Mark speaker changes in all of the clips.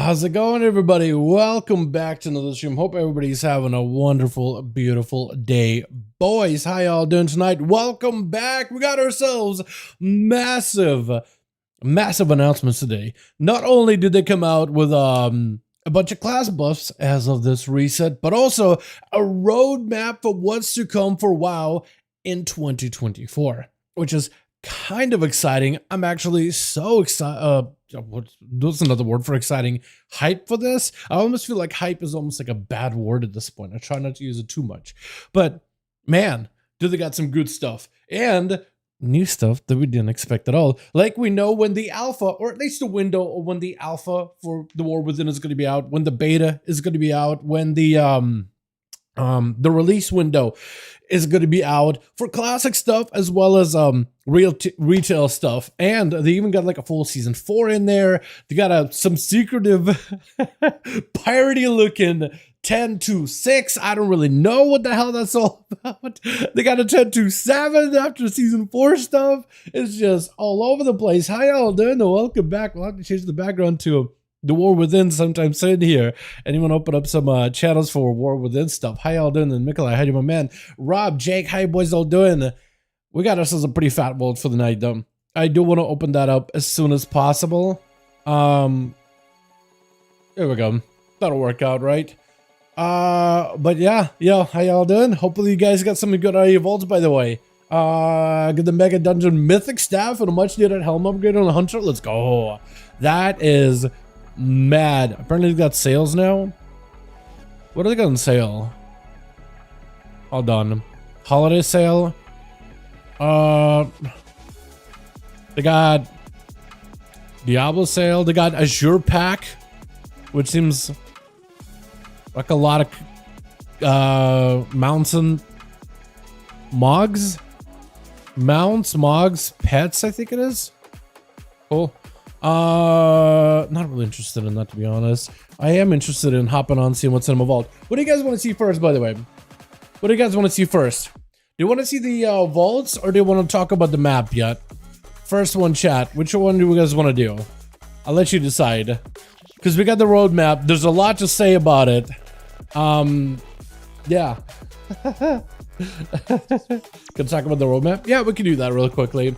Speaker 1: How's it going, everybody? Welcome back to another stream. Hope everybody's having a wonderful, beautiful day. Boys, how y'all doing tonight? Welcome back. We got ourselves massive announcements today. Not only did they come out with a bunch of class buffs as of this reset, but also a roadmap for what's to come for WoW in 2024, which is kind of exciting. I'm actually so excited. What's another word for exciting? Hype for this? I almost feel like hype is almost like a bad word at this point. I try not to use it too much. But man, do they got some good stuff and new stuff that we didn't expect at all. Like we know when the alpha, or at least the window of when the alpha for the War Within is going to be out, when the beta is going to be out, when the release window is going to be out for classic stuff as well as retail stuff. And they even got like a full season 4 in there. They got some secretive piratey looking 10-6. I don't really know what the hell that's all about. They got a 10-7 after season 4 stuff. It's just all over the place. How y'all doing? Welcome back. We'll have to change the background to the War Within sometime soon here. Anyone open up some channels for War Within stuff? How y'all doing? And Nikolai, how you, my man? Rob, Jake, how you boys all doing? We got ourselves a pretty fat vault for the night, though. I do want to open that up as soon as possible. Here we go. That'll work out, right? But yeah, how y'all doing? Hopefully you guys got something good out of your vaults, by the way. Get the Mega Dungeon Mythic Staff and a much needed helm upgrade on the Hunter. Let's go. That is mad. Apparently they got sales now. What do they got on sale? All done. Holiday sale. They got Diablo sale. They got Azure Pack, which seems like a lot of mounts and mogs. Mounts, pets, I think it is. Cool. Not really interested in that, to be honest. I am interested in hopping on, seeing what's in my vault. What do you guys want to see first, by the way? What do you guys want to see first? Do you want to see the vaults, or do you want to talk about the map yet? First one, chat. Which one do you guys want to do? I'll let you decide. Because we got the roadmap. There's a lot to say about it. Yeah. Can talk about the roadmap? Yeah, we can do that real quickly.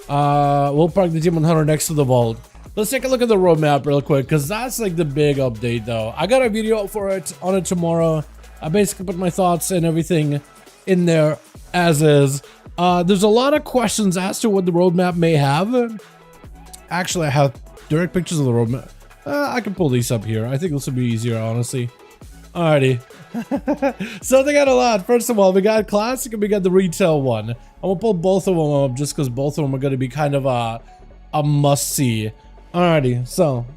Speaker 1: We'll park the Demon Hunter next to the vault. Let's take a look at the roadmap real quick, because that's like the big update, though. I got a video for it on it tomorrow. I basically put my thoughts and everything in there as is. There's a lot of questions as to what the roadmap may have. Actually, I have direct pictures of the roadmap. I can pull these up here. I think this will be easier, honestly. Alrighty. So they got a lot. First of all, we got classic and we got the retail one. I'm gonna pull both of them up just because both of them are gonna be kind of a must-see. Alrighty, so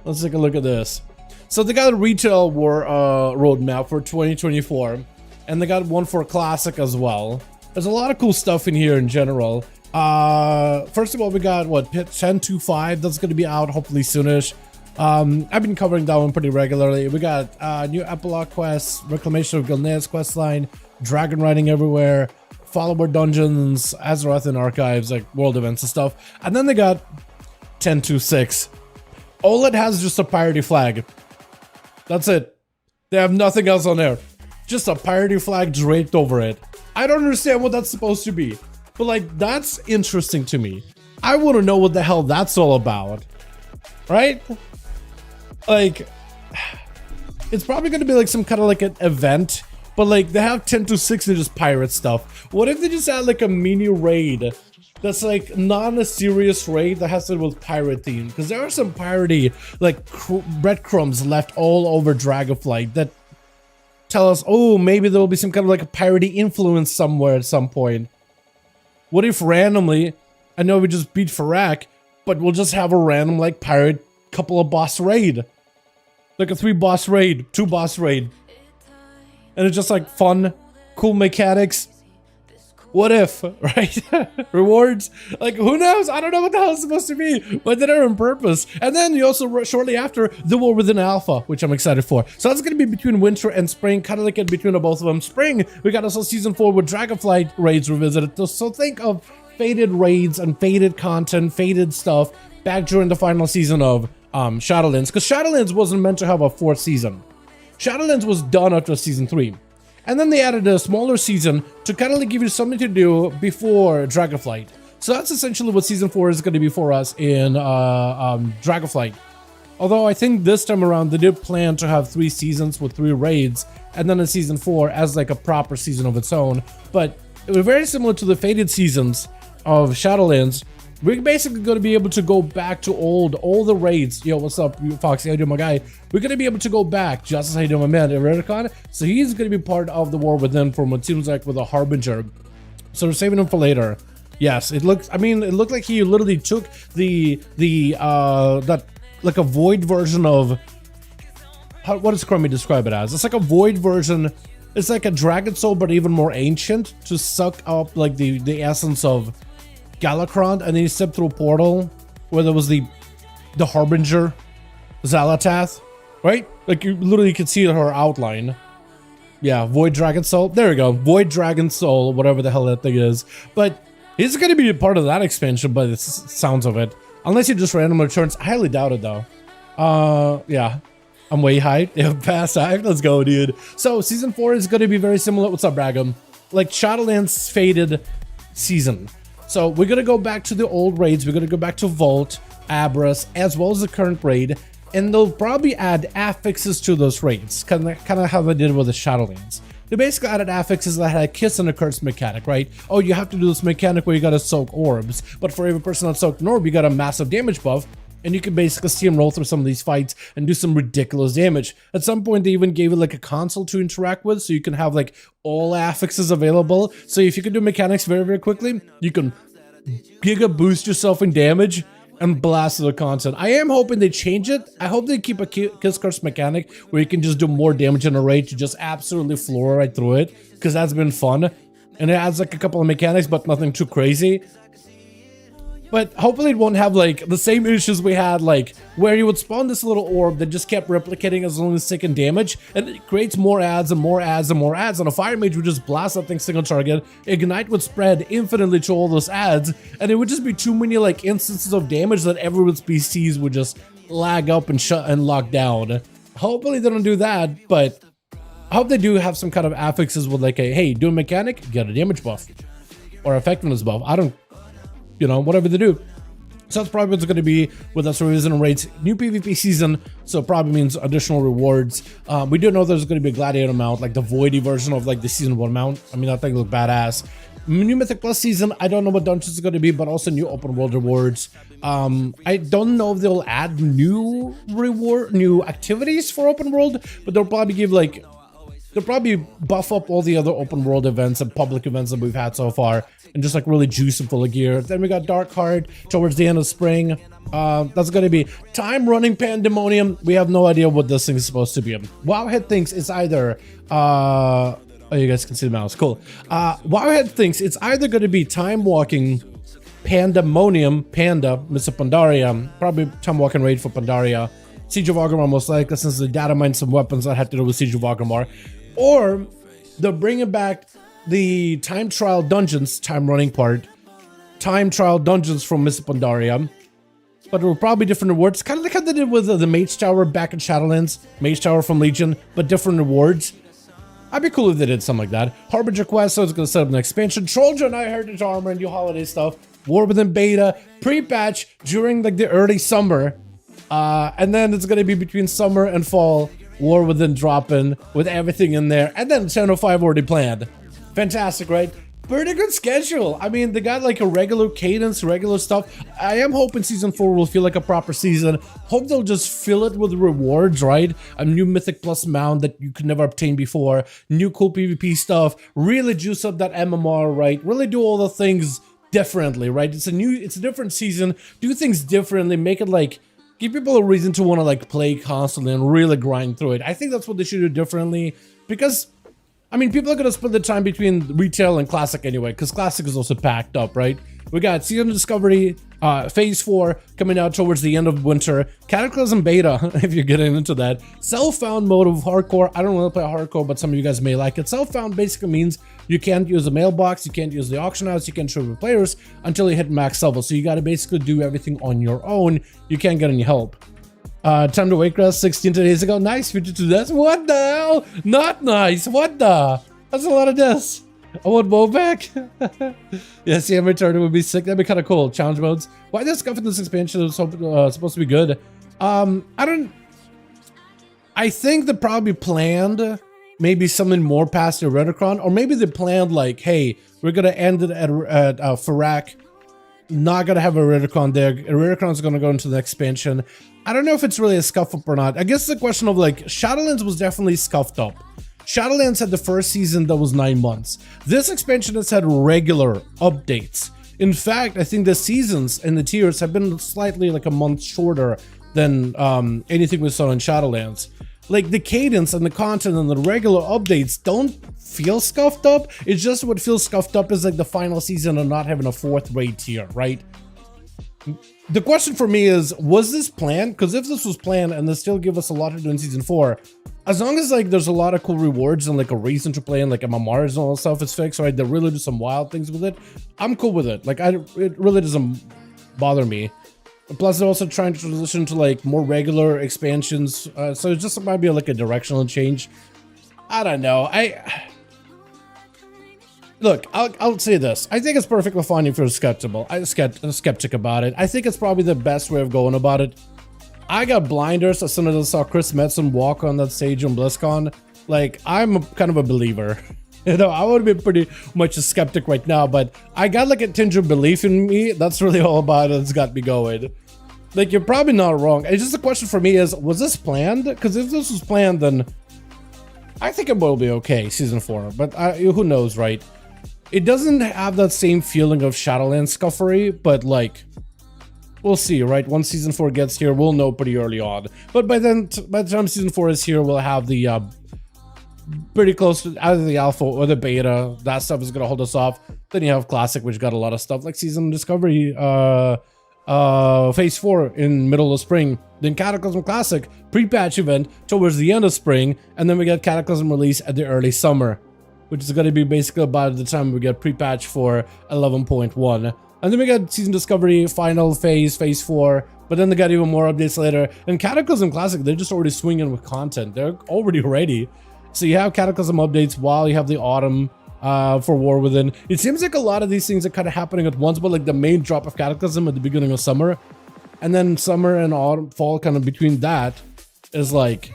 Speaker 1: let's take a look at this. So they got a retail roadmap for 2024, and they got one for classic as well. There's a lot of cool stuff in here in general. First of all, we got what, 10.5. That's gonna be out hopefully soonish. I've been covering that one pretty regularly. We got new epilogue quests, reclamation of Gilnea's quest line, dragon riding everywhere, follower dungeons, Azeroth and archives, like world events and stuff. And then they got 10.6. All it has is just a piratey flag. That's it. They have nothing else on there. Just a piratey flag draped over it. I don't understand what that's supposed to be, but like, that's interesting to me. I want to know what the hell that's all about, right? Like, it's probably going to be like some kind of like an event, but like they have 10.6 and just pirate stuff. What if they just add like a mini raid that's like not a serious raid that has to do with pirate theme? Because there are some piratey like breadcrumbs left all over Dragonflight that tell us, oh, maybe there will be some kind of like a piratey influence somewhere at some point. What if randomly, I know we just beat Farak, but we'll just have a random like pirate couple of boss raid, like a 3-boss raid, 2-boss raid, and it's just like fun, cool mechanics. What if, right? Rewards, like who knows? I don't know what the hell it's supposed to be, but they're on purpose. And then you also shortly after the War Within Alpha, which I'm excited for. So that's gonna be between winter and spring, kind of like in between of both of them. Spring, we got also season 4 with Dragonflight raids revisited. So think of faded raids and faded content, faded stuff back during the final season of Shadowlands, because Shadowlands wasn't meant to have a 4th season. Shadowlands was done after season 3. And then they added a smaller season to kind of like give you something to do before Dragonflight. So that's essentially what season 4 is going to be for us in Dragonflight. Although I think this time around they did plan to have 3 seasons with 3 raids, and then in season 4 as like a proper season of its own. But it was very similar to the Fated seasons of Shadowlands. We're basically going to be able to go back to all the raids. Yo, what's up, Foxy? How you doing, my guy? We're going to be able to go back. Justice, how you doing, my man? Eredicon? So he's going to be part of the War Within from what seems like with a Harbinger. So we're saving him for later. Yes, it looks, I mean, it looked like he literally took that, like a void version of, what does Crummy describe it as? It's like a void version. It's like a Dragon Soul, but even more ancient, to suck up like the essence of Galakron, and then you step through a portal where there was the Harbinger, Xalatath, right? Like you literally could see her outline. Yeah, Void Dragon Soul. There we go. Void Dragon Soul, whatever the hell that thing is. But he's going to be a part of that expansion by the sounds of it. Unless he just randomly returns. I highly doubt it though. Yeah. I'm way hyped. Yeah, past hype. Let's go, dude. So season 4 is going to be very similar. What's up, Bragum? Like Shadowlands Fated season. So we're going to go back to the old raids. We're going to go back to Vault, Abras, as well as the current raid. And they'll probably add affixes to those raids. Kind of how they did with the Shadowlands. They basically added affixes that had a kiss and a curse mechanic, right? Oh, you have to do this mechanic where you got to soak orbs. But for every person that soaked an orb, you got a massive damage buff. And you can basically see him roll through some of these fights and do some ridiculous damage. At some point, they even gave it like a console to interact with, so you can have like all affixes available. So if you can do mechanics very, very quickly, you can giga boost yourself in damage and blast the content. I am hoping they change it. I hope they keep a kiss curse mechanic where you can just do more damage in a raid to just absolutely floor right through it, because that's been fun. And it adds like a couple of mechanics, but nothing too crazy. But hopefully it won't have like the same issues we had, like where you would spawn this little orb that just kept replicating as long as taking damage, and it creates more adds and more adds and more adds, and a fire mage would just blast that thing single target. Ignite would spread infinitely to all those adds, and it would just be too many like instances of damage that everyone's PCs would just lag up and shut and lock down. Hopefully they don't do that, but I hope they do have some kind of affixes with like a, hey, do a mechanic, get a damage buff or effectiveness buff. I don't, you know, whatever they do. So that's probably what's going to be with us revisiting raids. New PvP season, so probably means additional rewards. We do know there's going to be a gladiator mount, like the voidy version of like the season 1 mount. I mean, that thing looked badass. New Mythic Plus season, I don't know what dungeons is going to be, but also new open world rewards. I don't know if they'll add new activities for open world, but they'll probably give like, they'll probably buff up all the other open world events and public events that we've had so far, and just like really juice them full of gear. Then we got Darkheart towards the end of spring. That's going to be time running pandemonium. We have no idea what this thing is supposed to be. Wowhead thinks it's either oh, you guys can see the mouse, cool. Wowhead thinks it's either going to be time walking pandemonium, Panda, Mr. Pandaria, probably time walking raid for Pandaria, Siege of Orgrimmar most likely, since the data mined some weapons that have to do with Siege of Orgrimmar. Or they're bringing back the time trial dungeons, time running part, time trial dungeons from Mr. Pandaria, but it will probably be different rewards, kind of like how they did with the Mage Tower back in Shadowlands, Mage Tower from Legion, but different rewards. I'd be cool if they did something like that. Harbinger Quest, so it's going to set up an expansion. Trojan, I Heritage Armor, and new holiday stuff. War Within beta, pre-patch during like the early summer, and then it's going to be between summer and fall. War Within dropping with everything in there, and then Channel 5 already planned. Fantastic, right? Pretty good schedule. I mean, they got like a regular cadence, regular stuff. I am hoping season 4 will feel like a proper season. Hope they'll just fill it with rewards, right? A new Mythic Plus mount that you could never obtain before. New cool PvP stuff. Really juice up that MMR, right? Really do all the things differently, right? It's a different season. Do things differently. Make it like, give people a reason to want to like play constantly and really grind through it. I think that's what they should do differently, because I mean, people are going to split the time between retail and classic anyway, because classic is also packed up, right? We got Season of Discovery, Phase 4 coming out towards the end of winter, Cataclysm Beta, if you're getting into that, Self-Found mode of Hardcore. I don't want to play Hardcore, but some of you guys may like it. Self-Found basically means you can't use the mailbox, you can't use the auction house, you can't show your players until you hit max level. So you got to basically do everything on your own. You can't get any help. Time to wake rest 16 days ago. Nice, 52 deaths. What the hell? Not nice. What the? That's a lot of deaths. I want Bo back. Yeah, CM return would be sick. That'd be kind of cool. Challenge modes. Why this scuff in this expansion is supposed to be good? I think they probably planned maybe something more past the Redicron, or maybe they planned like, hey, we're gonna end it at Farak. Not gonna have a Redicron there. A Redicron's gonna go into the expansion. I don't know if it's really a scuff up or not. I guess the question of like, Shadowlands was definitely scuffed up. Shadowlands had the first season that was 9 months. This expansion has had regular updates. In fact, I think the seasons and the tiers have been slightly like a month shorter than anything we saw in Shadowlands. Like the cadence and the content and the regular updates don't feel scuffed up. It's just what feels scuffed up is like the final season and not having a 4th raid tier, right? The question for me is, was this planned? Because if this was planned and they still give us a lot to do in season 4, as long as like there's a lot of cool rewards and like a reason to play and like MMRs and all that stuff is fixed, right? They really do some wild things with it. I'm cool with it. Like it really doesn't bother me. Plus they're also trying to transition to like more regular expansions. So it just might be like a directional change. I don't know. Look, I'll say this. I think it's perfectly fine if you're skeptic about it. I think it's probably the best way of going about it. I got blinders as soon as I saw Chris Metzen walk on that stage on BlizzCon. Like, I'm kind of a believer. You know, I would be pretty much a skeptic right now, but I got like a tinge of belief in me. That's really all about it. It's got me going. Like, you're probably not wrong. It's just a question for me is, was this planned? Because if this was planned, then I think it will be okay, season 4. But who knows, right? It doesn't have that same feeling of Shadowlands scuffery, but like, we'll see, right? Once season 4 gets here, we'll know pretty early on. But by the time season 4 is here, we'll have the pretty close to either the alpha or the beta. That stuff is gonna hold us off. Then you have Classic, which got a lot of stuff like Season Discovery, Phase 4 in middle of spring. Then Cataclysm Classic pre-patch event towards the end of spring, and then we get Cataclysm release at the early summer, which is gonna be basically about the time we get pre-patch for 11.1. And then we got Season Discovery, Final Phase, Phase 4, but then they got even more updates later. And Cataclysm Classic, they're just already swinging with content. They're already ready. So you have Cataclysm updates while you have the autumn for War Within. It seems like a lot of these things are kind of happening at once, but like the main drop of Cataclysm at the beginning of summer, and then summer and autumn, fall kind of between that is like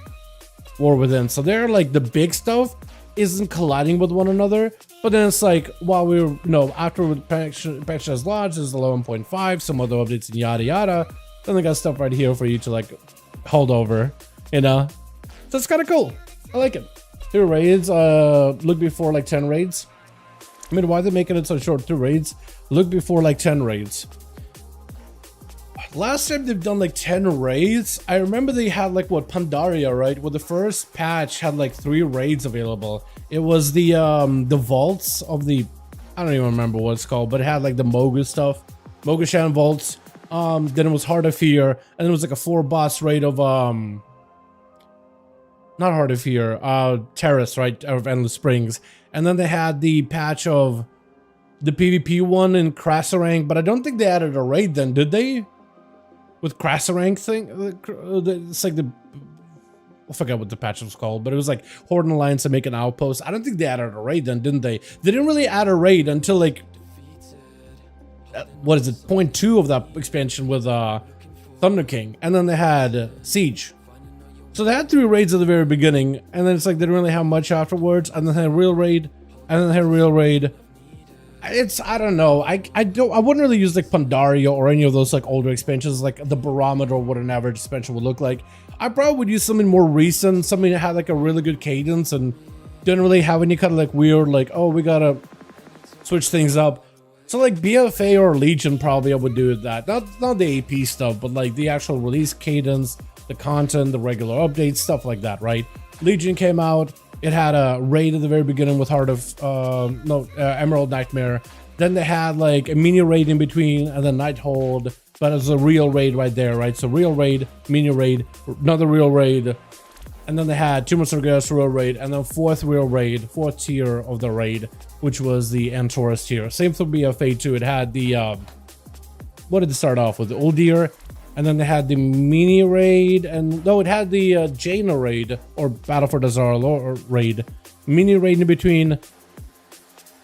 Speaker 1: War Within. So they're like the big stuff isn't colliding with one another, but then it's like while we're, you know, after patch has launched, there's 11.5, some other updates and yada yada. Then they got stuff right here for you to like hold over, you know. So it's kind of cool. I like it. 2 raids, look before like 10 raids. I mean, why are they making it so short? 2 raids, look before like 10 raids. Last time they've done like 10 raids, I remember they had like what, Pandaria, right? Where the first patch had like 3 raids available. It was the vaults of the, I don't even remember what it's called, but it had like the Mogu stuff, Mogushan vaults. Then it was Heart of Fear, and it was like a 4 boss raid of not Heart of Fear, Terrace, right, of Endless Springs. And then they had the patch of the PvP one in Krasarang, but I don't think they added a raid then, did they? With Krasarang thing? It's like the, I forgot what the patch was called, but it was like Horde and Alliance to make an outpost. I don't think they added a raid then, didn't they? They didn't really add a raid until like, what is it, 0.2 of that expansion with Thunder King. And then they had Siege. So they had 3 raids at the very beginning, and then it's like they didn't really have much afterwards, and then they had a real raid, and then they had a real raid. It's, I don't know, I wouldn't really use like Pandaria or any of those like older expansions, like the barometer of what an average expansion would look like. I probably would use something more recent, something that had like a really good cadence and didn't really have any kind of like weird, like, oh, we gotta switch things up. So like BFA or Legion probably I would do that. Not the AP stuff, but like the actual release cadence, the content, the regular updates, stuff like that, right? Legion came out. It had a raid at the very beginning with Heart of Emerald Nightmare. Then they had like a mini raid in between, and then Nighthold. But it was a real raid right there, right? So real raid, mini raid, another real raid, and then they had 2 months ago real raid, and then 4th real raid, 4th tier of the raid, which was the Antaurus tier. Same for BFA too. It had the what did it start off with? The Uldir, And then they had the mini raid, and no, it had the Jaina raid, or Battle for Dalaran raid. Mini raid in between,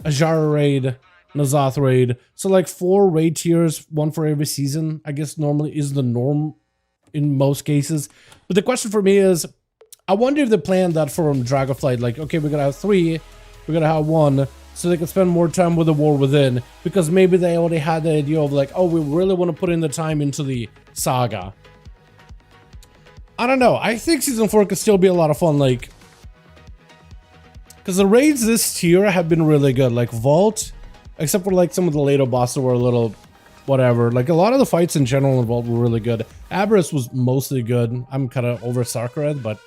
Speaker 1: Ajara raid, N'Zoth raid. So like 4 raid tiers, 1 for every season, I guess normally is the norm in most cases. But the question for me is, I wonder if they planned that from Dragonflight, like, okay, we're gonna have 3, we're gonna have 1, so they can spend more time with the war within, because maybe they already had the idea of like, oh, we really want to put in the time into the saga. I don't know. I think season 4 could still be a lot of fun, like, because the raids this tier have been really good, like Vault, except for like some of the later bosses were a little whatever. Like a lot of the fights in general in Vault were really good. Abyss was mostly good. I'm kind of over Sarkareth, but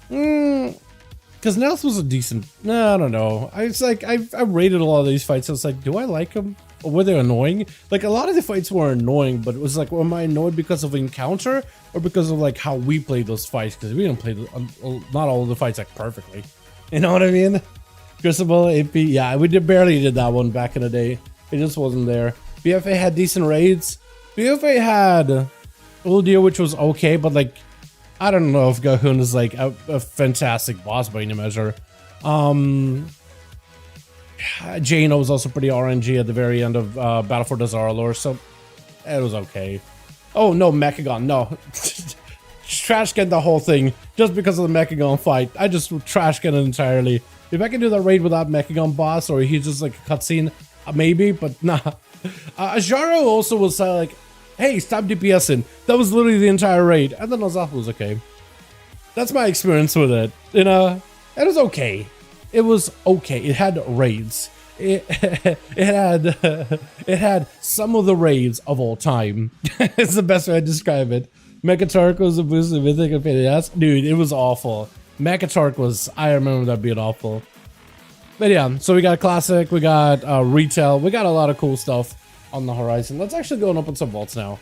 Speaker 1: because Nelth was a decent. No, I don't know. It's like I rated a lot of these fights. So it's like, do I like them or were they annoying? Like a lot of the fights were annoying, but it was like, am I annoyed because of encounter or because of like how we played those fights? Because we didn't play not all of the fights like perfectly. You know what I mean? Crucible, AP, yeah, we barely did that one back in the day. It just wasn't there. BFA had decent raids. BFA had Uldir, which was okay, but like, I don't know if Gahun is like a fantastic boss by any measure. Jaina was also pretty RNG at the very end of Battle for Dalaran, so it was okay. Oh no, Mechagon, no. Trash can the whole thing just because of the Mechagon fight. I just trash can it entirely. If I can do that raid without Mechagon boss, or he's just like a cutscene, maybe, but nah. Ajaro also was like, hey, stop DPSing. That was literally the entire raid. And then N'Zoth was okay. That's my experience with it. You know, it was okay. It was okay. It had raids. It had some of the raids of all time. It's the best way to describe it. Mechatark was a boost of Mythic and Yes. Dude, it was awful. Mechatark was, I remember that being awful. But yeah, so we got Classic, we got Retail, we got a lot of cool stuff on the horizon. Let's actually go and open some vaults now.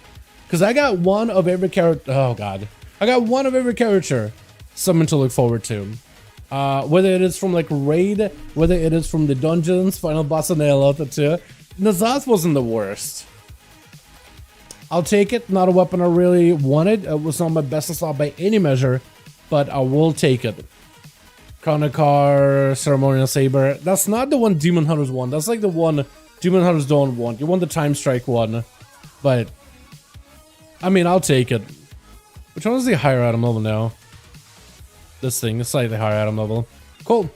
Speaker 1: Because I got one of every character, oh god. I got one of every character, something to look forward to. Whether it is from like raid, whether it is from the dungeons, final boss and Alpha 2. N'Zoth wasn't the worst. I'll take it, not a weapon I really wanted. It was not my best assault by any measure, but I will take it. Chronocar, Ceremonial Saber. That's not the one Demon Hunters want. That's like the one Demon Hunters don't want. You want the Time Strike one. But, I mean, I'll take it. Which one is the higher item level now? This thing is slightly higher item level. Cool.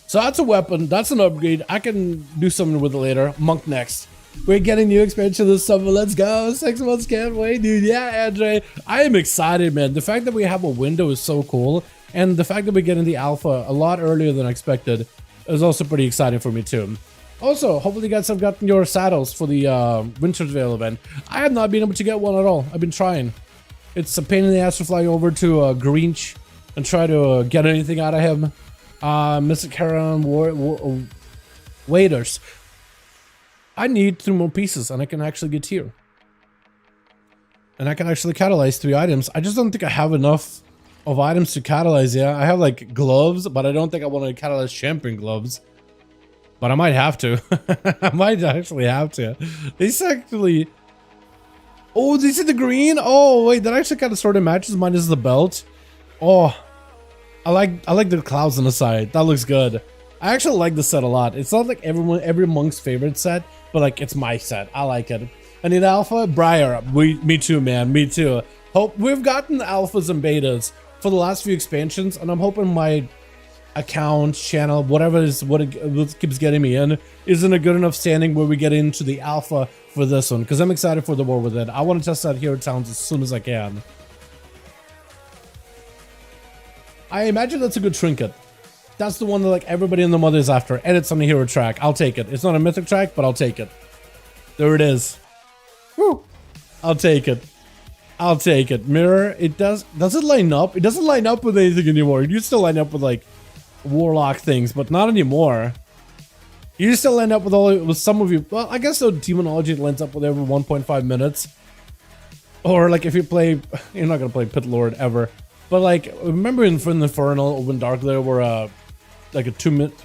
Speaker 1: So that's a weapon. That's an upgrade. I can do something with it later. Monk next. We're getting new expansion this summer. Let's go. 6 months, can't wait, dude. Yeah, Andre. I am excited, man. The fact that we have a window is so cool. And the fact that we're getting the alpha a lot earlier than expected is also pretty exciting for me, too. Also, hopefully you guys have gotten your saddles for the Winter's Veil event. I have not been able to get one at all. I've been trying. It's a pain in the ass to fly over to Greench and try to get anything out of him. Mystic Heron, Waiters. I need 3 more pieces and I can actually get here. And I can actually catalyze 3 items. I just don't think I have enough of items to catalyze. Yeah, I have like gloves, but I don't think I want to catalyze champion gloves. But I might have to. I might actually have to. These actually... Oh, do you see the green? Oh, wait, that actually kind of sort of matches mine is the belt. Oh, I like the clouds on the side. That looks good. I actually like the set a lot. It's not like every monk's favorite set, but like it's my set. I like it. I need alpha, Briar. Me too, man. Me too. Hope we've gotten alphas and betas for the last few expansions, and I'm hoping my account, channel, whatever is what keeps getting me in, is in a good enough standing where we get into the alpha for this one. Because I'm excited for the war with it. I want to test out Hero Towns as soon as I can. I imagine that's a good trinket. That's the one that like everybody in the mother is after, and it's on the hero track. I'll take it. It's not a mythic track, but I'll take it. There it is. Woo! I'll take it. I'll take it. Mirror, it does it line up? It doesn't line up with anything anymore. You still line up with like warlock things, but not anymore. You still end up with some of you. Well, I guess so. Demonology lines up with every 1.5 minutes. Or like if you play, you're not gonna play Pit Lord ever. But like, remember in Infernal or when Dark there were like a 2 minute.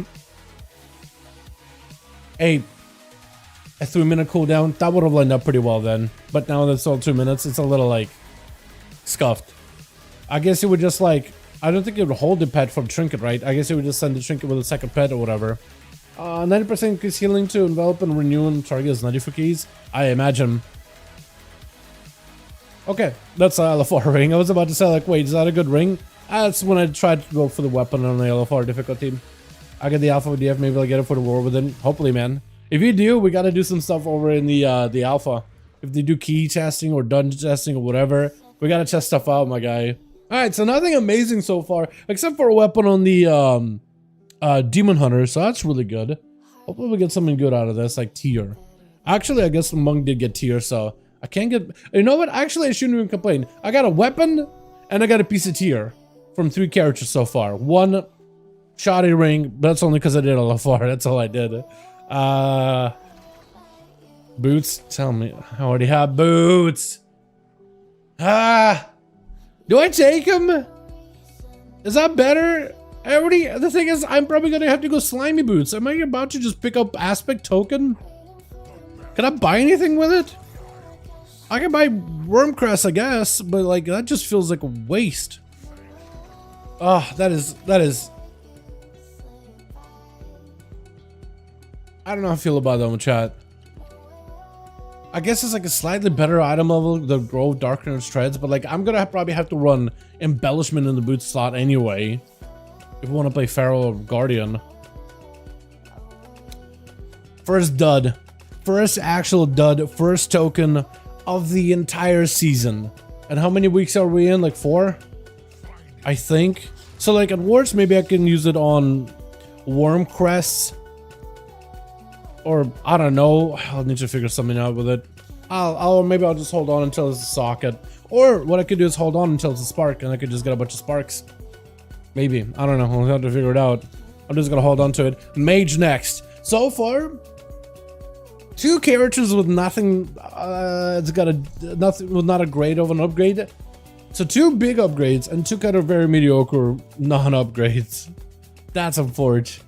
Speaker 1: Hey, a 3-minute cooldown. That would have lined up pretty well then. But now that it's all 2 minutes, it's a little like scuffed. I guess it would just like, I don't think it would hold the pet from trinket, right? I guess it would just send the trinket with a second pet or whatever. 90% increase healing to envelop and renew on target is 94 keys. I imagine. Okay, that's a LFR ring. I was about to say like, wait, is that a good ring? That's when I tried to go for the weapon on the LFR difficulty. I get the alpha with DF, maybe I'll get it for the war within. Hopefully, man. If you do, we gotta do some stuff over in the alpha. If they do key testing or dungeon testing or whatever, we gotta test stuff out, my guy. Alright, so nothing amazing so far, except for a weapon on the Demon Hunter, so that's really good. Hopefully we get something good out of this, like tier. Actually, I guess the monk did get tier, so I can't get... You know what? Actually, I shouldn't even complain. I got a weapon, and I got a piece of tier from 3 characters so far. 1 shoddy ring, but that's only because I did a LFR. That's all I did. Boots? Tell me. I already have boots. Do I take them? Is that better? The thing is, I'm probably gonna have to go slimy boots. Am I about to just pick up aspect token? Can I buy anything with it? I can buy Wormcrest, I guess, but like that just feels like a waste. Oh, that is. I don't know how I feel about that one, chat. I guess it's like a slightly better item level, the Grove Darkener's Treads, but like I'm gonna probably have to run Embellishment in the boot slot anyway. If we want to play Feral or Guardian. First dud. First actual dud. First token of the entire season. And how many weeks are we in? Like 4? I think. So like at Wards, maybe I can use it on Wormcrests. Or I don't know. I'll need to figure something out with it. Maybe I'll just hold on until it's a socket. Or what I could do is hold on until it's a spark and I could just get a bunch of sparks. Maybe. I don't know. I'll have to figure it out. I'm just gonna hold on to it. Mage next. So far, 2 characters with nothing. It's got nothing with not a grade of an upgrade. So 2 big upgrades and 2 kind of very mediocre non-upgrades. That's unfortunate.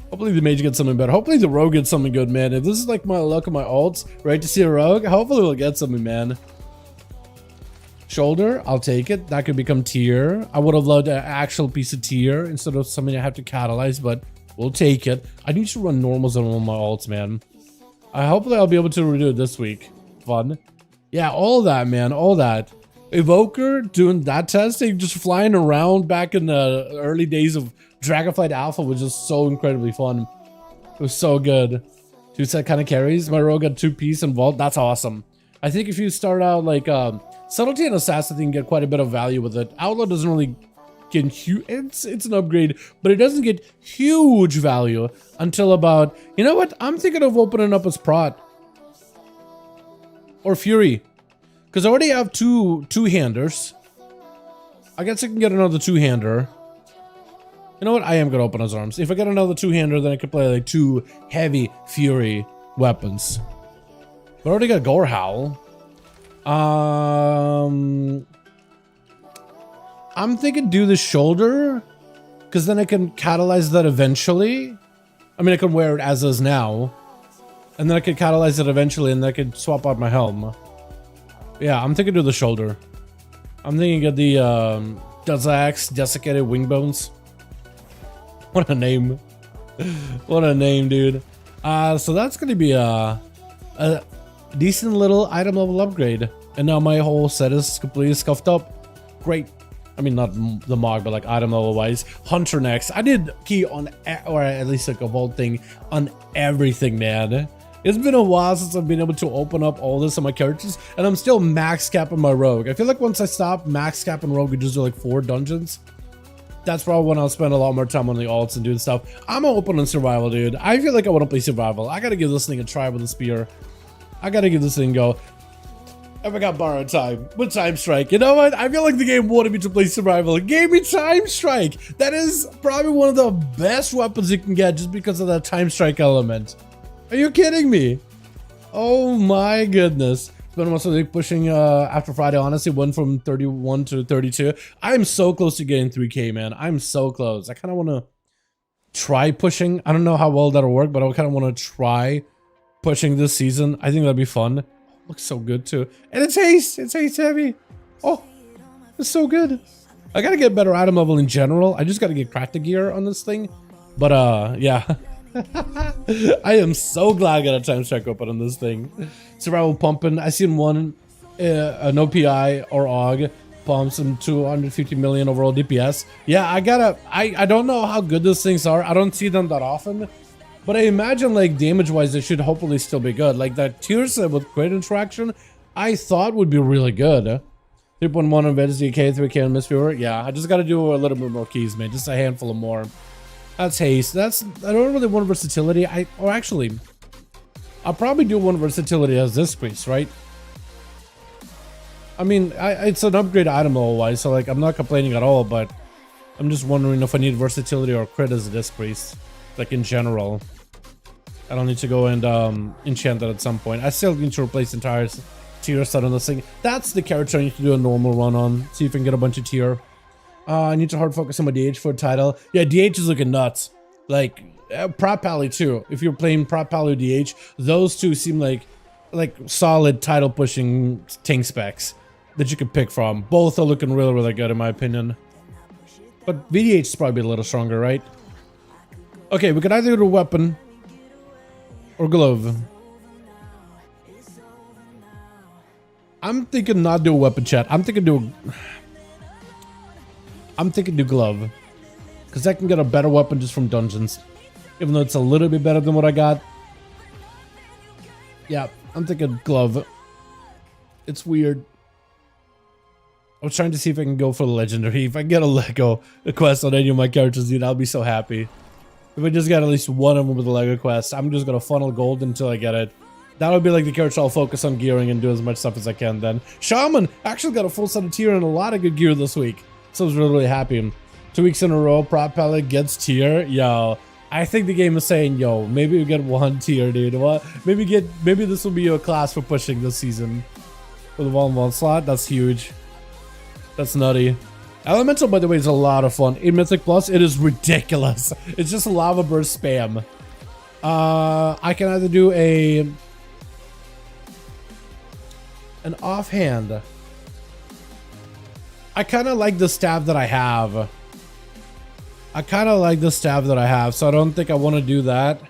Speaker 1: Hopefully the mage gets something better. Hopefully the rogue gets something good, man. If this is like my luck of my ults, right, to see a rogue, hopefully we'll get something, man. Shoulder, I'll take it. That could become tier. I would have loved an actual piece of tier instead of something I have to catalyze, but we'll take it. I need to run normals on all my ults, man. Hopefully I'll be able to redo it this week. Fun. Yeah, all that, man. All that. Evoker doing that testing, just flying around back in the early days of Dragonflight Alpha was just so incredibly fun. It was so good. 2 set kind of carries. My rogue got 2 piece and vault. That's awesome. I think if you start out like Subtlety and Assassin, you can get quite a bit of value with it. Outlaw doesn't really get huge. It's an upgrade, but it doesn't get huge value until about, you know what? I'm thinking of opening up as Prot or Fury, because I already have two-handers. I guess I can get another 2-hander. You know what? I am gonna open his arms. If I get another 2-hander, then I could play like 2 heavy Fury weapons. But I already got Gore Howl. I'm thinking do the shoulder, because then I can catalyze that eventually. I mean, I can wear it as is now, and then I could catalyze it eventually, and then I could swap out my helm. Yeah, I'm thinking do the shoulder. I'm thinking get the Dazax Desiccated Wing Bones. What a name. What a name, dude. So that's gonna be a decent little item level upgrade. And now my whole set is completely scuffed up. Great. I mean, not the Mog, but like item level wise. Hunter next. I did key on, or at least like a vault thing on everything, man. It's been a while since I've been able to open up all this on my characters, and I'm still max capping my rogue. I feel like once I stop max capping rogue, we just do like 4 dungeons. That's probably when I'll spend a lot more time on the alts and doing stuff. I'm open on survival, dude. I feel like I want to play survival. I gotta give this thing a try with a spear. I gotta give this thing a go. If I got borrowed time with Time Strike, you know what? I feel like the game wanted me to play survival. It gave me Time Strike. That is probably one of the best weapons you can get just because of that Time Strike element. Are you kidding me? Oh my goodness. But I'm also pushing after Friday, honestly, went from 31 to 32. I'm so close to getting 3K, man. I'm so close. I kind of want to try pushing. I don't know how well that'll work, but I kind of want to try pushing this season. I think that'd be fun. Looks so good too. And it's haste. It's haste heavy. Oh, it's so good. I gotta get better item level in general. I just gotta get cracked gear on this thing. But yeah. I am so glad I got a time strike open on this thing. Survival pumping. I seen one, an OPI or AUG pump some 250 million overall DPS. Yeah, I don't know how good these things are. I don't see them that often. But I imagine like damage wise, they should hopefully still be good. Like that tier set with crit interaction, I thought would be really good. 3.1 on Wednesday, K, 3K on Mistweaver. Yeah, I just gotta do a little bit more keys, man. Just a handful of more. That's haste. I don't really want versatility. I'll probably do one versatility as this priest, right? I mean, it's an upgrade item level wise, so like I'm not complaining at all, but I'm just wondering if I need versatility or crit as a disc priest, like in general. I don't need to go and enchant that at some point. I still need to replace entire tier set on this thing. That's the character I need to do a normal run on. See if I can get a bunch of tier. I need to hard focus on my DH for a title. Yeah, DH is looking nuts. Like Prop Pally too. If you're playing Prop Pally DH, those two seem like solid title pushing tank specs that you can pick from. Both are looking really, really good in my opinion. But VDH is probably a little stronger, right? Okay, we could either do a weapon or glove. I'm thinking not do a weapon, chat. I'm thinking do glove. Because I can get a better weapon just from dungeons. Even though it's a little bit better than what I got. Yeah, I'm thinking glove. It's weird. I was trying to see if I can go for the legendary. If I get a Lego quest on any of my characters, dude, I'll be so happy. If I just got at least one of them with a Lego quest, I'm just gonna funnel gold until I get it. That'll be like the character I'll focus on gearing and do as much stuff as I can then. Shaman actually got a full set of tier and a lot of good gear this week. So I was really, really happy. 2 weeks in a row, Prop Palette gets tier. Yo, I think the game is saying, yo, maybe we get one tier, dude. What? Maybe this will be your class for pushing this season. With a 1-1 slot, that's huge. That's nutty. Elemental, by the way, is a lot of fun. In Mythic Plus, it is ridiculous. It's just lava burst spam. I can either do an offhand. I kind of like the staff that I have. So I don't think I want to do that.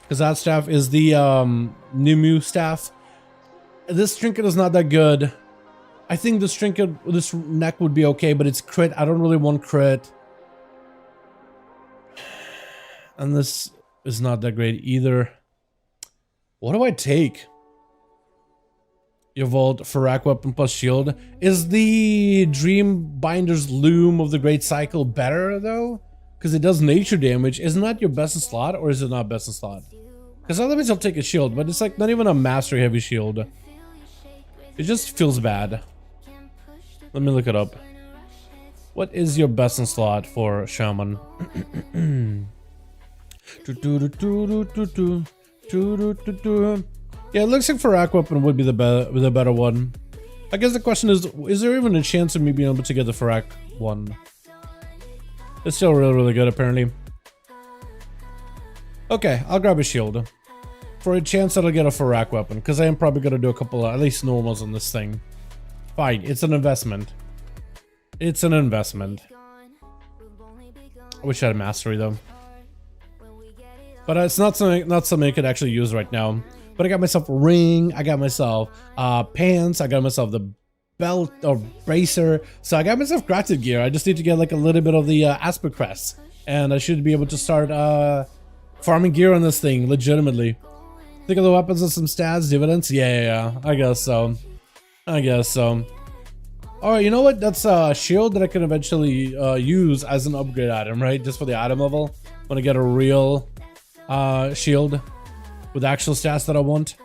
Speaker 1: Because that staff is the Nimu staff. This trinket is not that good. I think this trinket, this neck would be okay, but it's crit. I don't really want crit. And this is not that great either. What do I take? Evolved Farak weapon plus shield. Is the Dream Binder's Loom of the Great Cycle better though? Because it does nature damage. Isn't that your best in slot, or is it not best in slot? Because otherwise I'll take a shield, but it's like not even a mastery heavy shield. It just feels bad. Let me look it up. What is your best in slot for Shaman? Yeah, it looks like Farak weapon would be the better one. I guess the question is there even a chance of me being able to get the Farak one? It's still really, really good apparently. Okay, I'll grab a shield. For a chance that I'll get a Farak weapon, because I am probably going to do a couple of, at least normals on this thing. Fine, it's an investment. It's an investment. I wish I had a mastery though. But it's not something I could actually use right now. But I got myself a ring, I got myself pants, I got myself the belt or bracer. So I got myself crafted gear. I just need to get like a little bit of the aspect crest. And I should be able to start farming gear on this thing legitimately. Think of the weapons and some stats, dividends? Yeah, I guess so. Alright, you know what? That's a shield that I can eventually use as an upgrade item, right? Just for the item level. When I get a real shield with actual stats that I want.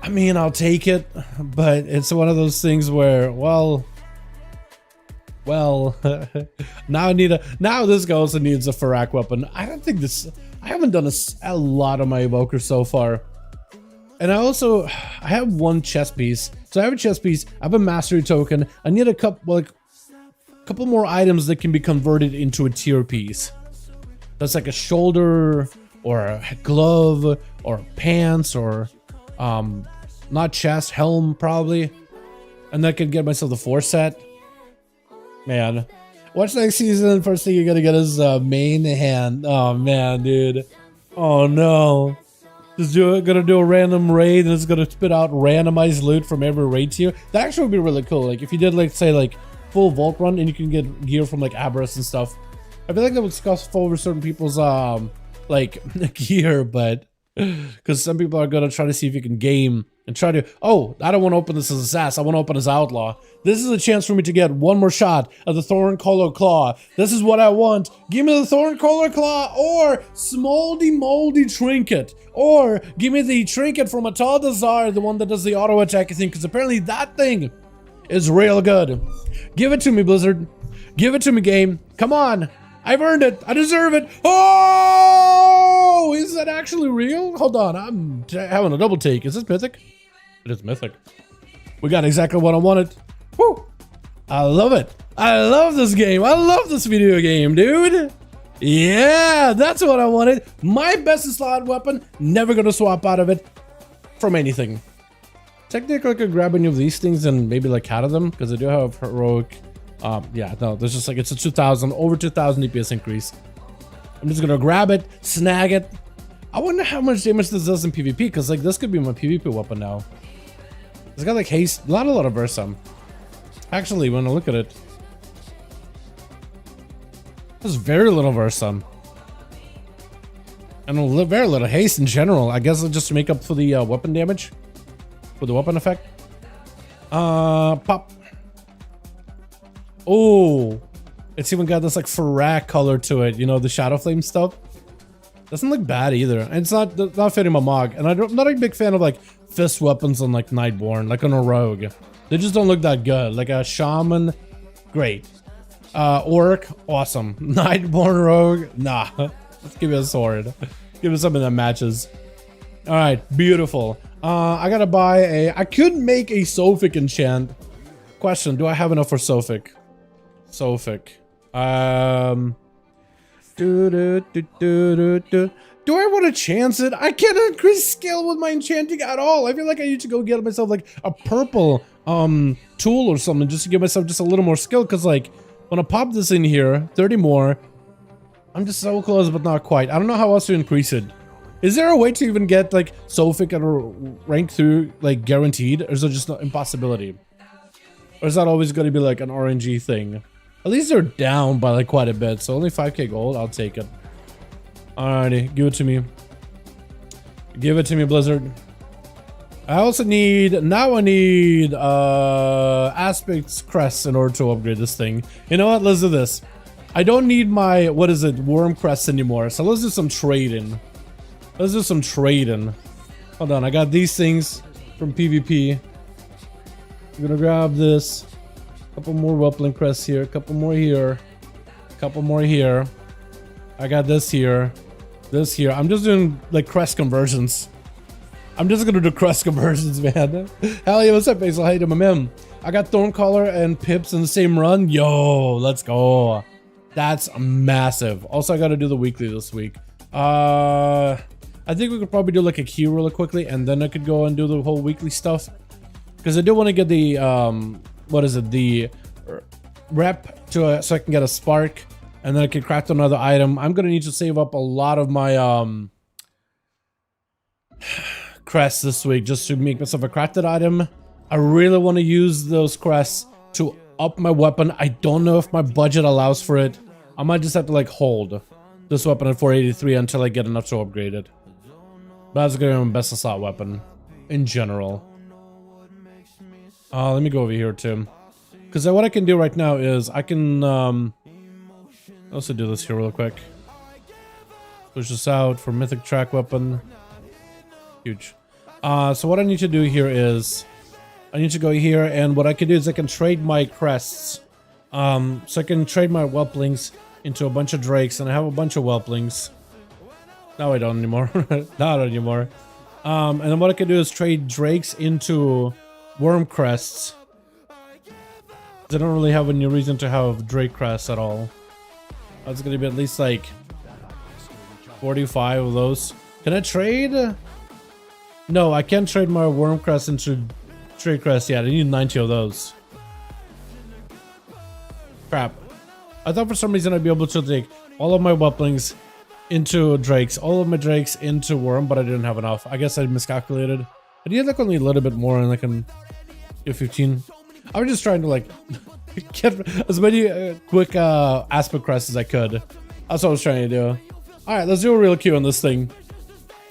Speaker 1: I mean, I'll take it, but it's one of those things where, well, now this also needs a Farak weapon. I haven't done a lot of my evokers so far. And I have one chest piece. So I have a chest piece, I have a mastery token. I need a couple more items that can be converted into a tier piece. that's like a shoulder or a glove or pants or not chest, helm probably. And then I could get myself the 4 set. Man. Watch next season, first thing you're gonna get is main hand. Oh man, dude. Oh no. Just gonna do a random raid and it's gonna spit out randomized loot from every raid tier. That actually would be really cool. Like if you did like say like full vault run and you can get gear from like Abras and stuff. I feel like that would scuff over certain people's like gear, but because some people are gonna try to see if you can game and try to, oh, I don't want to open this as a sass, I want to open as outlaw. This is a chance for me to get one more shot of the Thorn Collar Claw. This is what I want. Give me the Thorn Collar Claw or Smoldy Moldy Trinket. Or give me the trinket from Ataldazar, the one that does the auto attack thing, because apparently that thing is real good. Give it to me, Blizzard. Give it to me, game. Come on. I've earned it. I deserve it. Oh, is that actually real? Hold on. I'm having a double take. Is this mythic? It is mythic. We got exactly what I wanted. Woo. I love it. I love this game. I love this video game, dude. Yeah, that's what I wanted. My best slot weapon. Never gonna swap out of it from anything. Technically, I could grab any of these things and maybe like out of them because I do have heroic. Yeah, no, there's just like it's a 2,000 over 2,000 DPS increase. I'm just gonna grab it, snag it. I wonder how much damage this does in PvP because like this could be my PvP weapon now. It's got like haste, not a lot of Versum. Actually, when I look at it. There's very little Versum. And very little haste in general. I guess just to make up for the weapon damage. For the weapon effect. Pop. Oh. It's even got this like Ferrac color to it. You know, the Shadow Flame stuff. Doesn't look bad either. And it's not fitting my Mog. And I'm not a big fan of like fist weapons on like Nightborn. Like on a Rogue. They just don't look that good. Like a Shaman. Great. Orc, awesome. Nightborn Rogue, nah. Let's give you a sword. Give me something that matches. All right, beautiful. I gotta buy a. I could make a Sophic enchant. Question: do I have enough for Sophic? Sophic. Do I want to chance it? I can't increase skill with my enchanting at all. I feel like I need to go get myself like a purple tool or something just to give myself just a little more skill. Cause like. When I pop this in here, 30 more, I'm just so close, but not quite. I don't know how else to increase it. Is there a way to even get like Sophic at a rank through like guaranteed, or is it just an impossibility? Or is that always going to be like an RNG thing? At least they're down by like quite a bit, so only 5k gold. I'll take it. Alrighty, give it to me. Give it to me, Blizzard. I also need, now I need Aspect's Crest in order to upgrade this thing. You know what, let's do this. I don't need my, what is it, Worm Crest anymore, so let's do some trading. Let's do some trading. Hold on, I got these things from PvP. I'm gonna grab this. Couple more Whelpling Crests here, couple more here. Couple more here. I got this here. This here. I'm just doing like crest conversions. I'm just gonna do crest conversions, man. Hell yeah, what's up, Basil? How you doing, man? I got Thorncaller and Pips in the same run. Yo, let's go. That's massive. Also, I gotta do the weekly this week. I think we could probably do like a queue really quickly, and then I could go and do the whole weekly stuff. Because I do want to get the, what is it? The rep to so I can get a spark, and then I can craft another item. I'm gonna need to save up a lot of my, crests this week just to make myself a crafted item. I really want to use those crests to up my weapon. I don't know if my budget allows for it. I might just have to like hold this weapon at 483 until I get enough to upgrade it. But that's gonna be my best assault weapon in general. Let me go over here too, because what I can do right now is I can also do this here real quick. Push this out for mythic track weapon. Huge. So what I need to do here is I need to go here, and what I can do is I can trade my crests. So I can trade my whelplings into a bunch of drakes, and I have a bunch of whelplings. No, I don't anymore. Not anymore. And then what I can do is trade drakes into worm crests. I don't really have any reason to have drake crests at all. That's gonna be at least like 45 of those. Can I trade? No, I can't trade my worm crest into trade crest yet. I need 90 of those. Crap. I thought for some reason I'd be able to take all of my weaponings into drakes, all of my drakes into worm, but I didn't have enough. I guess I miscalculated. I need like only a little bit more and I can get 15. I was just trying to like get as many quick aspect crests as I could. That's what I was trying to do. All right, let's do a real queue on this thing.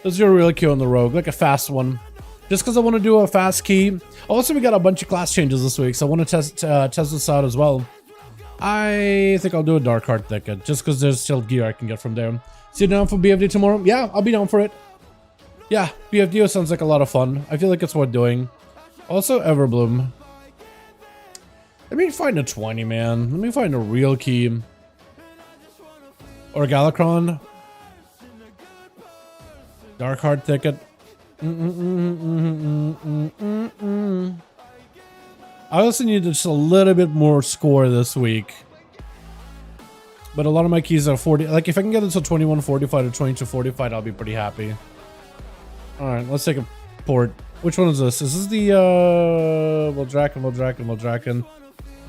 Speaker 1: Let's do a real queue on the rogue, like a fast one. Just because I want to do a fast key. Also, we got a bunch of class changes this week, so I want to test this out as well. I think I'll do a dark heart thicket, just because there's still gear I can get from there. See you down for BFD tomorrow? Yeah, I'll be down for it. Yeah, BFD sounds like a lot of fun. I feel like it's worth doing. Also, Everbloom. Let me find a 20, man. Let me find a real key. Or a Galakron. Dark Heart Thicket. I also need just a little bit more score this week. But a lot of my keys are 40. Like, if I can get it to 2145 or 2245, I'll be pretty happy. Alright, let's take a port. Which one is this? Is this the, Voldraken?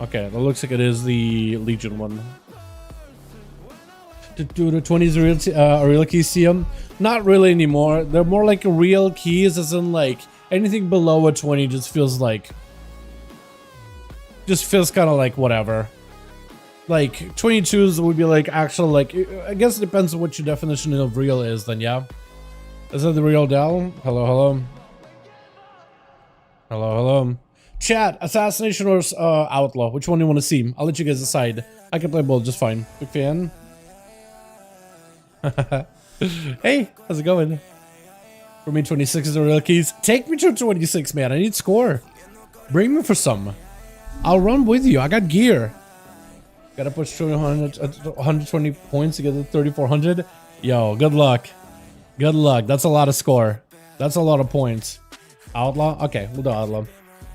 Speaker 1: Okay, that looks like it is the Legion one. Do the 20s real keys see them? Not really anymore. They're more like real keys, as in like anything below a 20 just feels like... Just feels kind of like whatever. Like 22s would be like actual, like, I guess it depends on what your definition of real is, then yeah. Is that the real Dal? Hello, hello. Hello, hello. Chat, assassination or outlaw? Which one do you want to see? I'll let you guys decide. I can play both just fine. Big fan. Hey, how's it going? For me, 26 is the real keys. Take me to 26, man. I need score. Bring me for some. I'll run with you. I got gear. Gotta push 120 points to get to 3,400. Yo, good luck. Good luck. That's a lot of score. That's a lot of points. Outlaw? Okay, we'll do Outlaw.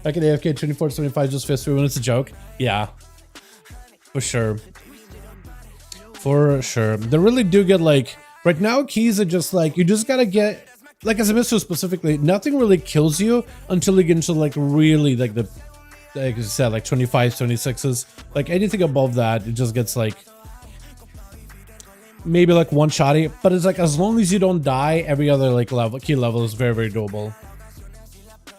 Speaker 1: Back at AFK 24-75 just fist through when it's a joke. Yeah. For sure. For sure. They really do get like... Right now, keys are just like... You just gotta get... Like as a mister specifically, nothing really kills you until you get into like really like the... Like I said, like 25s, 26s. Like anything above that, it just gets like... Maybe like one-shotty. But it's like as long as you don't die, every other like level, key level is very, very doable.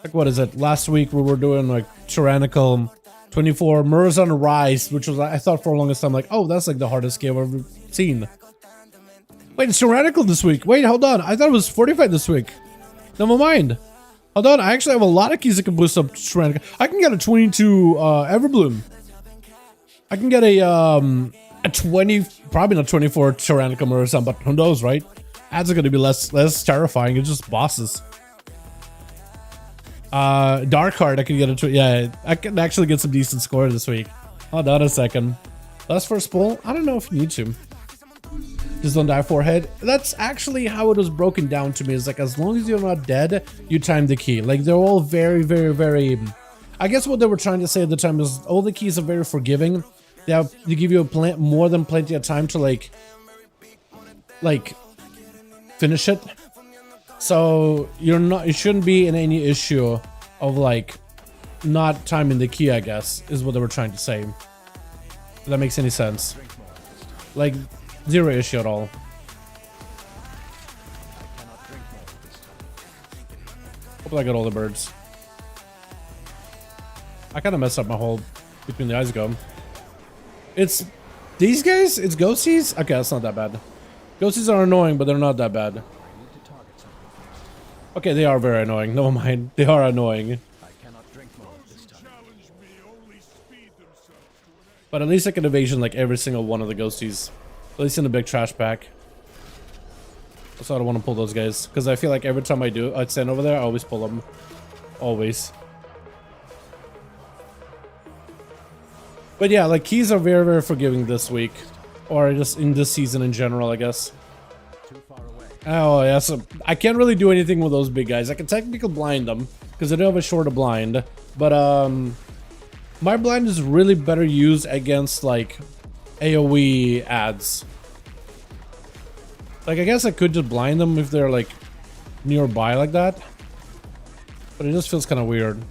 Speaker 1: Like what is it? Last week we were doing like Tyrannical 24 Murs on Rise, which was, I thought for a longest time like, oh, that's like the hardest game I've ever seen. Wait, it's Tyrannical this week. Wait, hold on. I thought it was 45 this week. Never mind. Hold on. I actually have a lot of keys that can boost up Tyrannical. I can get a 22 Everbloom. I can get a 20, probably not 24 Tyrannical Murs or something, but who knows, right? Ads are going to be less terrifying. It's just bosses. Dark Heart, I can get a... Yeah, I can actually get some decent score this week. Hold on a second. Last first pull? I don't know if you need to. Just don't die forehead. That's actually how it was broken down to me. It's like, as long as you're not dead, you time the key. Like, they're all very, very, very... I guess what they were trying to say at the time is all the keys are very forgiving. They give you more than plenty of time to, like, finish it. So you shouldn't be in any issue of like not timing the key, I guess, is what they were trying to say. If that makes any sense. Like zero issue at all. Hope I got all the birds. I kind of messed up my whole between the eyes go. It's these guys, it's ghosties? Okay, that's not that bad. Ghosties are annoying, but they're not that bad. Okay, they are very annoying. Never mind. They are annoying. But at least I can evasion like every single one of the ghosties. At least in the big trash pack. So I don't want to pull those guys. Because I feel like every time I'd stand over there, I always pull them. Always. But yeah, like keys are very, very forgiving this week. Or just in this season in general, I guess. Oh, yeah, so I can't really do anything with those big guys. I can technically blind them, because they do have a shorter blind. But, my blind is really better used against, like, AoE ads. Like, I guess I could just blind them if they're like nearby like that. But it just feels kind of weird.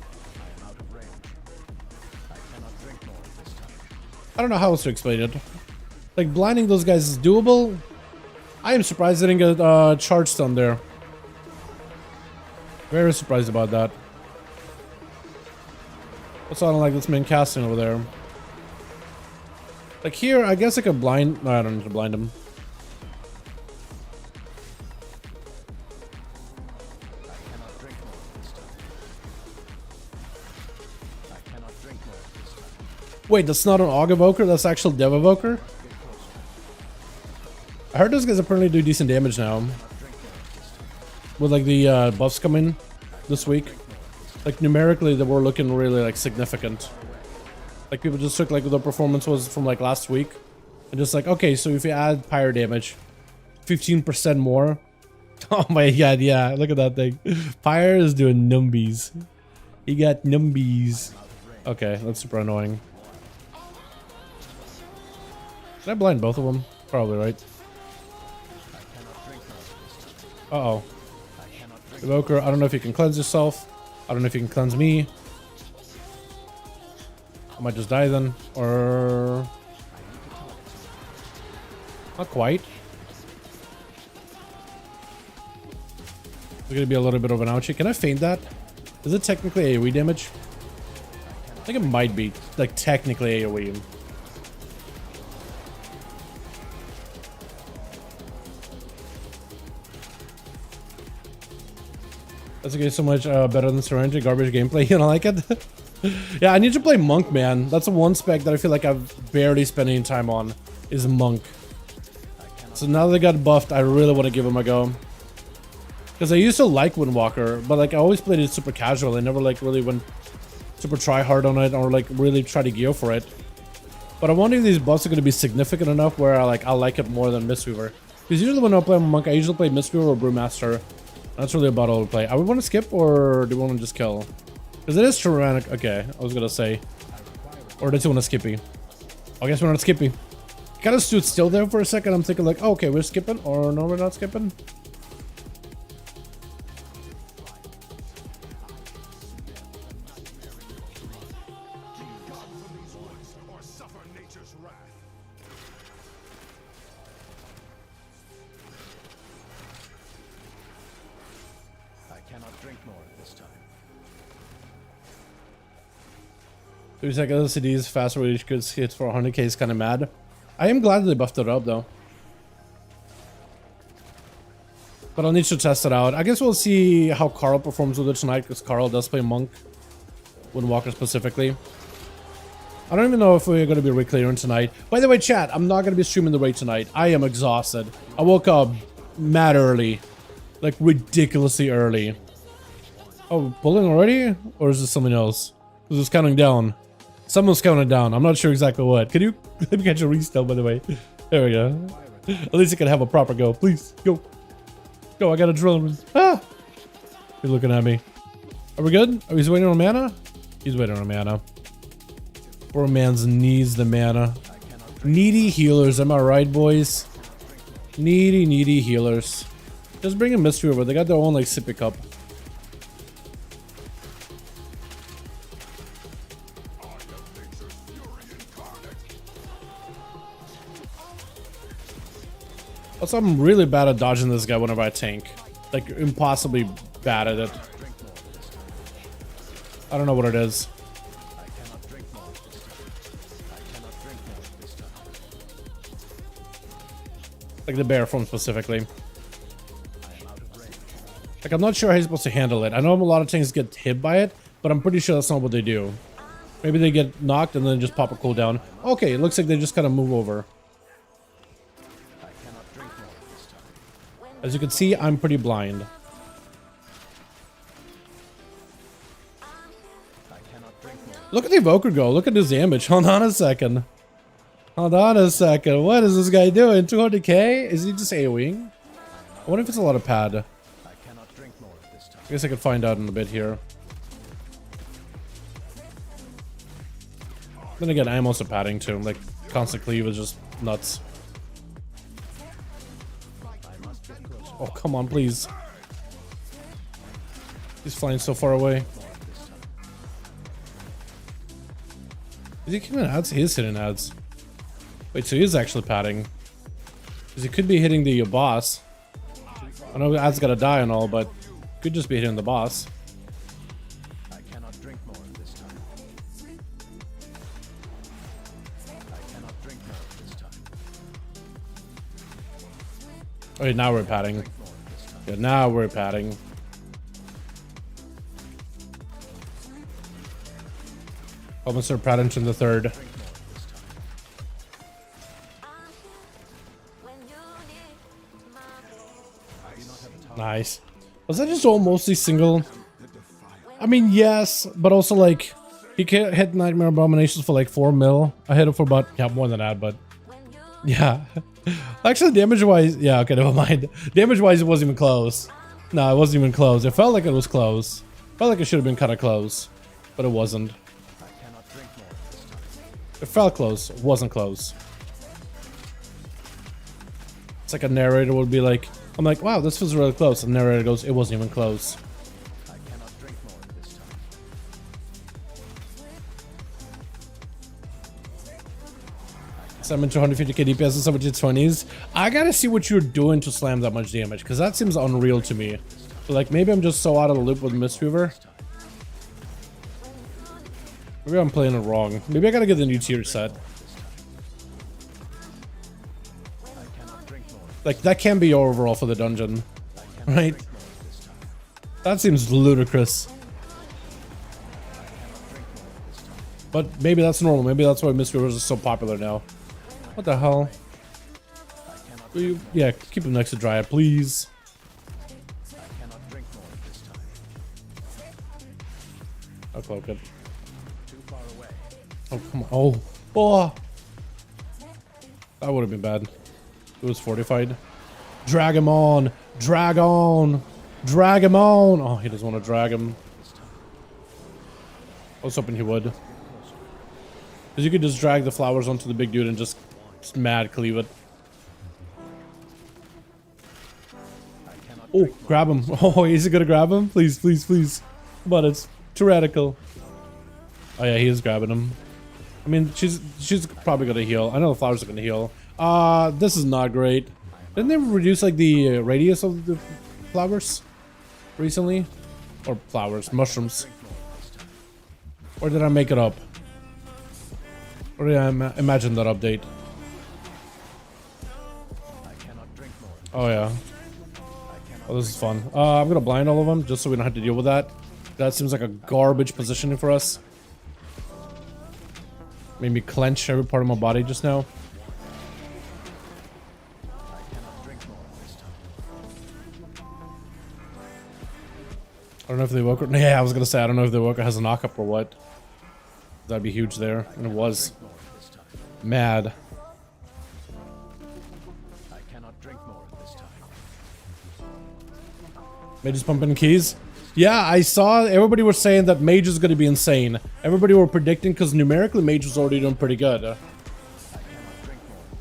Speaker 1: I don't know how else to explain it. Like, blinding those guys is doable. I am surprised I didn't get charge stun there. Very surprised about that. What's on like this main casting over there? Like here, I guess I could blind. No, I don't need to blind him. Wait, that's not an AUG evoker, that's actual dev evoker? I heard those guys apparently do decent damage now. With like the buffs coming this week. Like numerically they were looking really like significant. Like people just took like what the performance was from like last week. And just like, okay, so if you add pyre damage, 15% more. Oh my god, yeah, look at that thing. Pyre is doing numbies. He got numbies. Okay, that's super annoying. Did I blind both of them? Probably, right? Uh-oh. Evoker, I don't know if you can cleanse yourself. I don't know if you can cleanse me. I might just die then. Or... not quite. It's gonna be a little bit of an ouchie. Can I feint that? Is it technically AoE damage? I think it might be. Like, technically AoE. That's okay, so much better than Serenity. Garbage gameplay, you don't like it? Yeah, I need to play Monk, man. That's the one spec that I feel like I've barely spent any time on, is Monk. So now that they got buffed, I really want to give him a go. Because I used to like Windwalker, but like I always played it super casual. I never like really went super try hard on it or like really try to gear for it. But I wonder if these buffs are going to be significant enough where I like it more than Mistweaver. Because usually when I play Monk, I usually play Mistweaver or Brewmaster. That's really about all we play. I would want to skip or do we want to just kill? Because it is tyrannic. Okay, I was gonna say. Or does he want to skippy? I guess we're not skippy. Kind of stood still there for a second. I'm thinking like, oh, okay, we're skipping, or no, we're not skipping.
Speaker 2: I cannot drink more this time.
Speaker 1: 30 seconds CDs, faster release goods hits for 100k is kind of mad. I am glad they buffed it up though. But I'll need to test it out. I guess we'll see how Carl performs with it tonight, because Carl does play Monk. Windwalker specifically. I don't even know if we're going to be reclearing tonight. By the way, chat, I'm not going to be streaming the raid tonight. I am exhausted. I woke up mad early. Like, ridiculously early. Oh, pulling already? Or is this something else? Is this counting down? Someone's counting down. I'm not sure exactly what. Can you... let me catch a restyle, by the way. There we go. At least I can have a proper go. Please, go. Go, I got a drill. Ah! You're looking at me. Are we good? Oh, he's waiting on mana? He's waiting on mana. Poor man's needs the mana. Needy healers, am I right, boys? Needy, needy healers. Just bring a mystery over. They got their own, like, sippy cup. Also, I'm really bad at dodging this guy whenever I tank. Like, impossibly bad at it. I don't know what it is. Like the bear form specifically. Like, I'm not sure how he's supposed to handle it. I know a lot of things get hit by it, but I'm pretty sure that's not what they do. Maybe they get knocked and then just pop a cooldown. Okay, it looks like they just kind of move over. As you can see, I'm pretty blind. Look at the evoker go. Look at his damage. Hold on a second. Hold on a second. What is this guy doing? 200k? Is he just AoEing? I wonder if it's a lot of pad. I guess I could find out in a bit here. Then again, I'm also padding too. Like, constant cleave is just nuts. Oh, come on, please. He's flying so far away. Is he hitting ads? He is hitting ads. Wait, so he is actually padding. Because he could be hitting the boss. I know ads gotta die and all, but could just be hitting the boss.
Speaker 2: I cannot drink more this time. I cannot drink more this time.
Speaker 1: Okay, now we're padding. Yeah, now we're padding. Almost start padding in the third. Nice. Was that just all mostly single? I mean, yes, but also like he can't hit Nightmare Abominations for like 4 mil. I hit him for about, yeah, more than that, but yeah. Actually, damage wise, yeah, okay, never mind. Damage wise, it wasn't even close. No, it wasn't even close. It felt like it was close. Felt like it should have been kind of close, but it wasn't. It felt close. It wasn't close. It's like a narrator would be like, I'm like, wow, this feels really close. And the narrator goes, it wasn't even close.
Speaker 2: I cannot drink more this time.
Speaker 1: 250k DPS and 720s. I gotta see what you're doing to slam that much damage, because that seems unreal to me. But like, maybe I'm just so out of the loop with Mistweaver. Maybe I'm playing it wrong. Maybe I gotta get the new tier set. Like, that can be your overall for the dungeon, right? That seems ludicrous. But maybe that's normal. Maybe that's why Mistweavers is so popular now. What the hell? Will you, yeah, keep him next to Dryad, please. I'll cloak it. Oh, come on. Oh. Oh. That would have been bad. It was fortified. Drag him on. Drag on. Drag him on. Oh, he doesn't want to drag him. I was hoping he would. Because you could just drag the flowers onto the big dude and just mad cleave it. Oh, grab him. Oh, is he gonna grab him? Please, please, please. But it's tyrannical. Oh yeah, he is grabbing him. I mean, she's probably gonna heal. I know the flowers are gonna heal. This is not great. Didn't they reduce like the radius of the flowers recently? Or flowers, mushrooms. Or did I make it up? Or did I imagine that update? Oh yeah. Oh, this is fun. I'm gonna blind all of them just so we don't have to deal with that. That seems like a garbage positioning for us. Made me clench every part of my body just now. I don't know if the Evoker... Yeah, I was gonna say, I don't know if the Evoker has a knockup or what. That'd be huge there. And it was. Mad. Mages pumping keys? Yeah, I saw everybody was saying that Mage is going to be insane. Everybody were predicting because numerically Mage was already doing pretty good.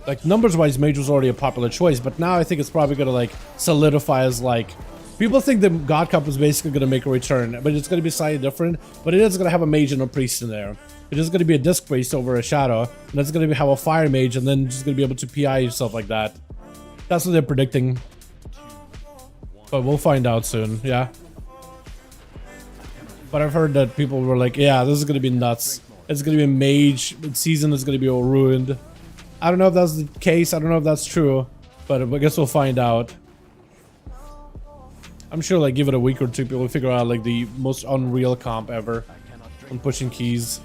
Speaker 1: Like numbers wise Mage was already a popular choice, but now I think it's probably going to like solidify as like... People think the God Cup is basically going to make a return, but it's going to be slightly different. But it is going to have a Mage and a Priest in there. It is going to be a Disc Priest over a Shadow, and that's going to have a Fire Mage, and then just going to be able to PI yourself like that. That's what they're predicting. But we'll find out soon, yeah. But I've heard that people were like, yeah, this is going to be nuts. It's going to be a Mage. Season is going to be all ruined. I don't know if that's the case. I don't know if that's true. But I guess we'll find out. I'm sure, like, give it a week or two, people will figure out, like, the most unreal comp ever on pushing keys.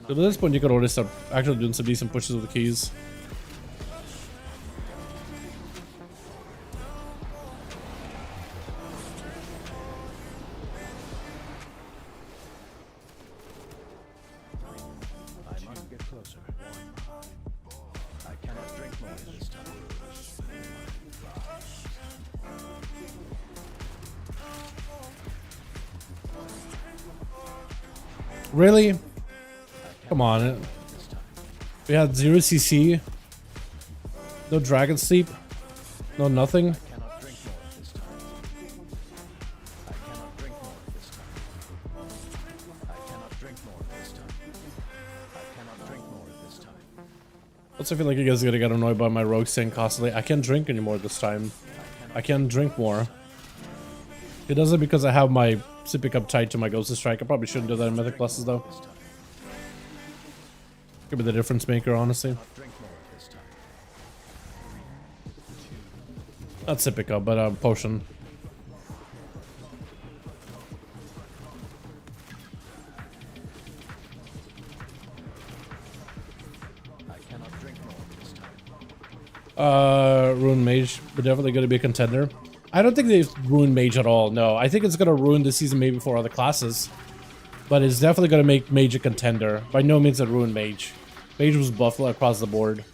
Speaker 1: So at this point, you could already start actually doing some decent pushes with the keys. Really? Come on. We had 0 CC. No Dragon Sleep. No, nothing.
Speaker 2: Cannot drink more this time. I cannot drink more this time. I cannot drink more this time. I cannot drink more this time.
Speaker 1: Also, I feel like you guys are gonna get annoyed by my rogue saying constantly, I can't drink anymore this time. I can't drink more. It does it because I have my sippy cup tied to my Ghost Strike. I probably shouldn't do that in Mythic classes though. Could be the difference maker, honestly.
Speaker 2: Drink more this time.
Speaker 1: Not sippy cup, but potion.
Speaker 2: I cannot drink more this time.
Speaker 1: Ruin Mage, but definitely gonna be a contender. I don't think they've ruined Mage at all. No, I think it's gonna ruin the season maybe for other classes, but it's definitely gonna make Mage a contender. By no means a ruin Mage. Mage was buffed across the board.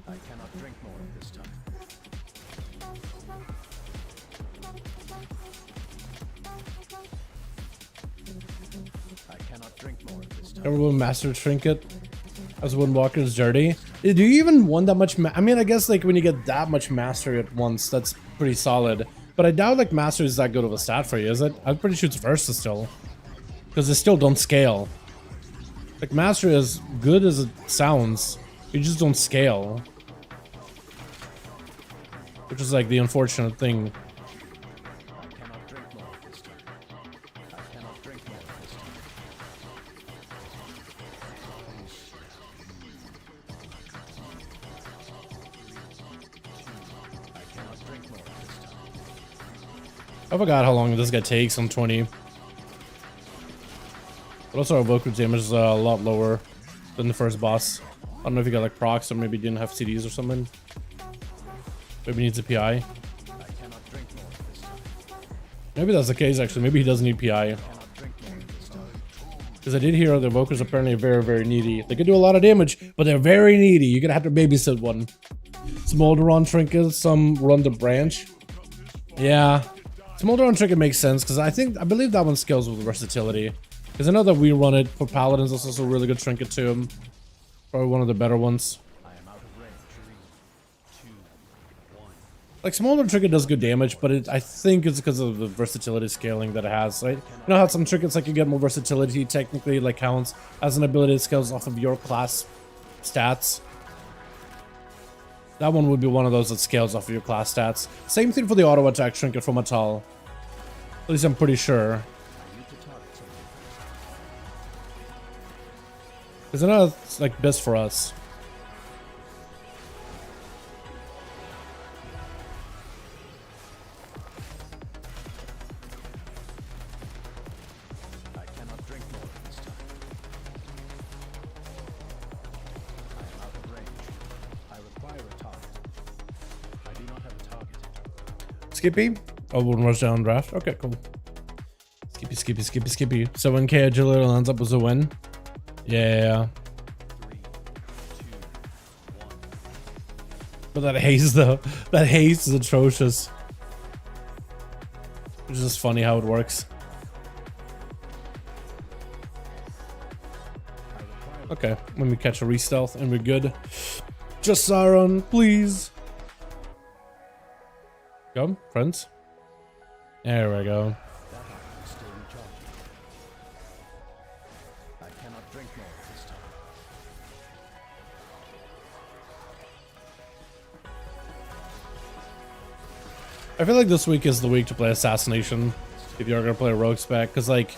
Speaker 2: I cannot drink more this time. I cannot drink more this time.
Speaker 1: Everyone master trinket as Windwalker's dirty. Do you even want that much? I mean, I guess like when you get that much mastery at once, that's pretty solid. But I doubt like mastery is that good of a stat for you, is it? I'm pretty sure it's Versa still, because they still don't scale. Like mastery, as good as it sounds, you just don't scale, which is like the unfortunate thing.
Speaker 2: I cannot drink more this time. I cannot drink more this time. I cannot drink more this time.
Speaker 1: I forgot how long this guy takes on 20. But also our Evoker damage is a lot lower than the first boss. I don't know if he got like procs or maybe he didn't have CDs or something. Maybe he needs a PI.
Speaker 2: I cannot drink more this time.
Speaker 1: Maybe that's the case actually. Maybe he doesn't need PI.
Speaker 2: I cannot drink more this time.
Speaker 1: Because I did hear the Evokers apparently are very, very needy. They can do a lot of damage, but they're very needy. You're gonna have to babysit one. Smolderon trinkets, some run the branch. Yeah. Smolderon trinket makes sense because I believe that one scales with versatility. Because I know that we run it for paladins. That's also a really good trinket too. Probably one of the better ones.
Speaker 2: I am out of range. 3, 2, 1.
Speaker 1: Like Smolder trinket does good damage, but I think it's because of the versatility scaling that it has, right? You know how some trinkets like you get more versatility technically like counts as an ability that scales off of your class stats. That one would be one of those that scales off of your class stats. Same thing for the auto attack trinket from Atal. At least I'm pretty sure.
Speaker 2: I need to target something.
Speaker 1: Because I know it's like best for us.
Speaker 2: I cannot drink more this time. I am out of range. I require a target. I do not have a target.
Speaker 1: Skippy? Oh, wouldn't rush down draft. Okay, cool. Skippy. 7k agility lands up as a win. Yeah.
Speaker 2: 3, 2, 1.
Speaker 1: But that haze though, that haze is atrocious. It's just funny how it works. Okay, let me catch a re-stealth and we're good. Just Sauron, please. Go, friends. There we go.
Speaker 2: That item is still recharging. I cannot drink more this time.
Speaker 1: I feel like this week is the week to play Assassination if you're gonna play a rogue spec, because like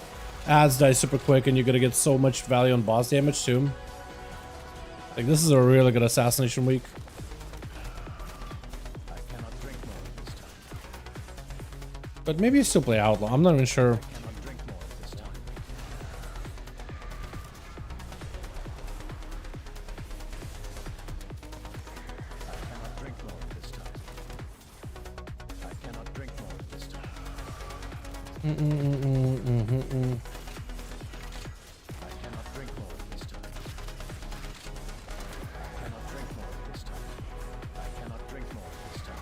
Speaker 1: ads die super quick and you're gonna get so much value on boss damage too. Like this is a really good Assassination week.
Speaker 2: I cannot drink more this time.
Speaker 1: But maybe you still play Outlaw, I'm not even sure.
Speaker 2: I cannot drink more this time. I cannot drink more this time. I cannot drink more this time. I cannot drink more this time. I cannot drink more this time. I cannot drink more this time.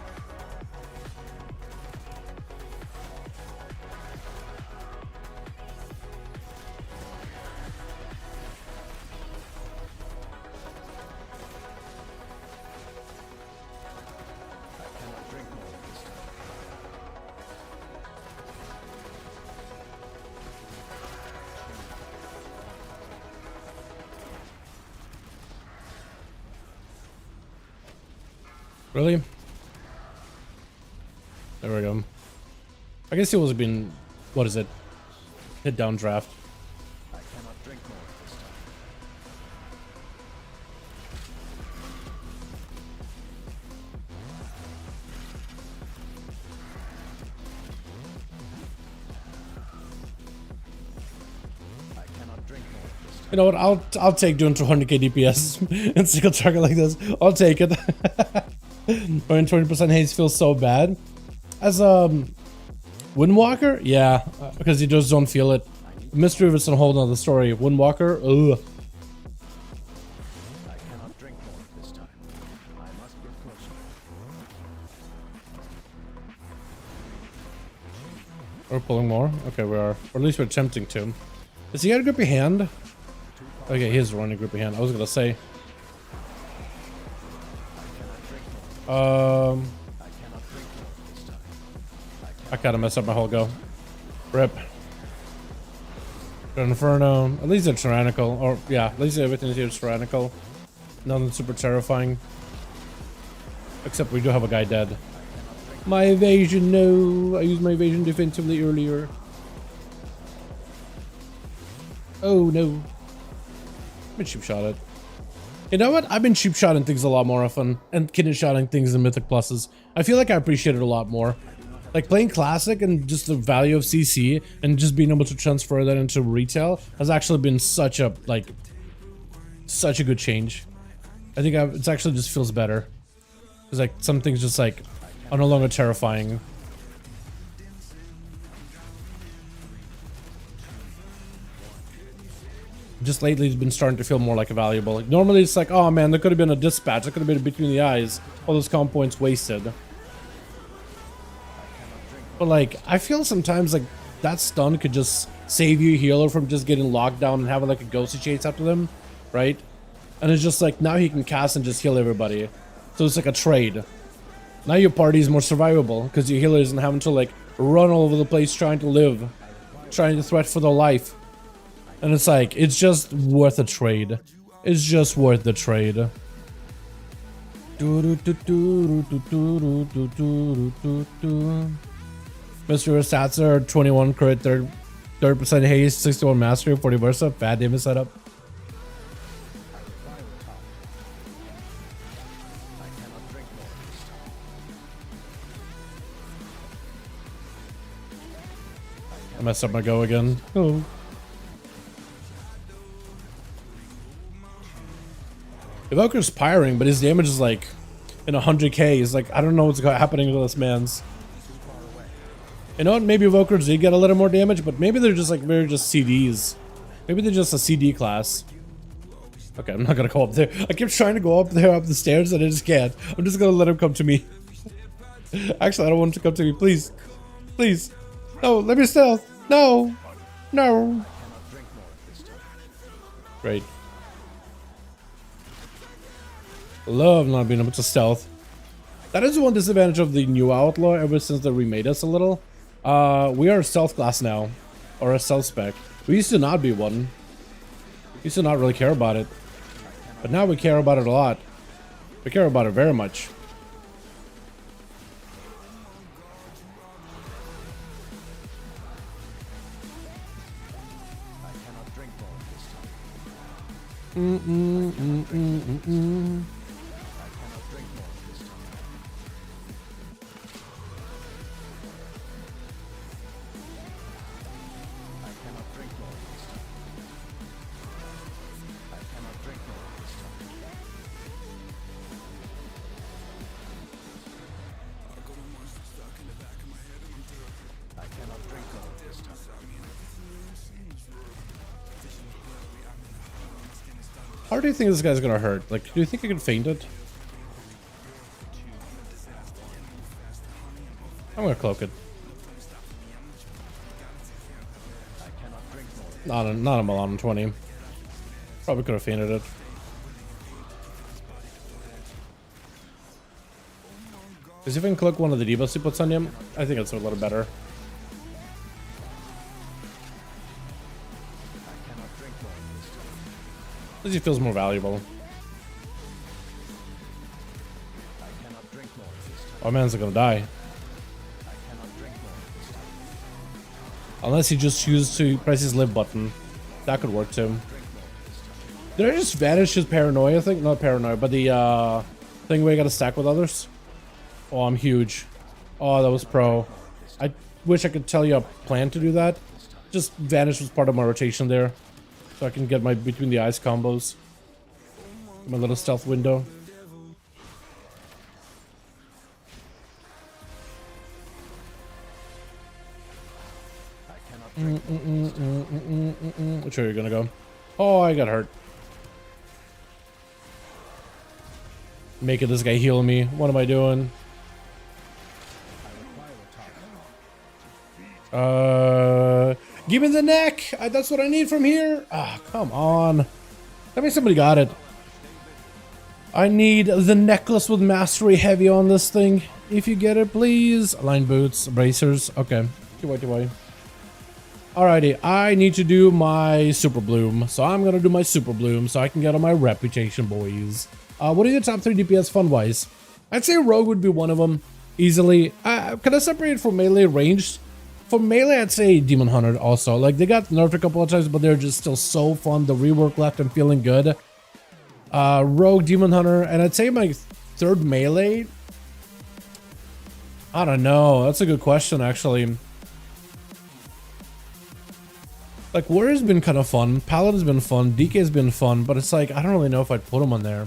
Speaker 1: Really? There we go. I guess it was been, what is it? Hit down draft.
Speaker 2: I cannot drink more this time. I cannot drink more this time.
Speaker 1: You know what? I'll take doing 200k DPS in single target like this. I'll take it. When 20% haste feels so bad. As Windwalker, yeah, because you just don't feel it. Mystery of it's a whole nother story. Windwalker, ugh.
Speaker 2: I cannot drink more this time. I must get closer.
Speaker 1: We're pulling more. Okay, we are. Or at least we're attempting to. Does he got a grippy hand? Okay, he has a running grippy hand. I was gonna say.
Speaker 2: I cannot drink more this time.
Speaker 1: I kind of messed up my whole go. Rip. Got Inferno. At least it's tyrannical. Or, yeah, at least everything here is tyrannical. Nothing super terrifying. Except we do have a guy dead. My evasion, no. I used my evasion defensively earlier. Oh, no. I've been cheap shotted. You know what? I've been cheap shotting things a lot more often. And kidney shotting things in Mythic Pluses. I feel like I appreciate it a lot more. Like playing Classic and just the value of CC and just being able to transfer that into retail has actually been such a, like, such a good change. I think it's actually just feels better. Because like some things just like are no longer terrifying. Just lately it's been starting to feel more like a valuable. Like normally it's like, oh man, there could have been a dispatch, there could have been between the eyes, all those comp points wasted. But like, I feel sometimes like that stun could just save you healer from just getting locked down and having like a ghosty chase after them, right? And it's just like now he can cast and just heal everybody. So it's like a trade. Now your party is more survivable because your healer isn't having to like run all over the place trying to live, trying to threat for their life. And it's like, it's just worth a trade. It's just worth the trade. Mr. Stats are 21 crit, 30% haste, 61 mastery, 40 versa. Bad damage setup. I messed up my go again. Oh. Evoker's piring, but his damage is like in 100k. He's like, I don't know what's happening to this man's. You know what? Maybe Evokers did get a little more damage, but maybe they're just like, they're just CDs. Maybe they're just a CD class. Okay, I'm not gonna go up there. I keep trying to go up there, up the stairs, and I just can't. I'm just gonna let him come to me. Actually, I don't want him to come to me. Please. Please. No, let me stealth. No. No. Great. Love not being able to stealth. That is one disadvantage of the new Outlaw ever since they remade us a little. We are a stealth class now. Or a stealth spec. We used to not be one. We used to not really care about it. But now we care about it a lot. We care about it very much.
Speaker 2: I cannot drink more this time. I cannot drink more this time. I cannot drink more this time. I cannot drink more this time. I cannot drink more this time.
Speaker 1: How do you think this guy's gonna hurt? Like, do you think he can feint it? I'm gonna cloak it.
Speaker 2: I cannot drink more.
Speaker 1: Not a Milan 20. Probably could have feinted it. Because if I can cloak one of the debuffs he puts on him, I think it's a little better.
Speaker 2: I cannot drink more this time.
Speaker 1: At least he feels more valuable.
Speaker 2: I cannot drink
Speaker 1: Oh, man's gonna die.
Speaker 2: I cannot drink more this time.
Speaker 1: Unless he just chooses to press his live button. That could work too. Did I just vanish his paranoia thing? Not paranoia, but the thing where you gotta stack with others? Oh, I'm huge. Oh, that was pro. I wish I could tell you a plan to do that. Just vanish was part of my rotation there. So I can get my between the eyes combos. My little stealth window.
Speaker 2: I cannot drink
Speaker 1: Which way are you gonna go? Oh, I got hurt. Making this guy heal me. What am I doing? Give me the neck. That's what I need from here. Ah, come on. Tell me somebody got it. I need the necklace with mastery heavy on this thing. If you get it, please. Line boots, bracers. Okay. Alrighty, I need to do my super bloom. So I'm gonna do my super bloom so I can get on my reputation, boys. What are your top 3 DPS fun-wise? I'd say Rogue would be one of them. Easily. Can I separate it from melee ranged? For melee, I'd say Demon Hunter also. Like, they got nerfed a couple of times, but they're just still so fun. The rework left them feeling good. Rogue, Demon Hunter, and I'd say my third melee. I don't know. That's a good question, actually. Like, Warrior's been kind of fun. Paladin's been fun. DK's been fun, but it's like, I don't really know if I'd put them on there.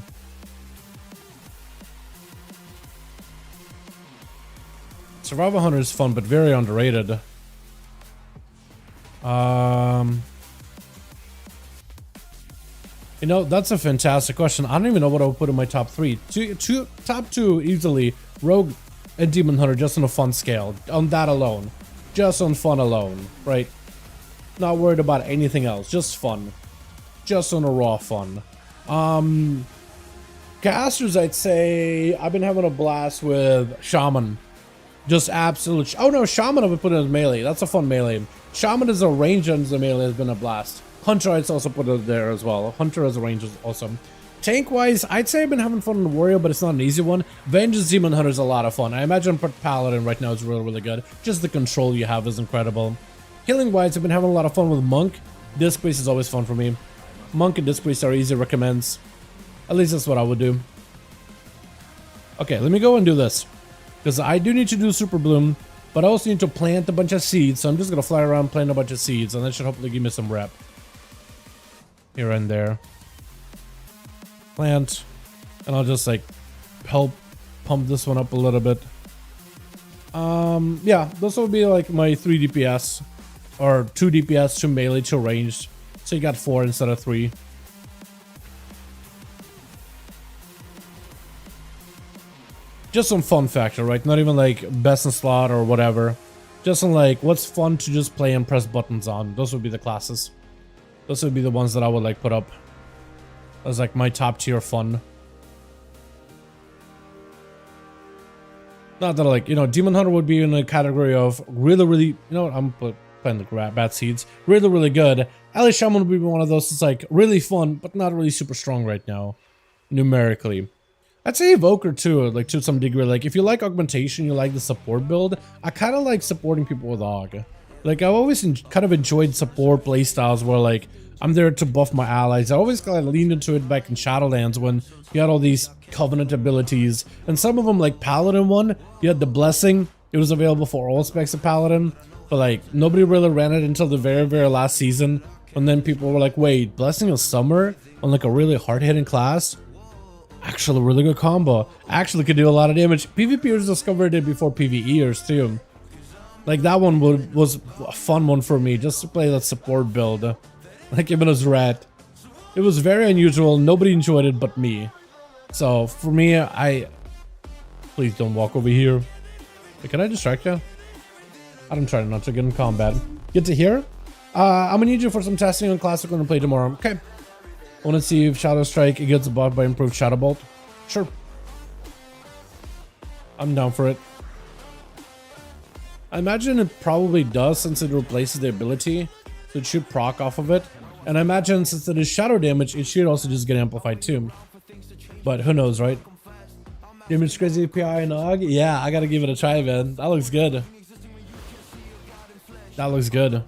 Speaker 1: Survival Hunter is fun, but very underrated. You know, that's a fantastic question. I don't even know what I would put in my top 3. Top 2 easily. Rogue and Demon Hunter just on a fun scale. On that alone. Just on fun alone, right? Not worried about anything else. Just fun. Just on a raw fun. Casters, I'd say I've been having a blast with Shaman. Just absolute. Oh no, Shaman I would put in as melee. That's a fun melee. Shaman as a range and as a melee has been a blast. Hunter I'd also put it there as well. Hunter as a range is awesome. Tank wise, I'd say I've been having fun on Warrior, but it's not an easy one. Vengeance Demon Hunter is a lot of fun. I imagine Paladin right now is really good. Just the control you have is incredible. Healing wise, I've been having a lot of fun with Monk. Disc Priest is always fun for me. Monk and Disc Priest are easy recommends. At least that's what I would do. Okay, let me go and do this. Because I do need to do Super Bloom, but I also need to plant a bunch of seeds. So I'm just going to fly around, plant a bunch of seeds, and that should hopefully give me some rep. Here and there. Plant. And I'll just like help pump this one up a little bit. Yeah, those will be like my 3 DPS. Or 2 DPS, 2 melee, 2 ranged. So you got 4 instead of 3. Just some fun factor, right? Not even like best in slot or whatever. Just on like what's fun to just play and press buttons on. Those would be the classes. Those would be the ones that I would like put up as like my top tier fun. Not that like, you know, Demon Hunter would be in a category of really, you know what, I'm playing the bad seeds. Really good. Ali Shaman would be one of those that's like really fun, but not really super strong right now, numerically. I'd say Evoker too, like to some degree. Like if you like augmentation, you like the support build. I kind of like supporting people with AUG. Like I've always kind of enjoyed support playstyles where like I'm there to buff my allies. I always kind of leaned into it back in Shadowlands when you had all these Covenant abilities. And some of them, like Paladin one, you had the Blessing. It was available for all specs of Paladin. But like nobody really ran it until the very last season. And then people were like, wait, Blessing of Summer on like a really hard-hitting class? Actually, a really good combo. Actually could do a lot of damage. PvPers discovered it before PvEers too. Like that one was a fun one for me, just to play that support build. Like even as Rat. It was very unusual. Nobody enjoyed it but me. So for me, please don't walk over here. Wait, can I distract you? I'm trying not to get in combat. Get to here? I'm gonna need you for some testing on Classic when I play tomorrow. Okay. I want to see if Shadow Strike gets buffed by improved Shadow Bolt. Sure. I'm down for it. I imagine it probably does since it replaces the ability. So it should proc off of it. And I imagine since it is shadow damage, it should also just get amplified too. But who knows, right? Image crazy PI and Og. Yeah, I gotta give it a try, man. That looks good. That looks good. All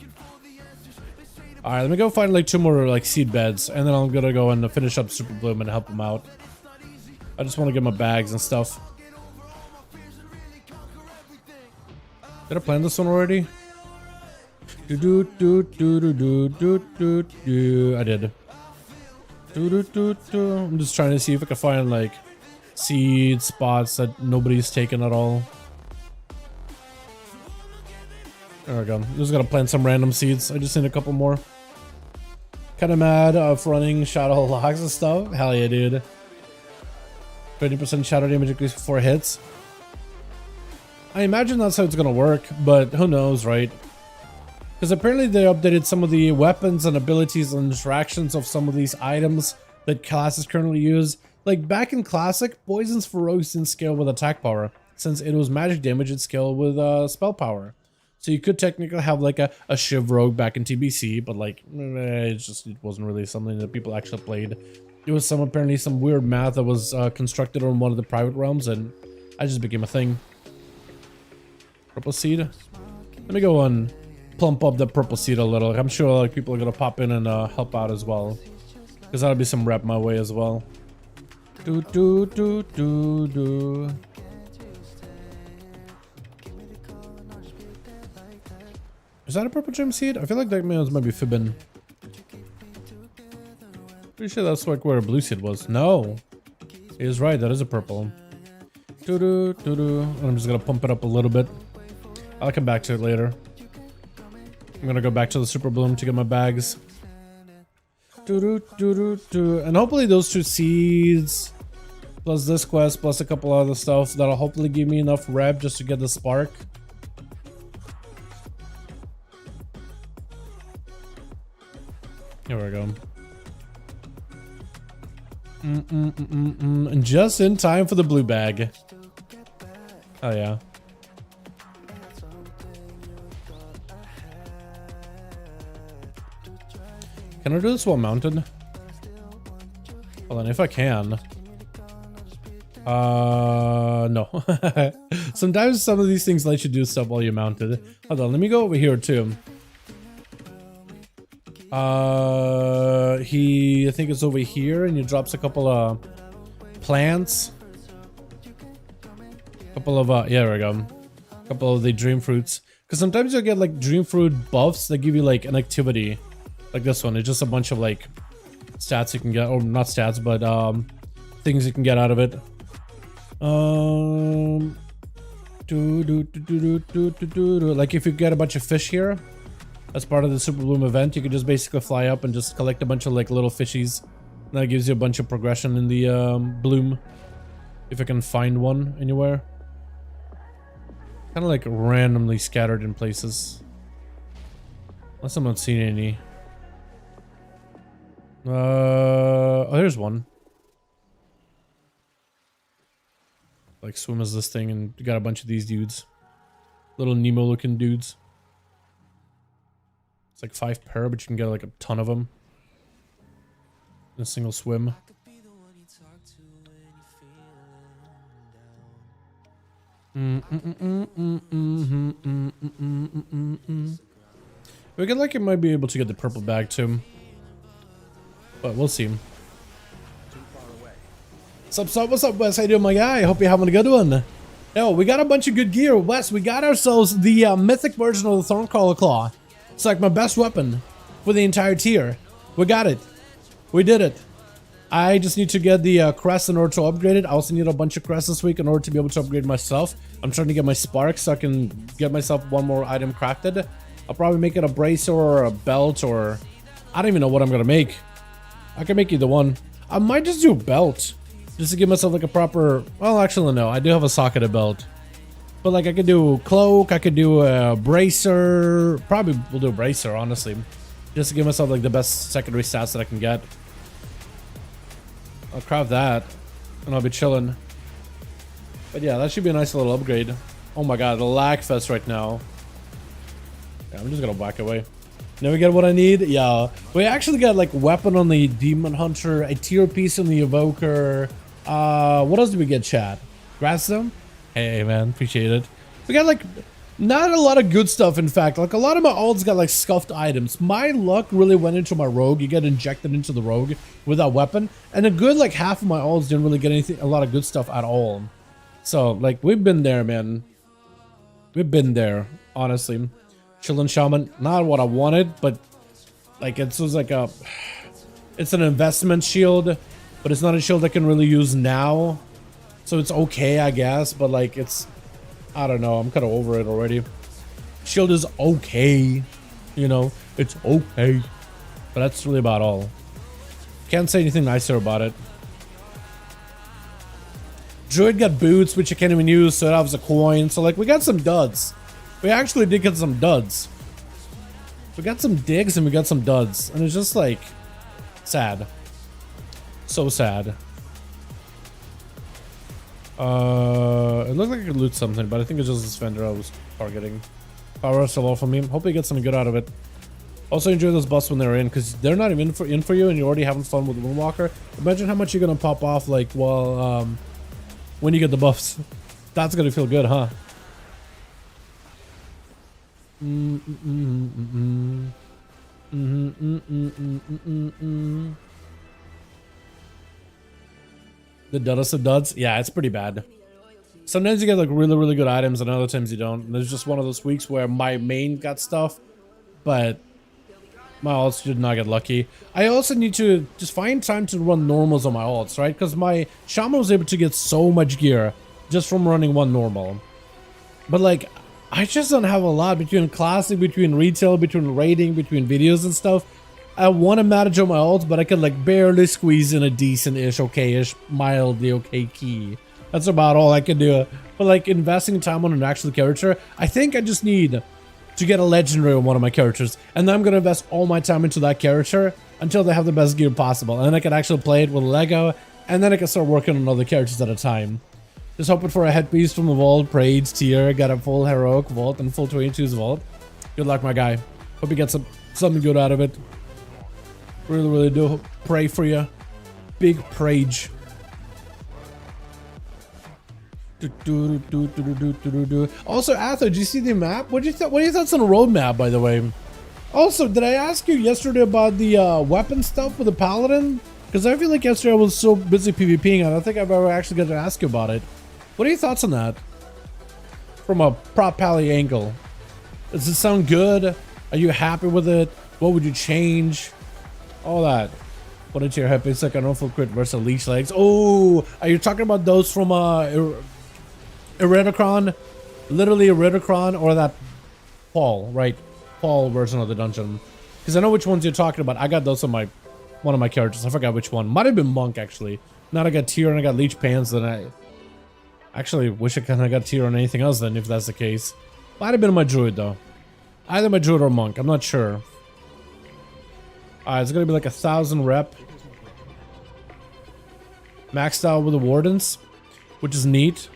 Speaker 1: right, let me go find like 2 more like seed beds, and then I'm gonna go and finish up Super Bloom and help him out. I just want to get my bags and stuff. Did I plan this one already? I did. I'm just trying to see if I can find like seed spots that nobody's taken at all. There we go. I'm just gonna plant some random seeds. I just need a couple more. Kind of mad for running shadow logs and stuff. Hell yeah, dude. 20% shadow damage increase for 4 hits. I imagine that's how it's gonna work, but who knows, right? Because apparently they updated some of the weapons and abilities and interactions of some of these items that classes currently use. Like back in Classic, Poison's Ferocious didn't scale with attack power, since it was magic damage it scaled with spell power. So you could technically have like a Shiv Rogue back in TBC, but like it wasn't really something that people actually played. It was apparently some weird math that was constructed on one of the private realms, and I just became a thing. Purple seed. Let me go and plump up the purple seed a little. I'm sure like people are gonna pop in and help out as well, because that'll be some rep my way as well. Is that a purple gem seed? I feel like that might be fibbing. Pretty sure that's like where a blue seed was. No, he is right. That is a purple. I'm just gonna pump it up a little bit. I'll come back to it later. I'm gonna go back to the Super Bloom to get my bags. And hopefully those 2 seeds, plus this quest, plus a couple other stuff, that'll hopefully give me enough rep just to get the spark. Here we go. And just in time for the blue bag. Oh yeah. Can I do this while mounted? Hold on, if I can. No. Sometimes some of these things let you do stuff while you're mounted. Hold on, let me go over here too. I think it's over here, and he drops a couple of plants. Couple of yeah, there we go. A couple of the dream fruits. Because sometimes you'll get like dream fruit buffs that give you like an activity. Like this one, it's just a bunch of like stats you can get, or not stats, but things you can get out of it. Like if you get a bunch of fish here as part of the Super Bloom event, you can just basically fly up and just collect a bunch of like little fishies. And that gives you a bunch of progression in the bloom, if I can find one anywhere. Kind of like randomly scattered in places, unless I'm not seeing any. Oh, there's one. Like swim as this thing, and you got a bunch of these dudes, little Nemo looking dudes. It's like 5 per, but you can get like a ton of them in a single swim. We get like it might be able to get the purple bag too, but we'll see. What's up, Wes? How you doing, my guy? I hope you're having a good one. Yo, we got a bunch of good gear, Wes. We got ourselves the mythic version of the Thorncaller Claw. It's like my best weapon for the entire tier. We got it. We did it. I just need to get the crest in order to upgrade it. I also need a bunch of crests this week in order to be able to upgrade myself. I'm trying to get my spark so I can get myself one more item crafted. I'll probably make it a bracer or a belt, or I don't even know what I'm gonna make. I can make either one. I might just do a belt, just to give myself like a proper, well, actually no, I do have a socketed belt. But like I could do cloak, I could do a bracer, probably will do a bracer, honestly. Just to give myself like the best secondary stats that I can get. I'll craft that, and I'll be chilling. But yeah, that should be a nice little upgrade. Oh my god, the lag fest right now. Yeah, I'm just gonna whack away. Now we get what I need? Yeah. We actually got like weapon on the Demon Hunter, a tier piece on the Evoker. What else did we get, chat? Grass zone? Hey man, appreciate it. We got like not a lot of good stuff, in fact. Like a lot of my alts got like scuffed items. My luck really went into my rogue. You get injected into the rogue with that weapon. And a good like half of my alts didn't really get anything, a lot of good stuff at all. So like we've been there, man. We've been there, honestly. Chillin' Shaman, not what I wanted, but like it's like a, it's an investment shield, but it's not a shield I can really use now. So it's okay, I guess, but like it's, I don't know, I'm kind of over it already. Shield is okay, you know, it's okay, but that's really about all. Can't say anything nicer about it. Druid got boots, which I can't even use, so that was a coin. So like we got some duds. We actually did get some duds. We got some digs and we got some duds, and it's just like sad. So sad. It looked like I could loot something, but I think it's just this vendor I was targeting. Power so well for me. Hope you get something good out of it. Also enjoy those buffs when they're in, because they're not even in for you, and you're already having fun with Moonwalker. Imagine how much you're gonna pop off like while when you get the buffs. That's gonna feel good, huh? The duddest of duds? Yeah, it's pretty bad. Sometimes you get like really, really good items, and other times you don't. And there's just one of those weeks where my main got stuff, but my alts did not get lucky. I also need to just find time to run normals on my alts, right? Because my Shaman was able to get so much gear just from running one normal. But like, I just don't have a lot between classic, between retail, between raiding, between videos and stuff. I want to manage on my alts, but I can like barely squeeze in a decent-ish, okay-ish, mildly okay key. That's about all I can do. But like investing time on an actual character, I think I just need to get a legendary on one of my characters, and then I'm gonna invest all my time into that character until they have the best gear possible, and then I can actually play it with Lego, and then I can start working on other characters at a time. Just hoping for a headpiece from the vault, Parades tier, got a full heroic vault and full 22's vault. Good luck, my guy. Hope you get something good out of it. Really, really do pray for you. Big prage. Also, Arthur, did you see the map? What are your thoughts on the roadmap, by the way? Also, did I ask you yesterday about the weapon stuff with the paladin? Because I feel like yesterday I was so busy PvPing, I don't think I've ever actually got to ask you about it. What are your thoughts on that? From a prop pally angle. Does it sound good? Are you happy with it? What would you change? All that. What is your happy? It's like an awful crit versus leech legs. Oh, are you talking about those from Eridocron? Literally Eridocron, or that Paul, right? Paul version of the dungeon. Because I know which ones you're talking about. I got those on my one of my characters. I forgot which one. Might have been Monk, actually. Now I got Tier and I got Leech Pants, then I actually wish I kind of got Tier on anything else then, if that's the case. Might have been my Druid, though. Either my Druid or Monk. I'm not sure. Alright, it's gonna be like 1,000 rep. Maxed out with the Wardens, which is neat.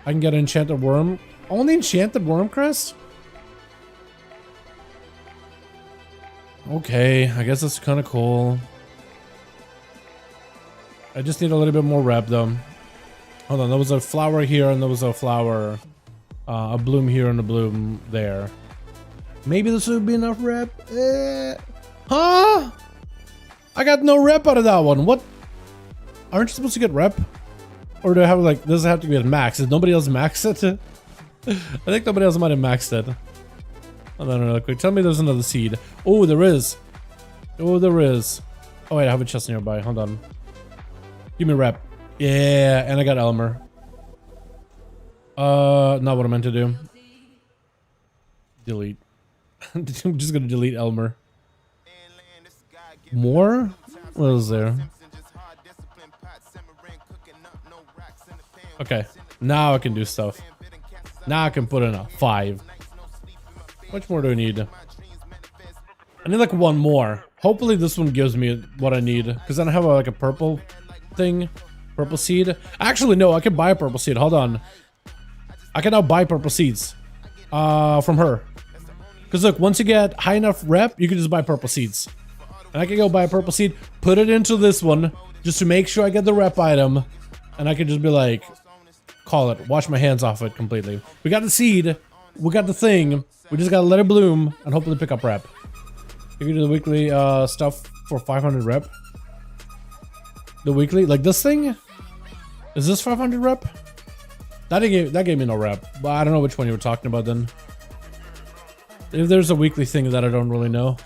Speaker 1: I can get an Enchanted Worm. Only Enchanted Worm Crest? Okay, I guess that's kind of cool. I just need a little bit more rep, though. Hold on, there was a flower here, and there was a flower, a bloom here, and a bloom there. Maybe this would be enough rep. Huh? I got no rep out of that one. What? Aren't you supposed to get rep? Or do I have like, does it have to be at max? Did nobody else max it? I think nobody else might have maxed it. Hold on real quick. Tell me there's another seed. Oh, there is. Oh, there is. Oh wait, I have a chest nearby. Hold on. Give me rep. Yeah, and I got Elmer. Not what I meant to do. Delete. I'm just gonna delete Elmer. More? What is there? Okay, now I can do stuff. Now I can put in a 5. How much more do I need? I need like one more. Hopefully this one gives me what I need, because then I have like a purple thing. Purple seed. Actually, no, I can buy a purple seed. Hold on. I can now buy purple seeds from her. Because look, once you get high enough rep, you can just buy purple seeds. And I can go buy a purple seed, put it into this one, just to make sure I get the rep item. And I can just be like, call it. Wash my hands off it completely. We got the seed. We got the thing. We just gotta let it bloom and hopefully pick up rep. You can do the weekly stuff for 500 rep. The weekly, like this thing? Is this 500 rep? That gave me no rep, but I don't know which one you were talking about then. If there's a weekly thing that I don't really know.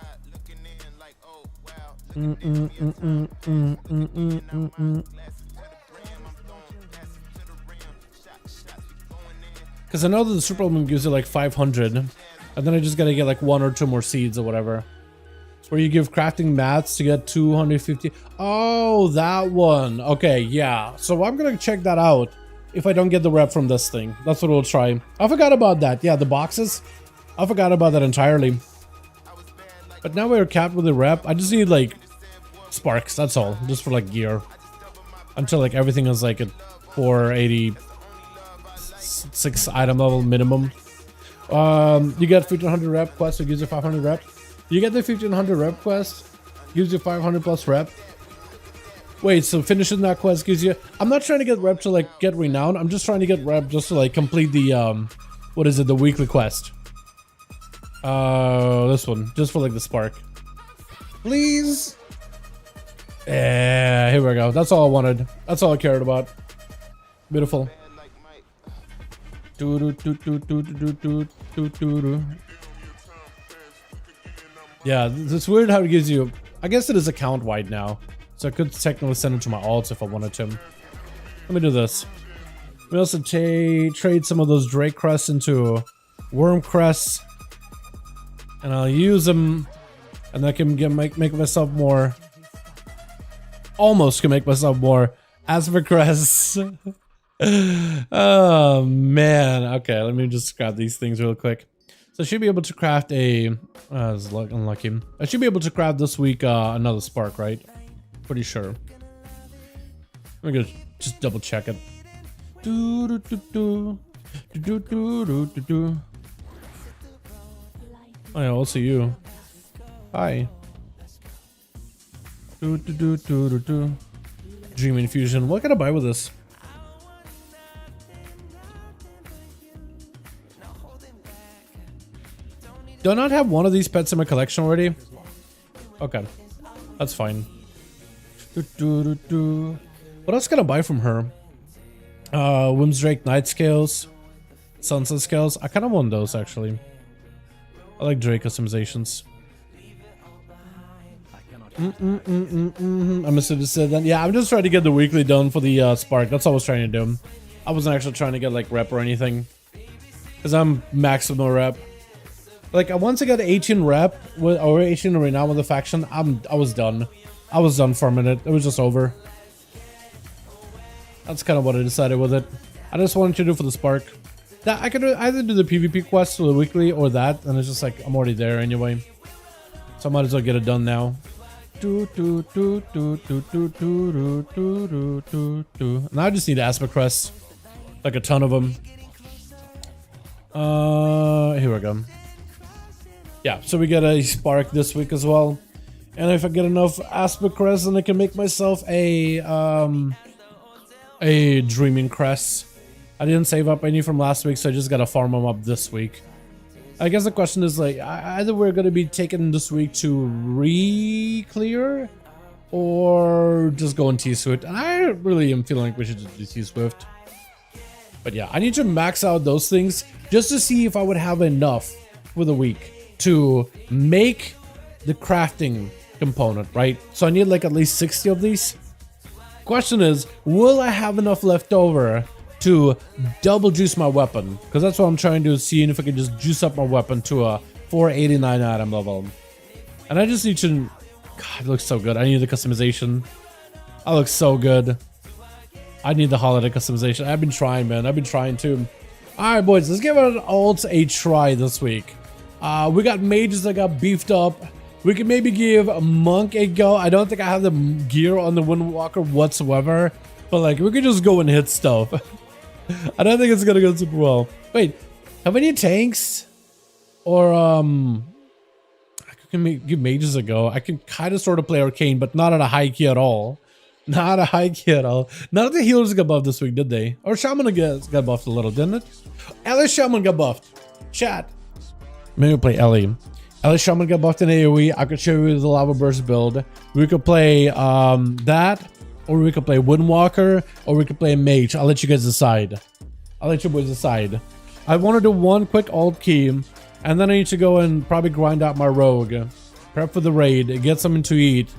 Speaker 1: Because I know that the super album gives you like 500, and then I just gotta get like 1 or 2 more seeds or whatever. Where you give crafting mats to get 250. Oh, that one. Okay, yeah. So I'm gonna check that out if I don't get the rep from this thing. That's what we'll try. I forgot about that. Yeah, the boxes. I forgot about that entirely. But now we're capped with the rep. I just need like sparks. That's all. Just for like gear. Until like everything is like at 486 item level minimum. You get 1500 rep quest, so it gives you 500 rep. You get the 1500 rep quest, gives you 500 plus rep. Wait, so finishing that quest gives you... I'm not trying to get rep to like get renowned. I'm just trying to get rep just to like complete the what is it, the weekly quest. This one, just for like the spark. Please. Yeah, here we go. That's all I wanted. That's all I cared about. Beautiful. Yeah, it's weird how it gives you... I guess it is account wide now, so I could technically send it to my alts if I wanted to. Let me do this. We also trade some of those Drake crests into worm crests, and I'll use them, and I can make myself more... Almost can make myself more Asper crests. Oh man. Okay, let me just grab these things real quick. So I should be able to craft a... it's unlucky. I should be able to craft this week another spark, right? Pretty sure. I'm gonna just double check it. Oh yeah, also you. Hi. Dream infusion. What can I buy with this? Do I not have one of these pets in my collection already? Okay, that's fine. What else can I buy from her? Whimsdrake Night Scales, Sunset Scales. I kind of want those actually. I like Drake customizations. I'm just said that. Yeah, I'm just trying to get the weekly done for the spark. That's all I was trying to do. I wasn't actually trying to get like rep or anything, because I'm maximum rep. Like once I got 18 rep with, or 18 right now with the faction, I was done. I was done for a minute. It was just over. That's kind of what I decided with it. I just wanted to do for the spark. That I could either do the PvP quest for the weekly or that, and it's just like I'm already there anyway. So I might as well get it done now. Now I just need aspect crests, like a ton of them. Here we go. Yeah, so we get a spark this week as well, and if I get enough aspect crests, then I can make myself a dreaming crest. I didn't save up any from last week, so I just gotta farm them up this week. I guess the question is like, either we're gonna be taking this week to re-clear, or just go in T-Swift. And I really am feeling like we should just do T-Swift. But yeah, I need to max out those things just to see if I would have enough for the week to make the crafting component, right? So I need like at least 60 of these. Question is, will I have enough left over to double juice my weapon? Because that's what I'm trying to see, if I can just juice up my weapon to a 489 item level. And I just need to... God, it looks so good. I need the customization. I look so good. I need the holiday customization. I've been trying, man. I've been trying too. Alright, boys. Let's give our alts a try this week. We got mages that got beefed up. We can maybe give a monk a go. I don't think I have the gear on the Windwalker whatsoever. But like, we could just go and hit stuff. I don't think it's gonna go super well. Wait, have any tanks? Or I can give mages a go. I can kind of sort of play arcane, but not at a high key at all. Not a high key at all. None of the healers got buffed this week, did they? Or Shaman got buffed a little, didn't it? Ellie Shaman got buffed. Chat. Maybe we'll play Ellie. Ellie Shaman got buffed in AoE. I could show you the Lava Burst build. We could play that, or we could play Windwalker, or we could play Mage. I'll let you guys decide. I'll let you boys decide. I want to do one quick alt key, and then I need to go and probably grind out my rogue. Prep for the raid, get something to eat.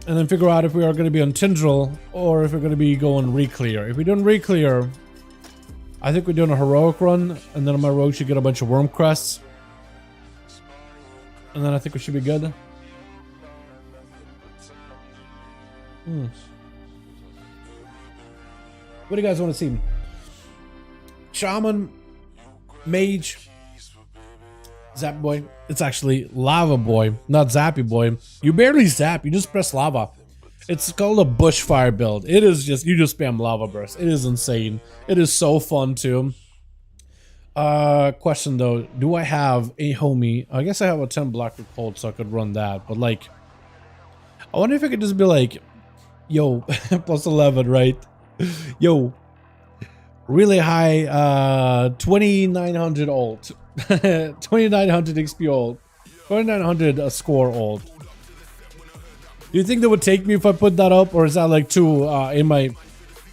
Speaker 1: And then figure out if we are going to be on Tindril or if we're going to be going Reclear. If we're doing Reclear, I think we're doing a heroic run, and then my rogue should get a bunch of worm crests. And then I think we should be good. What do you guys want to see? Shaman, Mage, Zap Boy. It's actually Lava Boy, not Zappy Boy. You barely zap, you just press lava. It's called a bushfire build. It is just, you just spam lava burst. It is insane. It is so fun too. Question though, do I have a homie? I guess I have a 10 block with cold, so I could run that. But like, I wonder if I could just be like, yo, plus 11, right? Yo, really high 2900 ult. 2900 XP ult. 2900 score ult. Do you think that would take me if I put that up, or is that like too in my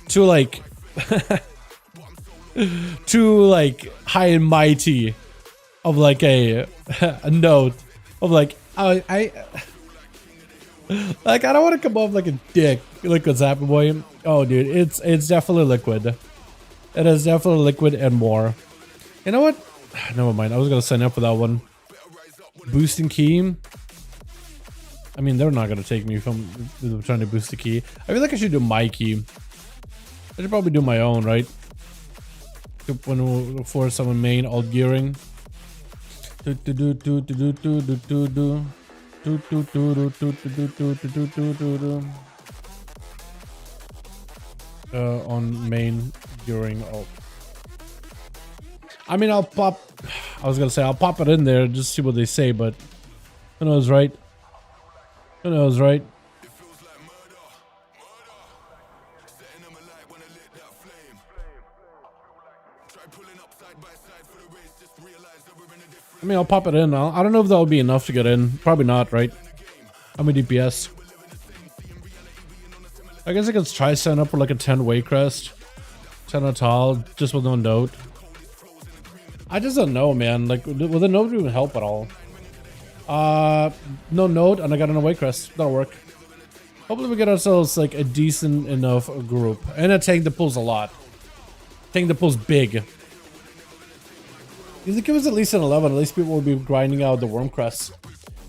Speaker 1: too like too like high and mighty of like a note of like I like I don't want to come off like a dick like a Zappa Boy. Oh dude, it's definitely liquid. It is definitely liquid and more. You know what? Never mind. I was gonna sign up for that one. Boosting key. I mean, they're not gonna take me if I'm trying to boost the key. I feel like I should do my key. I should probably do my own, right? When for someone main alt gearing. On main during alt. I mean, I'll pop. I was gonna say I'll pop it in there just see what they say, but who knows, right? Who knows, right? I mean, I'll pop it in. I don't know if that would be enough to get in. Probably not, right? How many DPS? I guess I could try sign up for like a 10 way crest, 10 at all, just with no note. I just don't know, man. Like, will the note even help at all? No note, and I got an away crest. That'll work. Hopefully we get ourselves like a decent enough group. And a tank that pulls a lot. Tank that pulls big. If it give us at least an 11, at least people will be grinding out the worm crests.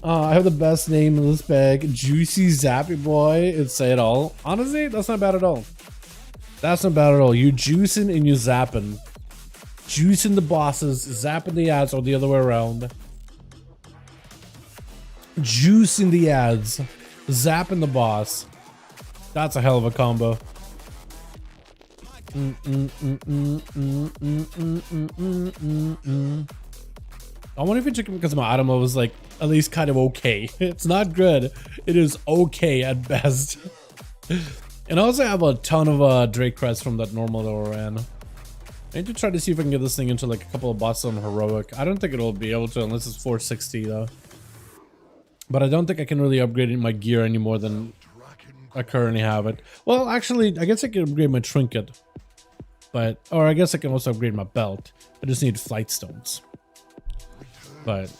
Speaker 1: I have the best name in this bag. Juicy Zappy Boy. It's say it all. Honestly, that's not bad at all. That's not bad at all. You juicing and you zapping. Juicing the bosses, zapping the ads, or the other way around. Juicing the ads, zapping the boss. That's a hell of a combo. I wonder if it took him because my item was like at least kind of okay. It's not good. It is okay at best. And I also have a ton of Drake crests from that normal that we're in. I need to try to see if I can get this thing into like a couple of bosses on heroic. I don't think it'll be able to unless it's 460 though. But I don't think I can really upgrade my gear any more than I currently have it. Well, actually, I guess I can upgrade my trinket. But, or I guess I can also upgrade my belt. I just need flight stones. But,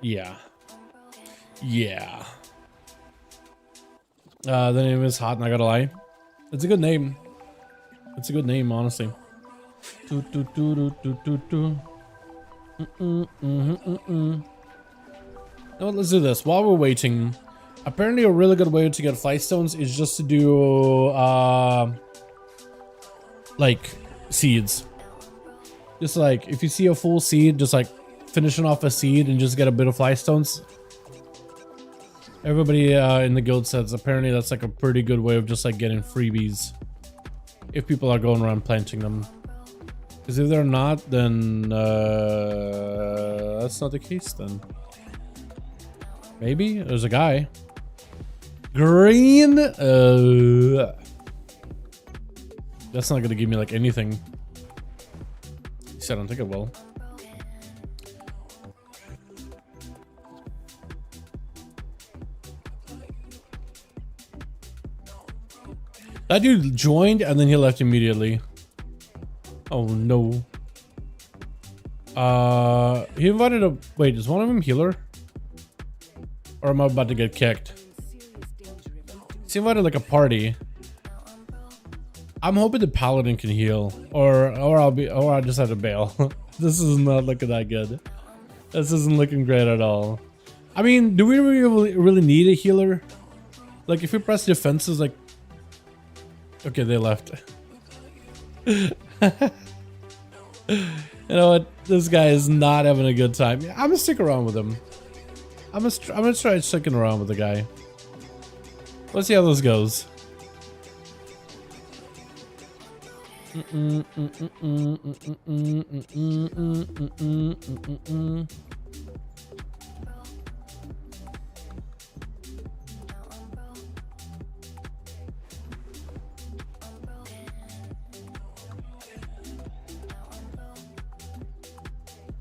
Speaker 1: yeah. Yeah. The name is Hot, not gonna lie. It's a good name. It's a good name, honestly. Now let's do this. While we're waiting, apparently a really good way to get flight stones is just to do like seeds. Just like if you see a full seed, just like finishing off a seed and just get a bit of flight stones. Everybody in the guild says apparently that's like a pretty good way of just like getting freebies if people are going around planting them. Because if they're not, then that's not the case then. Maybe there's a guy. Green. That's not gonna give me like anything. I don't think it will. That dude joined and then he left immediately. Oh no. He invited a. Wait, is one of them healer? Or am I about to get kicked? He invited like a party. I'm hoping the paladin can heal, or I just have to bail. This is not looking that good. This isn't looking great at all. I mean, do we really need a healer? Like, if we press defenses, like, okay, they left. You know what? This guy is not having a good time. I'm gonna stick around with him. I'm gonna try sticking around with the guy. Let's see how this goes.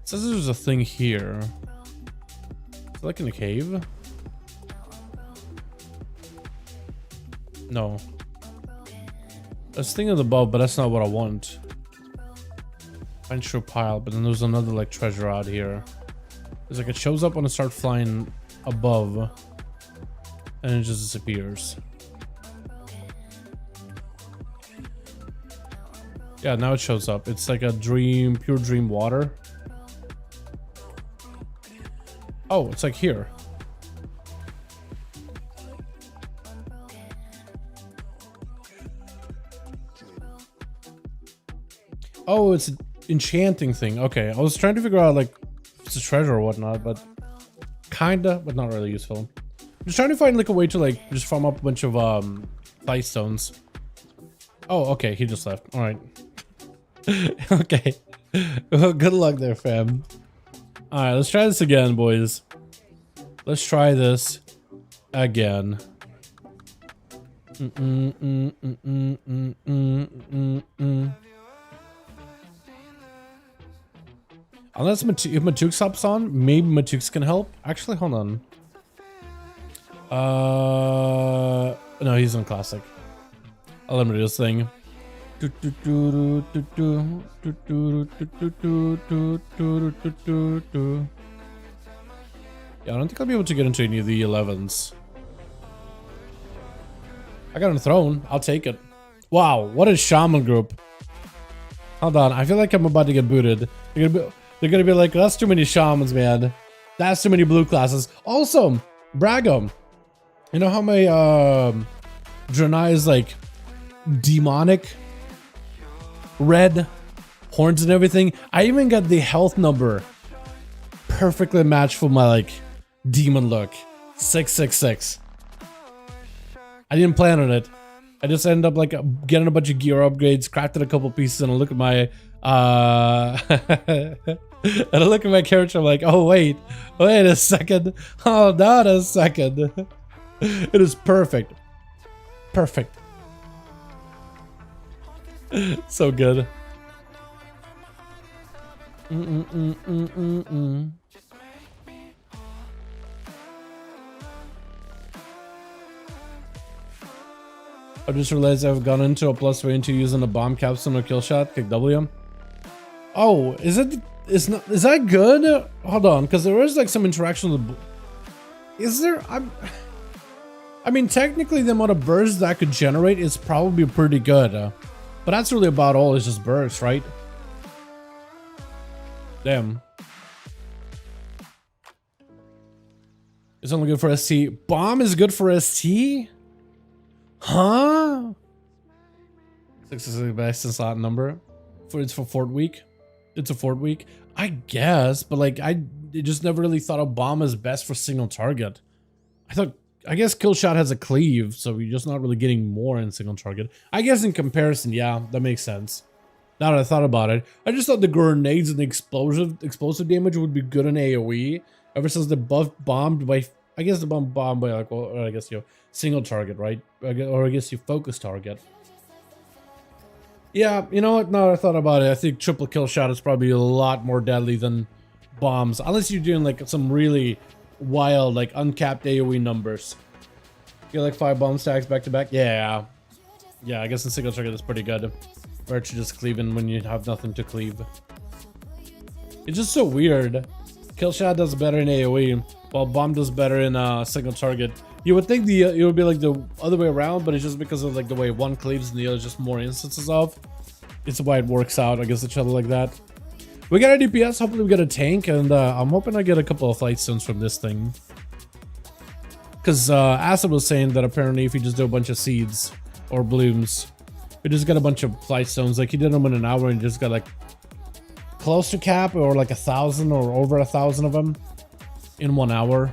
Speaker 1: Says there's a thing here. Is it like in a cave? No. There's a thing above, but that's not what I want. Find true pile, but then there's another like treasure out here. It's like it shows up when I start flying above, and it just disappears. Yeah, now it shows up. It's like a dream, pure dream water. Oh, it's like here. Oh, it's an enchanting thing. Okay, I was trying to figure out like if it's a treasure or whatnot, but kinda, but not really useful. I'm just trying to find like a way to like just farm up a bunch of light stones. Oh, okay, he just left. All right. Okay. Well, good luck there, fam. All right, let's try this again, boys. Let's try this again. Unless if Matuk's hops on, maybe Matuk's can help. Actually, hold on. No, he's on classic. I'll let him do this thing. Yeah, I don't think I'll be able to get into any of the 11s. I got a throne. I'll take it. Wow, what a shaman group. Hold on, I feel like I'm about to get booted. They're gonna be like, that's too many shamans, man. That's too many blue classes. Also, Bragum. You know how my Draenei is like demonic? Red horns and everything. I even got the health number perfectly matched for my like demon look. 666. I didn't plan on it. I just ended up like getting a bunch of gear upgrades, crafted a couple pieces, and I look at my and I look at my character, I'm like, oh wait a second. Hold on a second. It is perfect. Perfect. So good. I just realized I've gone into a plus into using a bomb capsule or kill shot, kick W. Oh, is that good? Hold on, because there is like some interaction with. Is there? I mean, technically, the amount of bursts that could generate is probably pretty good, but that's really about all. It's just bursts, right? Damn. It's only good for ST. Bomb is good for ST? Huh? 6 is the best slot number. It's for Fort Week. It's a Fort Week. I guess, but like I just never really thought of bomb as best for single target. I guess kill shot has a cleave, so you're just not really getting more in single target. I guess in comparison, yeah, that makes sense. Now that I thought about it, I just thought the grenades and the explosive damage would be good in AoE. Ever since the buff bombed by I guess the bomb by like, well, I guess you single target, right? Or I guess you focus target. Yeah, you know what? Now that I thought about it, I think triple kill shot is probably a lot more deadly than bombs, unless you're doing like some really wild, like uncapped AoE numbers. Get like 5 bomb stacks back to back. Yeah, yeah. I guess the single target is pretty good. Or it's just cleaving when you have nothing to cleave. It's just so weird. Kill shot does better in AoE, while bomb does better in single target. You would think it would be like the other way around, but it's just because of like the way one cleaves and the other just more instances of. It's why it works out against each other like that. We got a DPS, hopefully we get a tank, and I'm hoping I get a couple of flight stones from this thing. Because ASUS was saying that apparently if you just do a bunch of seeds or blooms, you just get a bunch of flight stones. Like he did them in an hour and just got like close to cap or like 1,000 or over 1,000 of them in 1 hour.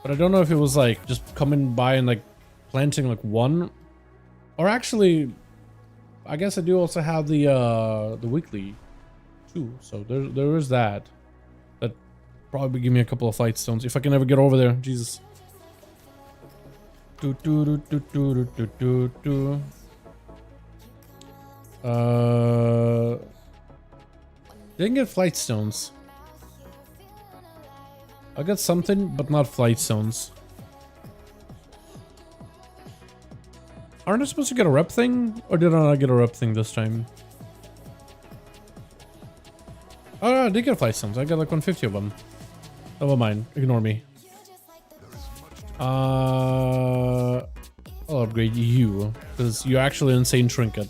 Speaker 1: But I don't know if it was like just coming by and like planting like one, or actually, I guess I do also have the weekly too. So there is that. That probably give me a couple of flight stones if I can ever get over there. Jesus. Didn't get flight stones. I got something, but not flight stones. Aren't I supposed to get a rep thing? Or did I not get a rep thing this time? Oh, no, I did get flight stones. I got like 150 of them. Never mind. Ignore me. I'll upgrade you. Because you're actually an insane trinket.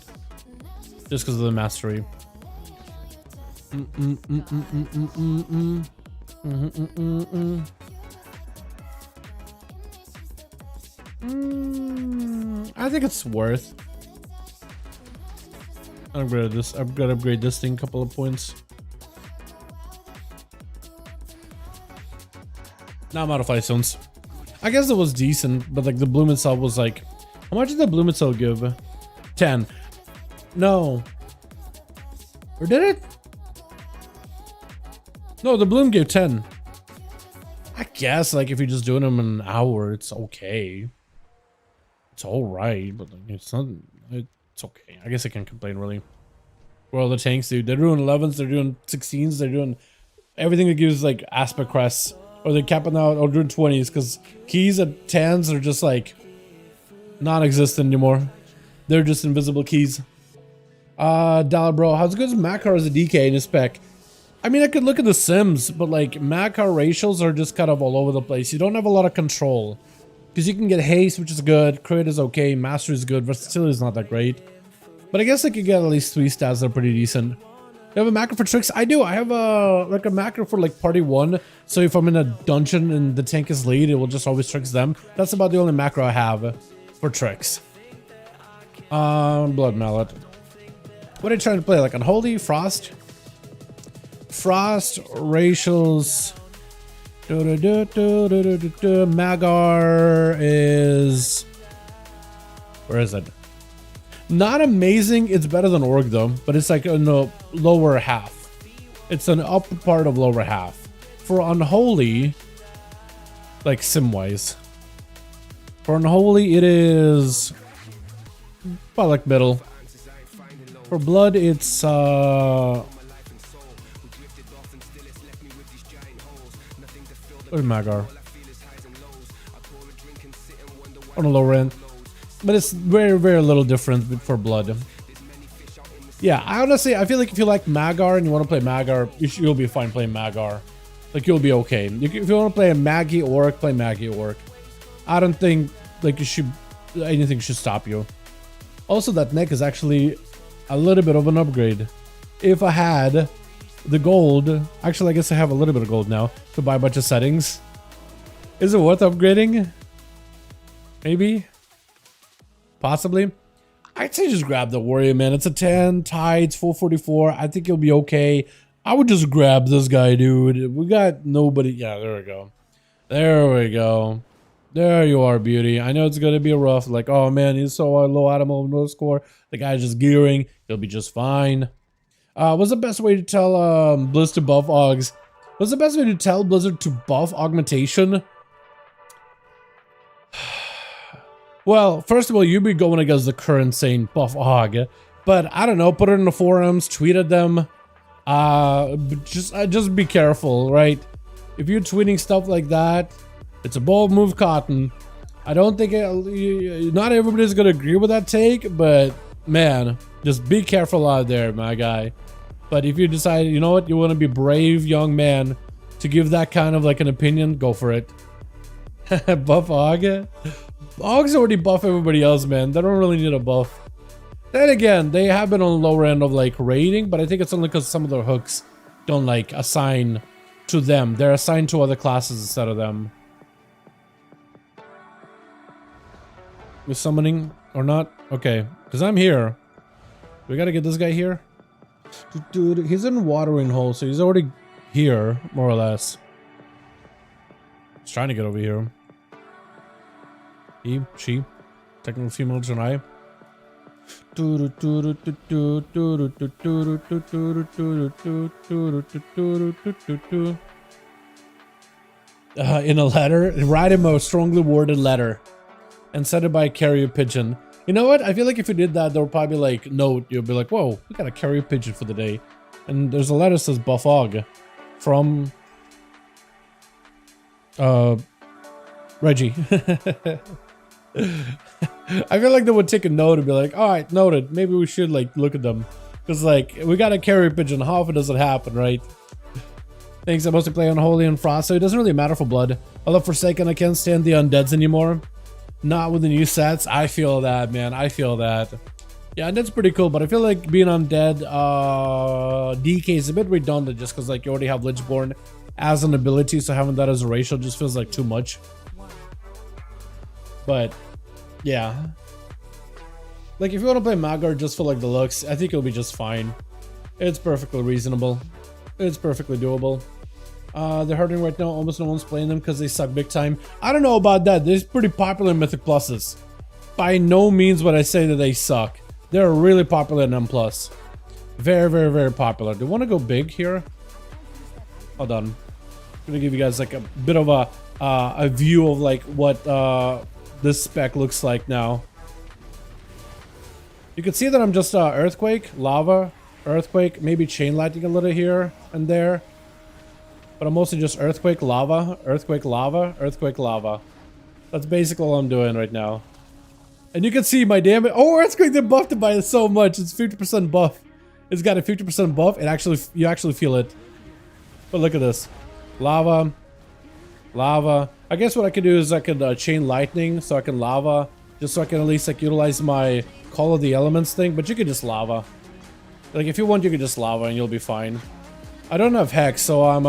Speaker 1: Just because of the mastery. I think it's worth. I'm gonna upgrade this thing a couple of points. Now I'm out of flight stones. I guess it was decent, but like the bloom itself was like, how much did the bloom itself give? 10. No. Or did it? No, the bloom gave 10. I guess like if you're just doing them in an hour, it's okay. It's all right, but like, it's not. It's okay. I guess I can't complain really. Well, the tanks, dude, they're doing 11s, they're doing 16s, they're doing everything that gives like aspect crests, or they're capping out or doing 20s because keys at 10s are just like non-existent anymore. They're just invisible keys. Dalaran, bro, how's good as Makar as a DK in his spec? I mean, I could look at the sims, but like Makar ratios are just kind of all over the place. You don't have a lot of control. Because you can get haste, which is good, crit is okay, mastery is good, versatility is not that great. But I guess I could get at least 3 stats that are pretty decent. You have a macro for tricks? I do. I have like a macro for like party 1. So if I'm in a dungeon and the tank is lead, it will just always tricks them. That's about the only macro I have for tricks. Blood Mallet. What are you trying to play? Like Unholy? Frost? Frost, Racials... Magar is... Where is it? Not amazing. It's better than Org though, but it's like in the lower half. It's an upper part of lower half. For Unholy, like sim-wise, for Unholy it is about like middle. For Blood it's or Magar on a lower end, but it's very little different for Blood. Yeah, I feel like if you like Magar and you want to play Magar, you'll be fine playing Magar. Like you'll be okay. If you want to play a Maggie Orc, play Maggie Orc. I don't think like anything should stop you. Also, that neck is actually a little bit of an upgrade. If I had the gold, actually I guess I have a little bit of gold now to buy a bunch of settings. Is it worth upgrading? Maybe, possibly. I'd say just grab the warrior, man. It's a 10 tides, full 44. I think you'll be okay. I would just grab this guy, dude. We got nobody. Yeah, there we go. There we go. There you are, beauty. I know it's gonna be rough. Like, oh man, he's so low animal no score. The guy's just gearing. He'll be just fine. What's the best way to tell Blizz to buff Augs? What's the best way to tell Blizzard to buff augmentation? Well, first of all, you'd be going against the current saying buff aug. But I don't know, put it in the forums, tweet at them. Just be careful, right? If you're tweeting stuff like that, it's a bold move, Cotton. I don't think not everybody's gonna agree with that take, but man, just be careful out there, my guy. But if you decide, you know what, you want to be brave young man to give that kind of like an opinion, go for it. Buff Aug? Aug's already buff everybody else, man. They don't really need a buff. Then again, they have been on the lower end of like rating, but I think it's only because some of their hooks don't like assign to them. They're assigned to other classes instead of them. With summoning or not? Okay, because I'm here. We gotta get this guy here. Dude, he's in watering hole, so he's already here, more or less. He's trying to get over here. He, she, technical female Janai. In a letter, write him a strongly worded letter and send it by carrier pigeon. You know what? I feel like if you did that, they'll probably like note. You'll be like, "Whoa, we got a carrier pigeon for the day," and there's a letter that says "Buff Aug" from Reggie. I feel like they would take a note and be like, all right, noted. Maybe we should like look at them. Because like, we got a carrier pigeon. How often does it happen, right? Thanks, I mostly play Unholy and Frost, so it doesn't really matter for blood. I love Forsaken, I can't stand the undeads anymore. Not with the new sets. I feel that, man. I feel that. Yeah, undead's pretty cool, but I feel like being undead, DK is a bit redundant just because like you already have Lichborn as an ability, so having that as a ratio just feels like too much. But yeah, like if you want to play Magar just for like the looks, I think it'll be just fine. It's perfectly reasonable. It's perfectly doable. They're hurting right now. Almost no one's playing them because they suck big time. I don't know about that. They're pretty popular in Mythic Pluses. By no means would I say that they suck. They're really popular in M+. Very, very, very popular. Do you want to go big here? Hold on. I'm gonna give you guys like a bit of a view of like what this spec looks like now. You can see that I'm just earthquake, lava, earthquake, maybe chain lightning a little here and there. But I'm mostly just earthquake, lava, earthquake, lava, earthquake, lava. That's basically all I'm doing right now. And you can see my damage. Oh, earthquake, they buffed it by so much. It's 50% buff. It's got a 50% buff. It actually, you actually feel it. But look at this. Lava, lava. I guess what I could do is I could chain lightning so I can lava, just so I can at least like utilize my Call of the Elements thing. But you could just lava. Like if you want, you could just lava and you'll be fine. I don't have Hex, so I'm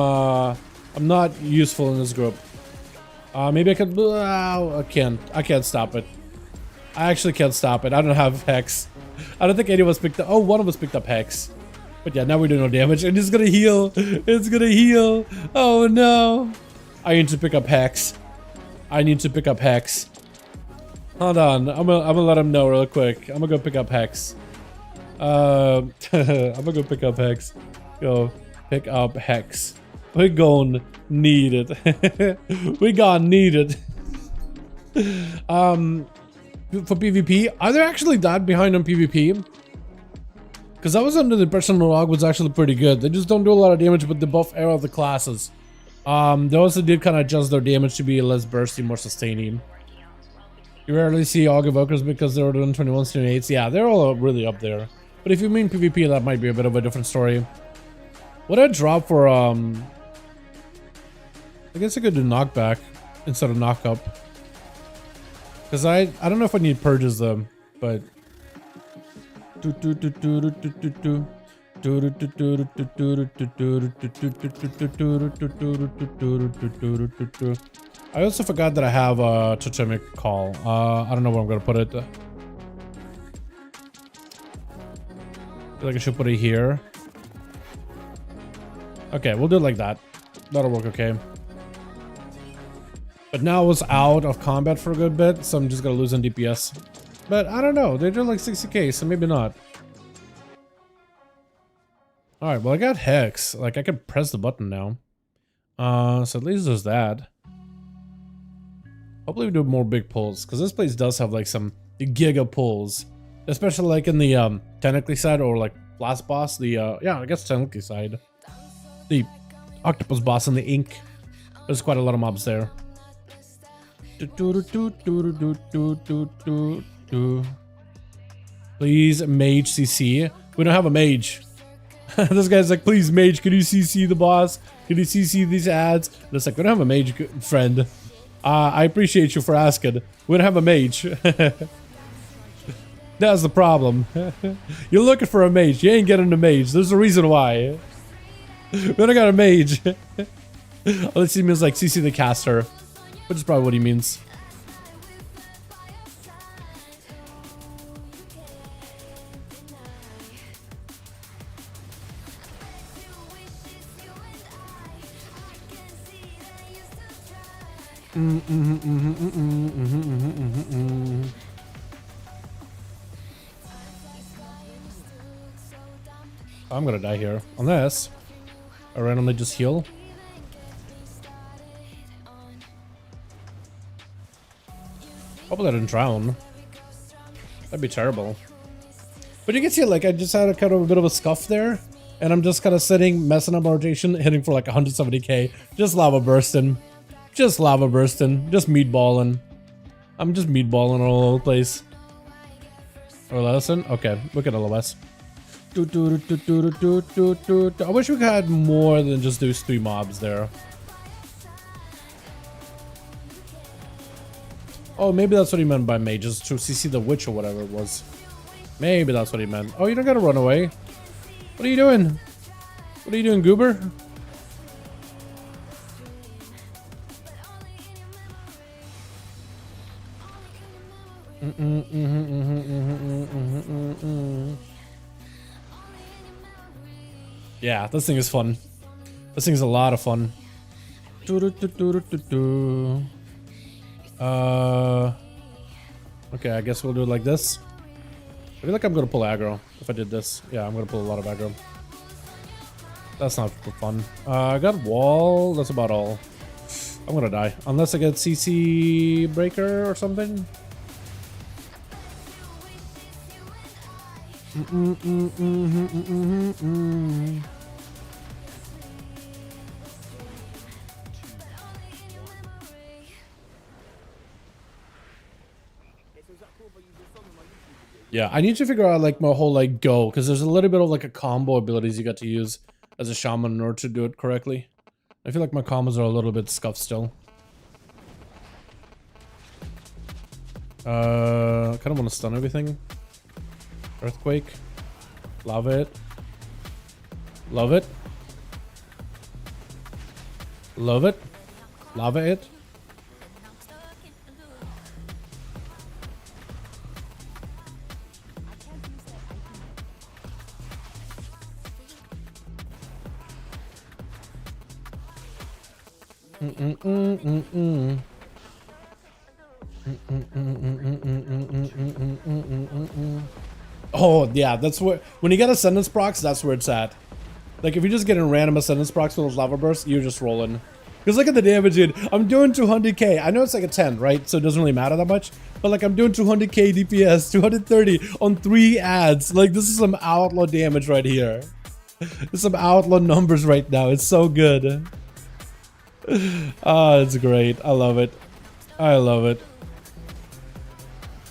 Speaker 1: not useful in this group. Maybe I could. I can't stop it. I actually can't stop it. I don't have Hex. I don't think any of us picked up. Oh, one of us picked up Hex. But yeah, now we do no damage. And it's gonna heal. It's gonna heal. Oh no. I need to pick up Hex. I need to pick up Hex. Hold on. I'm gonna let him know real quick. I'm gonna go pick up Hex. I'm gonna go pick up Hex. Go pick up Hex. We're gonna need it. We gonna need it. For PvP, are there actually that behind on PvP? Because I was under the impression the log was actually pretty good. They just don't do a lot of damage, but they buff arrow of the classes. They also did kind of adjust their damage to be less bursty, more sustaining. You rarely see AUG evokers because they're doing 21s, 28s. Yeah, they're all really up there. But if you mean PvP, that might be a bit of a different story. What I drop for I guess I could do knockback instead of knockup. Because I don't know if I need purges them, but I also forgot that I have a totemic call. I don't know where I'm gonna put it. I feel like I should put it here. Okay, we'll do it like that. That'll work okay. But now I was out of combat for a good bit, so I'm just gonna lose on DPS. But I don't know, they're doing like 60k, so maybe not. Alright, well I got Hex. Like I can press the button now. So at least there's that. Hopefully we do more big pulls, because this place does have like some giga pulls, especially like in the technically side, or like last boss, the yeah, I guess technically side, the octopus boss in the ink. There's quite a lot of mobs there. Please mage CC. We don't have a mage. This guy's like, please mage, can you CC the boss? Can you CC these ads? And it's like, we don't have a mage, friend. I appreciate you for asking. We don't have a mage. That's the problem. You're looking for a mage. You ain't getting a mage. There's a reason why. We don't got a mage. Unless he means like CC the caster, which is probably what he means. I'm gonna die here. Unless I randomly just heal. Hopefully I didn't drown. That'd be terrible. But you can see, like, I just had a kind of a bit of a scuff there. And I'm just kind of sitting, messing up my rotation, hitting for like 170k. Just lava bursting. Just lava bursting. Just meatballing. I'm just meatballing all over the place. Or listen? Okay, look at LOS. I wish we had more than just those 3 mobs there. Oh, maybe that's what he meant by mages, to CC the witch or whatever it was. Maybe that's what he meant. Oh, you don't gotta run away. What are you doing? What are you doing, goober? Yeah, this thing is fun. This thing's a lot of fun. Okay, I guess we'll do it like this. I feel like I'm gonna pull aggro if I did this. Yeah, I'm gonna pull a lot of aggro. That's not fun. I got wall. That's about all. I'm gonna die unless I get CC breaker or something. Yeah, I need to figure out like my whole like go, because there's a little bit of like a combo abilities you got to use as a shaman in order to do it correctly. I feel like my combos are a little bit scuffed still. I kind of want to stun everything. Earthquake. Love it. Love it. Love it. Lava it. Oh yeah, that's where when you get ascendance procs, that's where it's at. Like if you're just getting random ascendance procs for those lava bursts, you're just rolling. Because look at the damage, dude. I'm doing 200k. I know it's like a 10, right? So it doesn't really matter that much. But like I'm doing 200k DPS, 230 on 3 ads. Like this is some outlaw damage right here. There's some outlaw numbers right now. It's so good. Ah, it's great. I love it. I love it.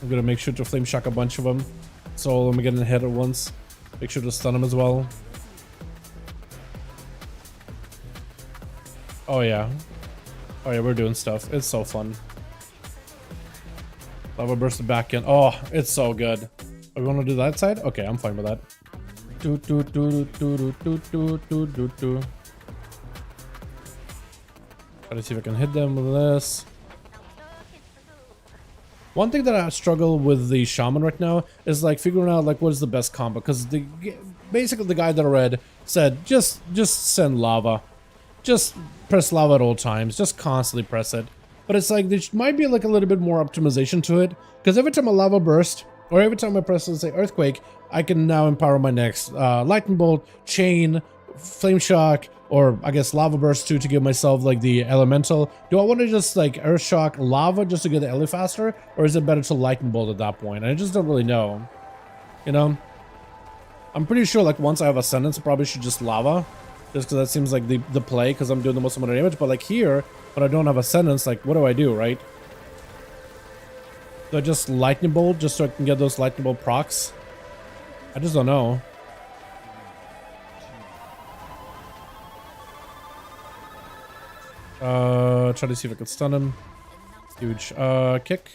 Speaker 1: I'm gonna make sure to flame shock a bunch of them. So let me get in the head at once. Make sure to stun them as well. Oh yeah. Oh yeah, we're doing stuff. It's so fun. Lava burst the back in. Oh, it's so good. Are we gonna do that side? Okay, I'm fine with that. Try to see if I can hit them with this. One thing that I struggle with the shaman right now is like figuring out like what is the best combo, because basically the guy that I read said just send lava, just press lava at all times, just constantly press it. But it's like there might be like a little bit more optimization to it, because every time a lava burst or every time I press let's say earthquake, I can now empower my next lightning bolt, chain, flame shock, or I guess lava burst too to give myself like the elemental? Do I want to just like earth shock lava just to get the ele faster, or is it better to lightning bolt at that point? I just don't really know. You know, I'm pretty sure like once I have ascendance, I probably should just lava, just because that seems like the play, because I'm doing the most amount of damage. But like here, when I don't have ascendance, like what do I do, right? Do I just lightning bolt just so I can get those lightning bolt procs? I just don't know. Try to see if I can stun him. Huge kick.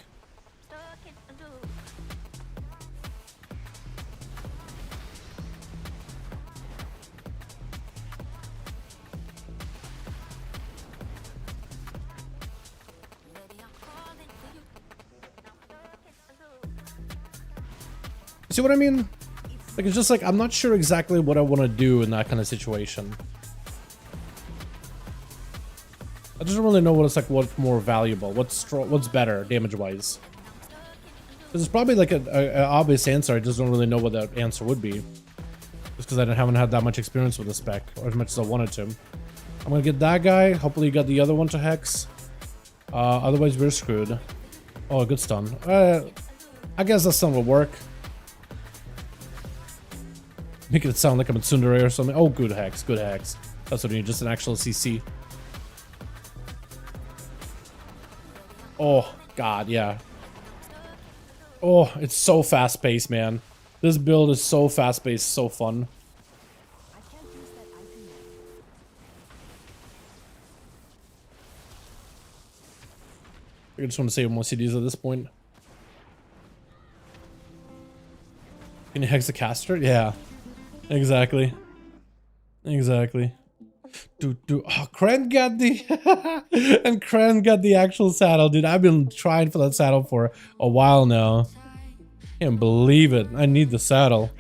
Speaker 1: See what I mean? Like, it's just like, I'm not sure exactly what I want to do in that kind of situation. I just don't really know what it's like, what's more valuable, what's better damage-wise. Because it's probably like an obvious answer, I just don't really know what that answer would be. Just because I haven't had that much experience with the spec, or as much as I wanted to. I'm gonna get that guy, hopefully you got the other one to hex. Otherwise we're screwed. Oh, good stun. I guess that stun will work. Making it sound like I'm a tsundere or something. Oh, good hex, good hex. That's what you need, just an actual CC. Oh, God, yeah. Oh, it's so fast-paced, man. This build is so fast-paced, so fun. I just want to save more CDs at this point. Can you hex the caster? Yeah. Exactly. Exactly. Oh, Kren got the and Kren got the actual saddle, dude. I've been trying for that saddle for a while now. Can't believe it. I need the saddle.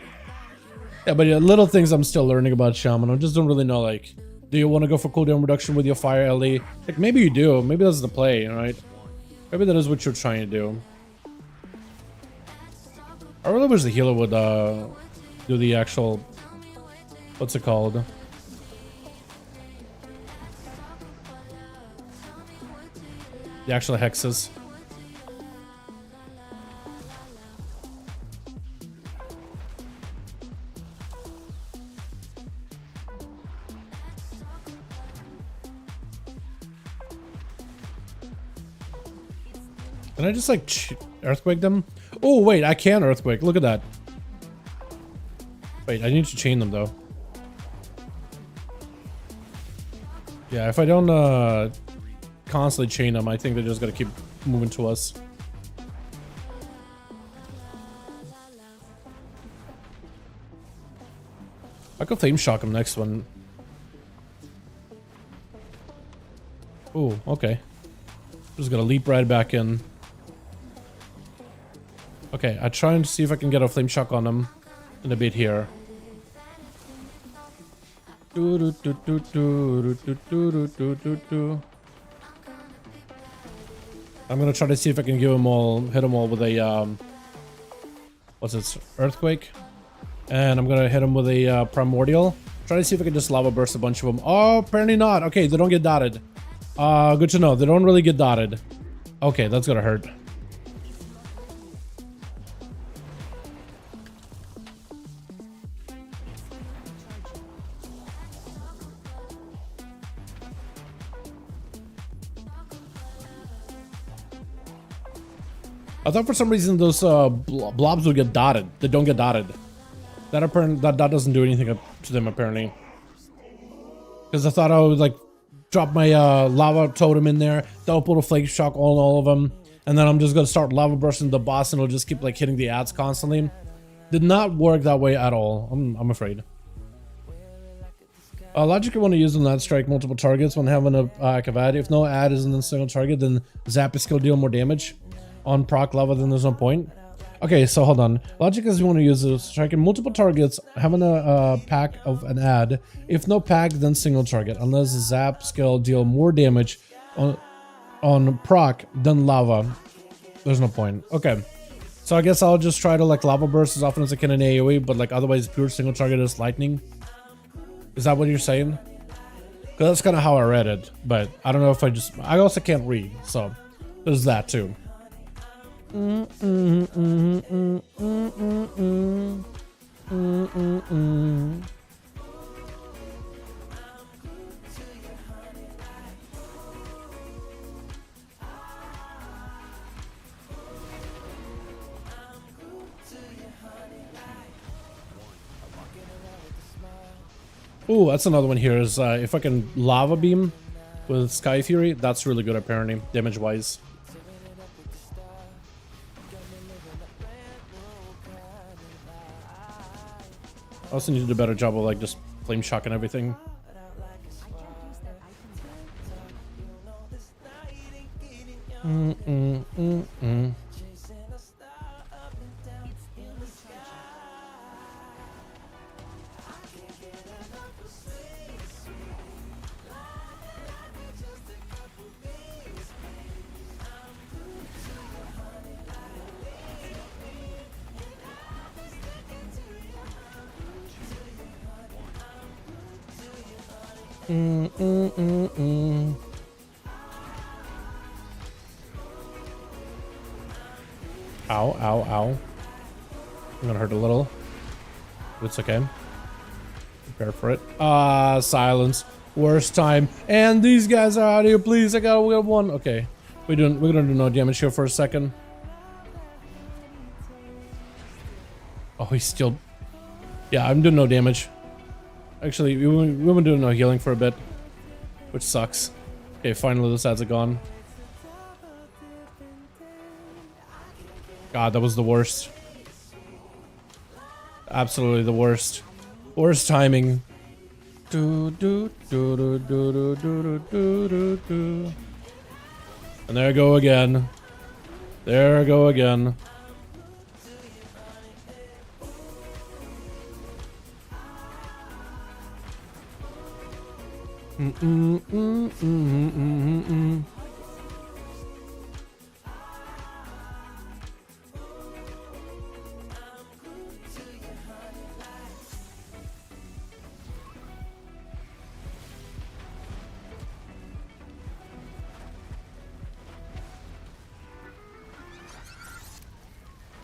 Speaker 1: Yeah, but yeah, little things I'm still learning about Shaman. I just don't really know, like, do you want to go for cooldown reduction with your fire LE? Like, maybe you do. Maybe that's the play, right? Maybe that is what you're trying to do. I really wish the healer would do the actual, what's it called? The actual hexes. Can I just like earthquake them? Oh wait, I can earthquake. Look at that. Wait, I need to chain them though. Yeah, if I don't constantly chain them, I think they're just gonna keep moving to us. I could flame shock him next one. Oh, okay. Just gonna leap right back in. Okay, I try and see if I can get a flame shock on him in a bit here. I'm gonna try to see if I can give him all, hit them all with a what's this, earthquake, and I'm gonna hit him with a primordial. Try to see if I can just lava burst a bunch of them. Oh, apparently not. Okay, they don't get dotted. Good to know. They don't really get dotted. Okay, that's gonna hurt. I thought for some reason those blobs would get dotted. They don't get dotted. That doesn't do anything to them apparently. Because I thought I would like drop my lava totem in there, that'll put a flake shock on all of them, and then I'm just gonna start lava bursting the boss, and it'll just keep like hitting the adds constantly. Did not work that way at all. I'm afraid. Logically, want to use them not strike multiple targets when having a active add. If no add isn't a single target, then zap is skill deal more damage. On proc lava, then there's no point. Okay, so hold on. Logic is you want to use this striking multiple targets, having a pack of an add. If no pack, then single target. Unless zap skill deal more damage on proc than lava, there's no point. Okay, so I guess I'll just try to like lava burst as often as I can in AoE, but like otherwise pure single target is lightning. Is that what you're saying? Because that's kind of how I read it, but I don't know if I also can't read, so there's that too. Ooh, that's another one here is if I can lava beam with Sky Fury, that's really good apparently, damage wise. I also need to do a better job of like just flame shock and everything. Ow, ow, ow. I'm gonna hurt a little. But it's okay. Prepare for it. Silence. Worst time. And these guys are out here, please. We got one. Okay. We're gonna do no damage here for a second. Oh, he's still... Yeah, I'm doing no damage. Actually, we've been doing no healing for a bit, which sucks. Okay, finally those ads are gone. God, that was the worst. Absolutely the worst. Worst timing. And there I go again. There I go again.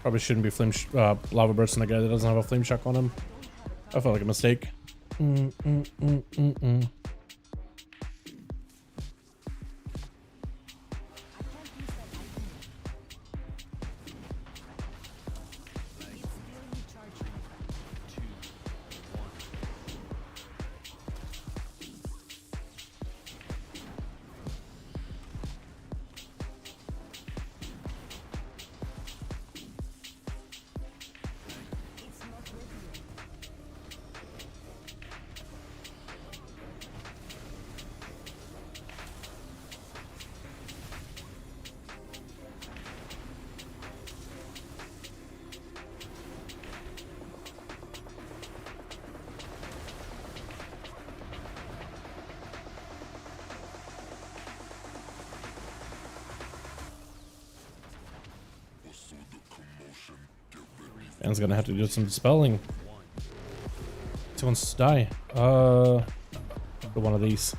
Speaker 1: Probably shouldn't be lava burst on a guy that doesn't have a flame shock on him. I felt like a mistake. Man's gonna have to do some dispelling. He wants to die. One of these.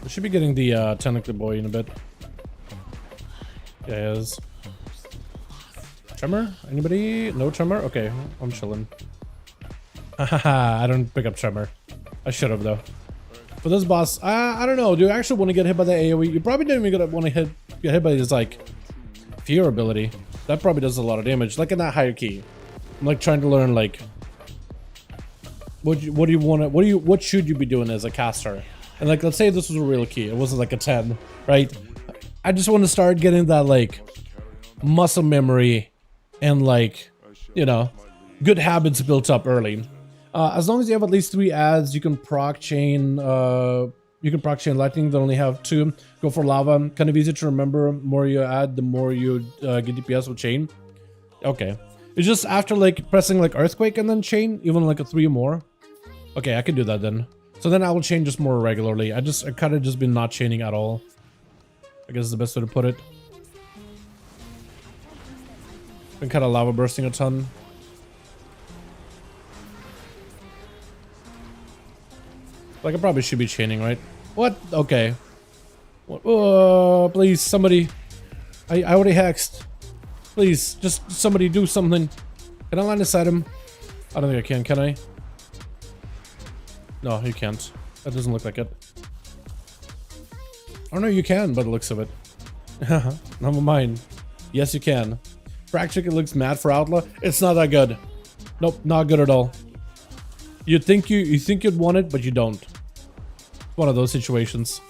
Speaker 1: We should be getting the tentacle boy in a bit. Yeah, he is. Tremor? Anybody? No tremor? Okay, I'm chilling. Haha, I don't pick up tremor. I should have though. For this boss, I don't know. Do you actually want to get hit by the AoE? You probably don't even want to get hit by his like fear ability. That probably does a lot of damage. Like in that hierarchy, I'm like trying to learn like what do you want to what should you be doing as a caster? And like let's say this was a real key. It wasn't like a 10, right? I just want to start getting that like muscle memory and like, you know, good habits built up early. As long as you have at least 3 ads, you can proc chain. You can proc chain lightning. They only have 2. Go for lava. Kind of easy to remember. The more you add, the more you get DPS with chain. Okay, it's just after like pressing like earthquake and then chain, even like a 3 or more. Okay, I can do that then. So then I will chain just more regularly. I kind of just been not chaining at all. I guess is the best way to put it. Been kind of lava bursting a ton. Like I probably should be chaining, right? What? Okay. What? Please, somebody. I already hexed. Please, just somebody do something. Can I line aside him? I don't think I can I? No, you can't. That doesn't look like it. Oh no, you can, by the looks of it. Never mind. Yes, you can. Fracture looks mad for Outlaw. It's not that good. Nope, not good at all. You think you'd want it, but you don't. One of those situations.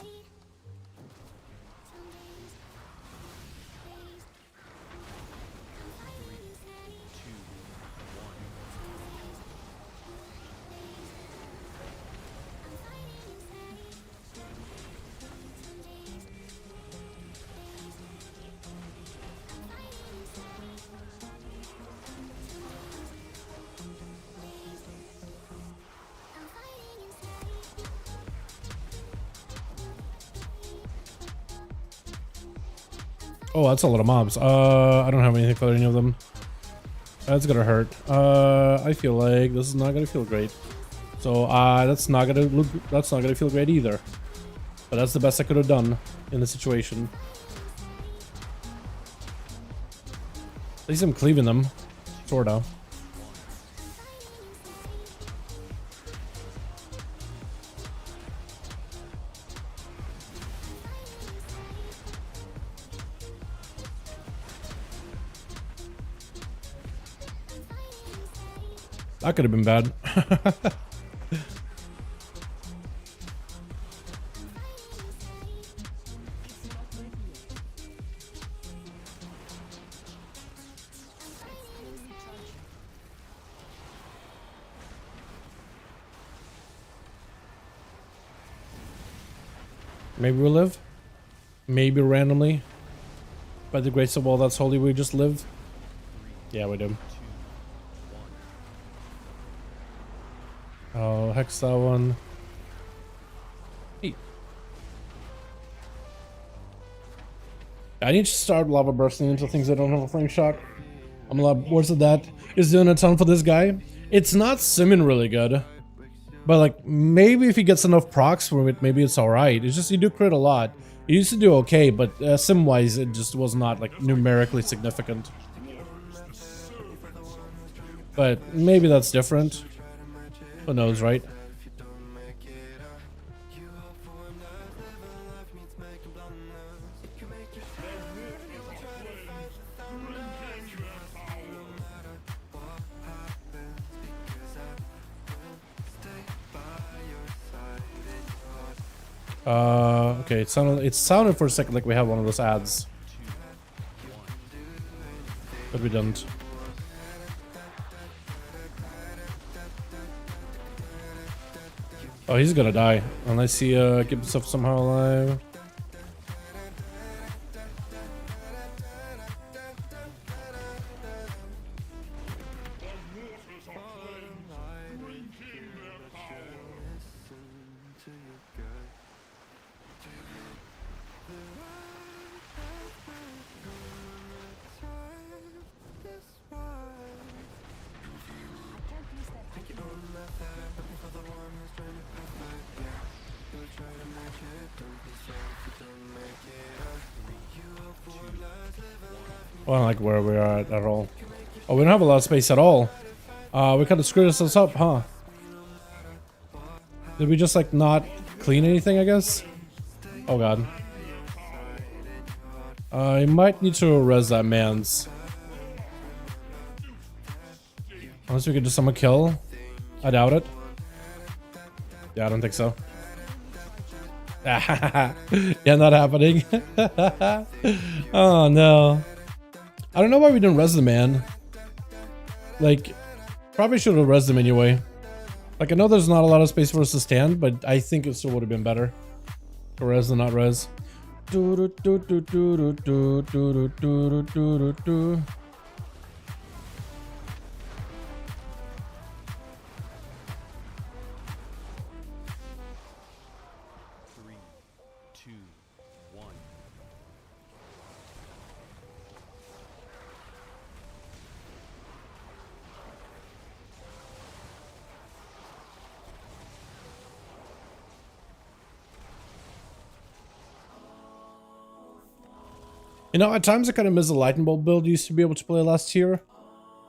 Speaker 1: Oh, that's a lot of mobs. I don't have anything for any of them. That's gonna hurt. I feel like this is not gonna feel great. So that's not gonna feel great either. But that's the best I could have done in the situation. At least I'm cleaving them, sorta. That could have been bad. Maybe we'll live. Maybe randomly. By the grace of all that's holy, we just live. Yeah, we do. Oh, hex that one. Hey. I need to start lava bursting into things that don't have a flame shock. I'm a lot worse at that. Is doing a ton for this guy. It's not simming really good. But like, maybe if he gets enough procs from it, maybe it's alright. It's just you do crit a lot. You used to do okay, but sim-wise, it just was not like numerically significant. But maybe that's different. Who knows, right? Okay, it sounded for a second like we have one of those ads. But we don't. Oh, he's gonna die unless he keeps himself somehow alive. Well, I don't like where we are at all. Oh, we don't have a lot of space at all. We kind of screwed ourselves up, huh? Did we just like not clean anything, I guess? Oh god. I might need to res that man's. Unless we could just someone kill. I doubt it. Yeah, I don't think so. Yeah, not happening. Oh no. I don't know why we didn't res the man. Like, probably should have res him anyway. Like, I know there's not a lot of space for us to stand, but I think it still would have been better to res than not res. You know, at times I kind of miss the lightning bolt build you used to be able to play last year.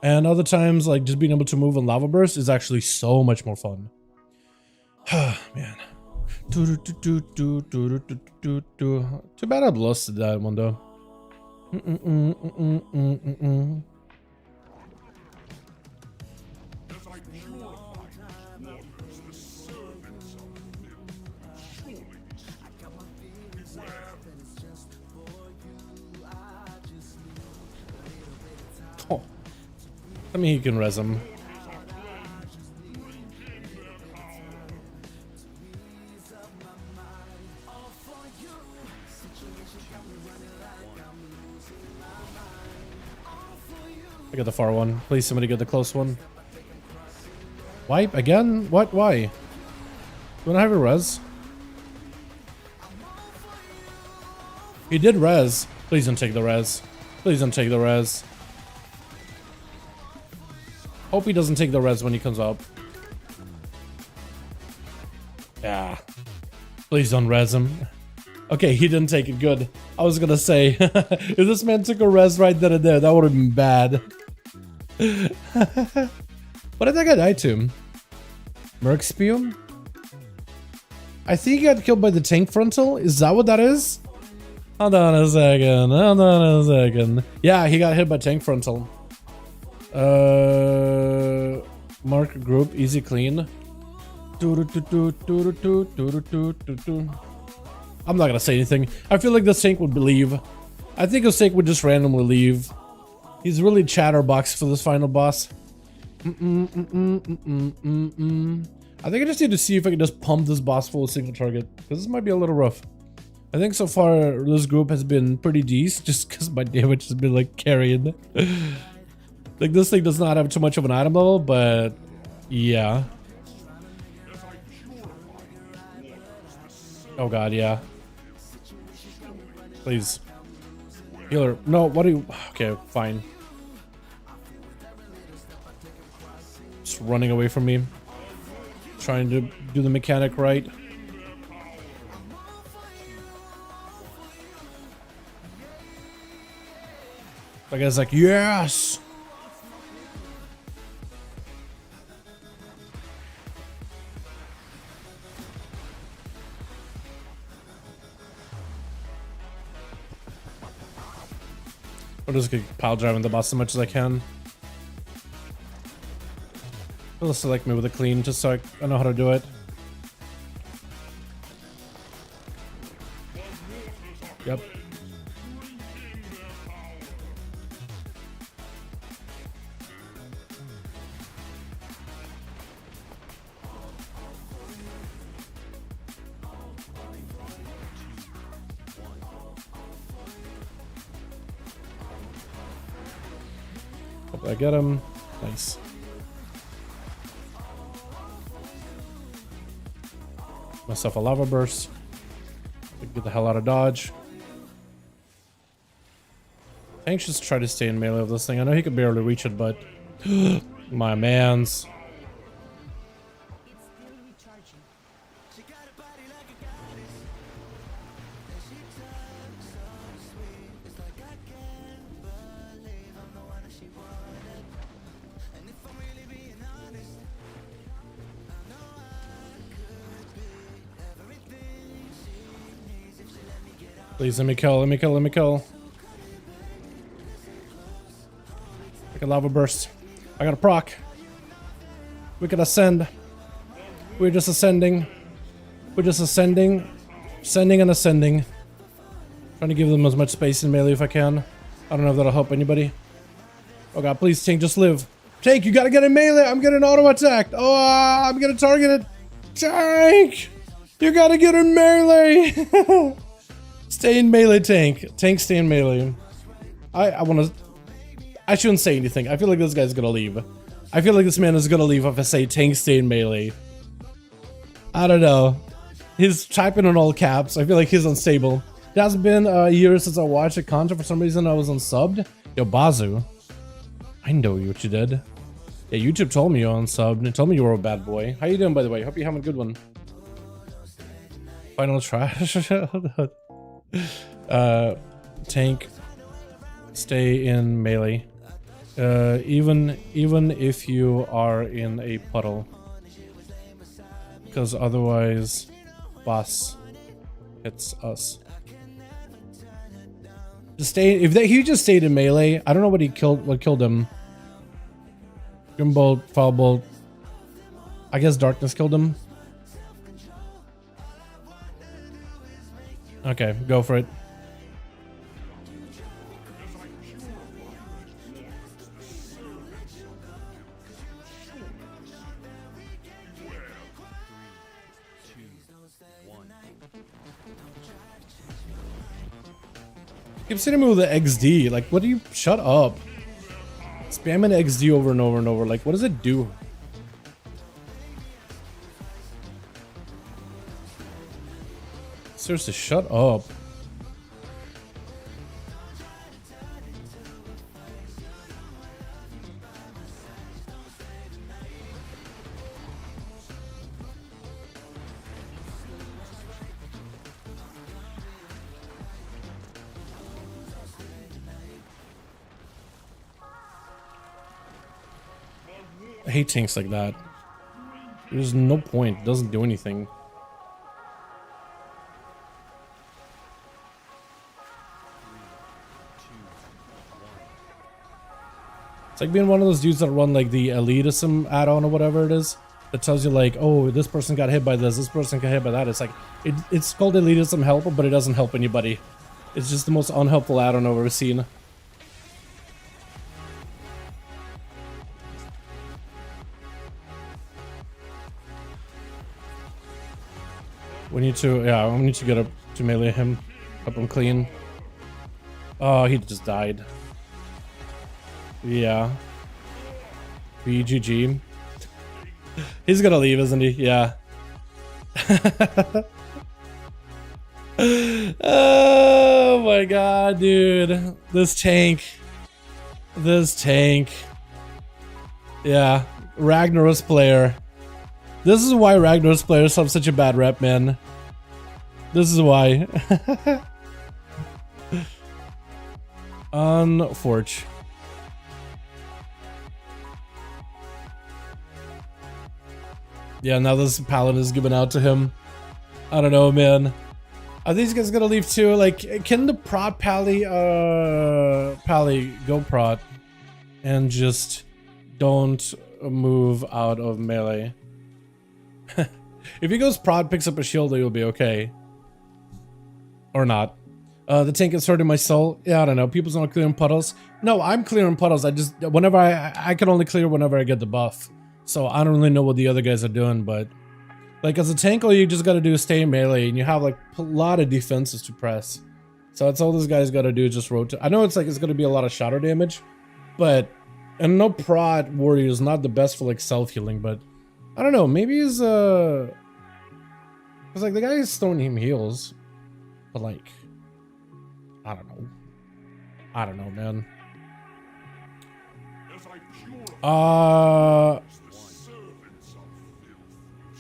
Speaker 1: And other times, like, just being able to move in lava burst is actually so much more fun. Man. Too bad I've lost that one, though. Oh. I mean, he can res him. I got the far one. Please, somebody get the close one. Wipe again? What? Why? Don't I have a res? He did res. Please don't take the res. Please don't take the res. Hope he doesn't take the res when he comes up. Yeah. Please don't res him. Okay, he didn't take it. Good. I was gonna say, if this man took a res right then and there, that would have been bad. What did that guy die to? Merc Spium? I think he got killed by the tank frontal. Is that what that is? Hold on a second. Hold on a second. Yeah, he got hit by tank frontal. Mark group, easy clean. I'm not gonna say anything. I feel like this tank would leave. I think this tank would just randomly leave. He's really chatterbox for this final boss. I think I just need to see if I can just pump this boss full of single target, because this might be a little rough. I think so far this group has been pretty decent, just because my damage has been like carried. Like this thing does not have too much of an item level, but yeah. Oh god, yeah. Please. Healer. No, what do you... Okay, fine. Just running away from me. Trying to do the mechanic right. That guy's like, yes! I'm just gonna pile driving the boss as much as I can. It'll select me with a clean just so I know how to do it. Yep. Hope I get him. Nice. Myself a lava burst. Get the hell out of dodge. Anxious to try to stay in melee with this thing. I know he could barely reach it, but my man's. Please, let me kill, let me kill, let me kill. Like a lava burst. I got a proc. We can ascend. We're just ascending. We're just ascending. Ascending and ascending. Trying to give them as much space in melee if I can. I don't know if that'll help anybody. Oh god, please, Tank, just live. Tank, you gotta get in melee. I'm getting auto attacked. Oh, I'm gonna target it. Tank! You gotta get in melee. Stay in melee, Tank. Tank, stay in melee. I shouldn't say anything. I feel like this guy's gonna leave. I feel like this man is gonna leave if I say Tank, stay in melee. I don't know. He's typing in all caps. I feel like he's unstable. It has been a year since I watched a content. For some reason I was unsubbed. Yo, Bazu. I know what you did. Yeah, YouTube told me you were unsubbed and told me you were a bad boy. How you doing, by the way? Hope you're having a good one. Final trash. Tank, stay in melee. Even if you are in a puddle. Because otherwise, boss hits us. Just stay. He just stayed in melee. I don't know what killed him. Grimbolt, Firebolt. I guess darkness killed him. Okay, go for it. Keep sitting me with the XD. Like, what do you? Shut up. Spamming XD over and over and over. Like, what does it do? Seriously, shut up. I hate tanks like that. There's no point. It doesn't do anything. It's like being one of those dudes that run like the elitism add-on or whatever it is. That tells you like, oh, this person got hit by this person got hit by that. It's like, it's called elitism help, but it doesn't help anybody. It's just the most unhelpful add-on I've ever seen. We need to, yeah, we need to get up to melee him, up him clean. Oh, he just died. Yeah. BGG. He's gonna leave, isn't he? Yeah. Oh my god, dude. This tank. Yeah. Ragnar's player. This is why Ragnar's players have such a bad rep, man. This is why. Unforge. Yeah, now this paladin is given out to him. I don't know, man. Are these guys gonna leave too? Like, can the prot pally go prot and just don't move out of melee? If he goes prod, picks up a shield, he'll be okay. Or not. The tank is hurting my soul. Yeah, I don't know. People's not clearing puddles. No, I'm clearing puddles. I just, whenever I can only clear whenever I get the buff. So I don't really know what the other guys are doing, but like as a tank, all you just gotta do is stay in melee and you have like a lot of defenses to press. So that's all this guy's gotta do is just rotate. I know it's like, it's gonna be a lot of shadow damage, but, and no prod warrior is not the best for like self-healing, but I don't know, maybe he's cause like the guy is throwing him heals, but like, I don't know, man.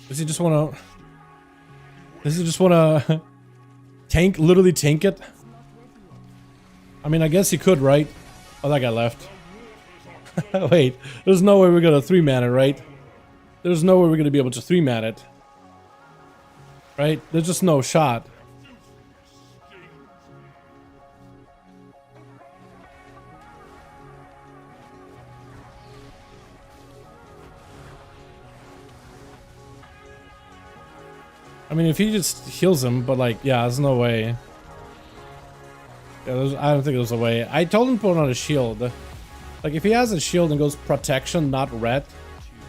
Speaker 1: Does he just wanna tank, literally tank it? I mean, I guess he could, right? Oh, that guy left. Wait, there's no way we're gonna 3-man it, right? There's no way we're gonna be able to 3-man it. Right? There's just no shot. I mean, if he just heals him, but like, yeah, there's no way. Yeah, I don't think there's a way. I told him to put on a shield. Like, if he has a shield and goes protection, not ret,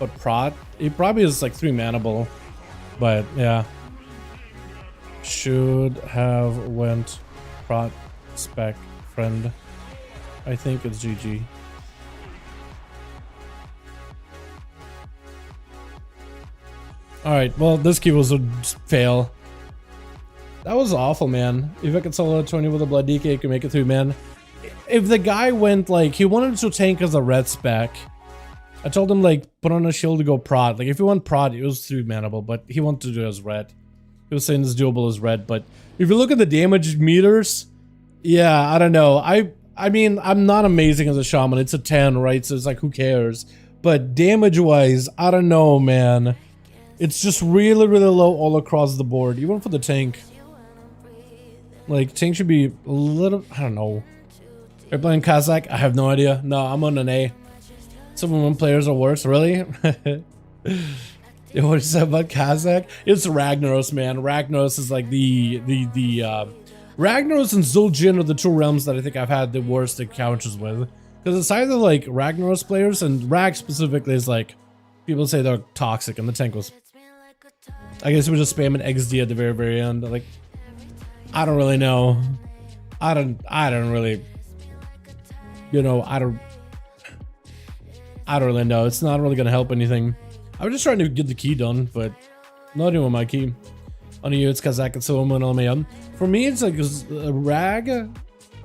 Speaker 1: but prot, he probably is like 3-manable. But yeah, should have went prot spec friend. I think it's GG. Alright, well, this key was a fail. That was awful, man. If I could solo 20 with a blood DK, you can make it through, man. If the guy went, like, he wanted to tank as a red spec, I told him, like, put on a shield to go prod. Like, if he went prod, it was 3-manable, but he wanted to do it as red. He was saying it's doable as red, but if you look at the damage meters, yeah, I don't know. I I mean, I'm not amazing as a shaman. It's a 10, right? So it's like, who cares? But damage-wise, I don't know, man. It's just really, really low all across the board, even for the tank. Like, tank should be a little, I don't know. You're playing Kazakh? I have no idea. No, I'm on an A. Some women players are worse, really? What is that about Kazakh? It's Ragnaros, man. Ragnaros is like the Ragnaros and Zul'jin are the two realms that I think I've had the worst encounters with. Because it's either like Ragnaros players, and Rag specifically is like, people say they're toxic, and the tank was, I guess we're just spamming XD at the very, very end. Like, I don't really know. I don't really, you know, I don't really know. It's not really gonna help anything. I was just trying to get the key done, but not even my key. On you, it's Kazakh and Solomon on my own. For me, it's like a Rag.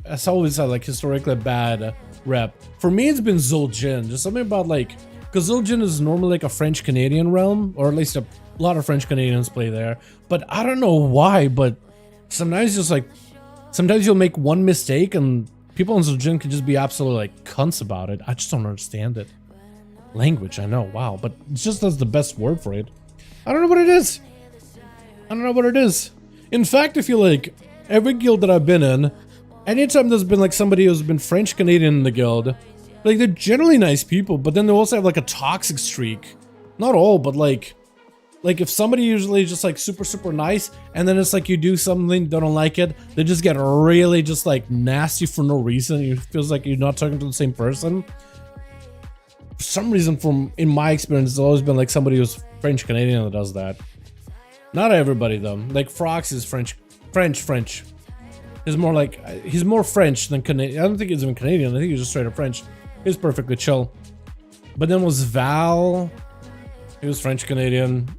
Speaker 1: It's always had like historically bad rep. For me, it's been Zul'jin. Just something about like, because Zul'jin is normally like a French Canadian realm, or at least a lot of French Canadians play there. But I don't know why, but sometimes just like, sometimes you'll make one mistake and people in Zul'jin can just be absolutely like cunts about it. I just don't understand it. Language, I know, wow, but it's just that's the best word for it. I don't know what it is. I don't know what it is. In fact, I feel like every guild that I've been in, anytime there's been like somebody who's been French Canadian in the guild, like they're generally nice people, but then they also have like a toxic streak. Not all, but like if somebody usually is just like super, super nice, and then it's like you do something, they don't like it, they just get really just like nasty for no reason. It feels like you're not talking to the same person. For some reason, in my experience, it's always been like somebody who's French Canadian that does that. Not everybody though. Like Frox is French. He's more like, he's more French than Canadian. I don't think he's even Canadian. I think he's just straight up French. He's perfectly chill. But then was Val. He was French Canadian.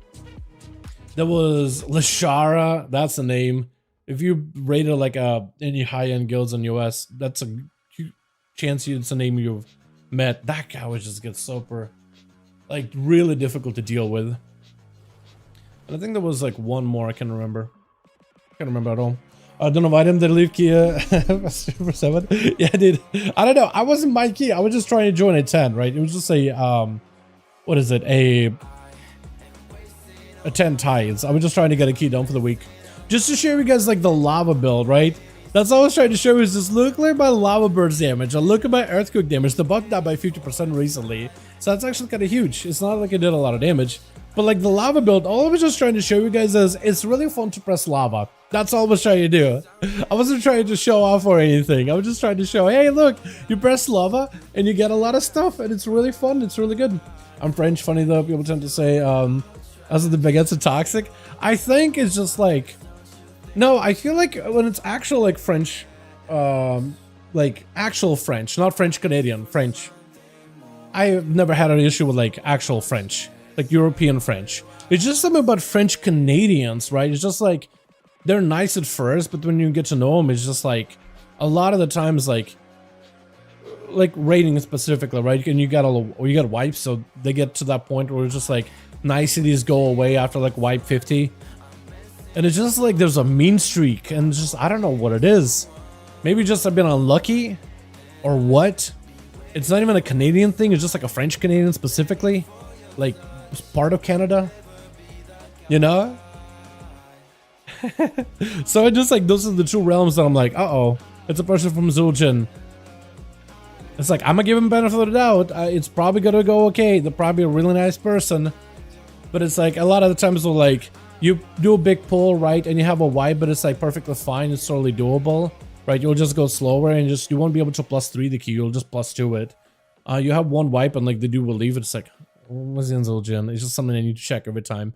Speaker 1: There was Lashara. That's the name. If you rated like any high-end guilds in US, that's a chance it's a name you've met. That guy was just get super, like, really difficult to deal with. And I think there was like one more I can remember. I can't remember at all. I don't know, item did leave Kia for 7. Yeah, dude. I don't know. I wasn't my key. I was just trying to join a 10, right? It was just a what is it? A 10 tides. I was just trying to get a key done for the week. Just to show you guys like the lava build, right? That's all I was trying to show you, is just look at my lava burst damage. And look at my earthquake damage. The bot died by 50% recently. So that's actually kind of huge. It's not like it did a lot of damage. But like the lava build, all I was just trying to show you guys is it's really fun to press lava. That's all I was trying to do. I wasn't trying to show off or anything. I was just trying to show, hey, look, you press lava and you get a lot of stuff and it's really fun. It's really good. I'm French, funny though. People tend to say, as the baguettes are toxic. I think it's just like, no, I feel like when it's actual like French, like actual French, not French Canadian, French. I've never had an issue with like actual French. Like European French. It's just something about French Canadians, right? It's just like, they're nice at first, but when you get to know them, it's just like, a lot of the times, like rating specifically, right? And you got wipes, so they get to that point where it's just like, niceties go away after like wipe 50. And it's just like, there's a mean streak, and just, I don't know what it is. Maybe just I've been unlucky, or what? It's not even a Canadian thing, it's just like a French Canadian specifically. Like, part of Canada, you know? So I just like, those are the two realms that I'm like, uh-oh, it's a person from Zul'jin. It's like, I'm gonna give him benefit of the doubt. It's probably gonna go okay. They're probably a really nice person. But it's like, a lot of the times we're like, you do a big pull, right? And you have a wipe, but it's like perfectly fine. It's totally doable, right? You'll just go slower and you won't be able to +3 the key. You'll just +2 it. You have one wipe and like the dude will leave it. It's like, what's the Zul'jin? It's just something I need to check every time.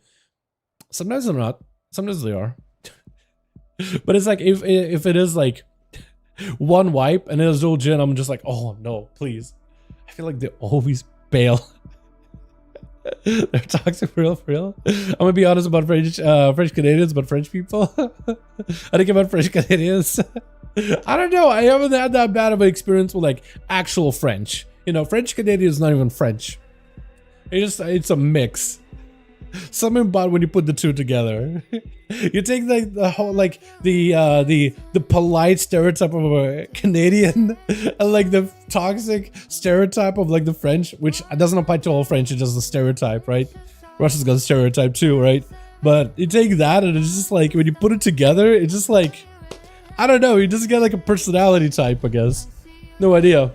Speaker 1: Sometimes they're not. Sometimes they are. But it's like, if it is like one wipe and it's Zul'jin, I'm just like, oh no, please. I feel like they always bail. They're toxic for real. I'm gonna be honest about French Canadians, but French people. I think about French Canadians. I don't know. I haven't had that bad of an experience with like actual French. You know, French Canadian is not even French. It's a mix. Something about when you put the two together. You take the whole like the polite stereotype of a Canadian and like the toxic stereotype of like the French, which doesn't apply to all French, it's just a stereotype, right? Russia's got a stereotype too, right? But you take that and it's just like when you put it together, it's just like, I don't know, you just get like a personality type, I guess. No idea.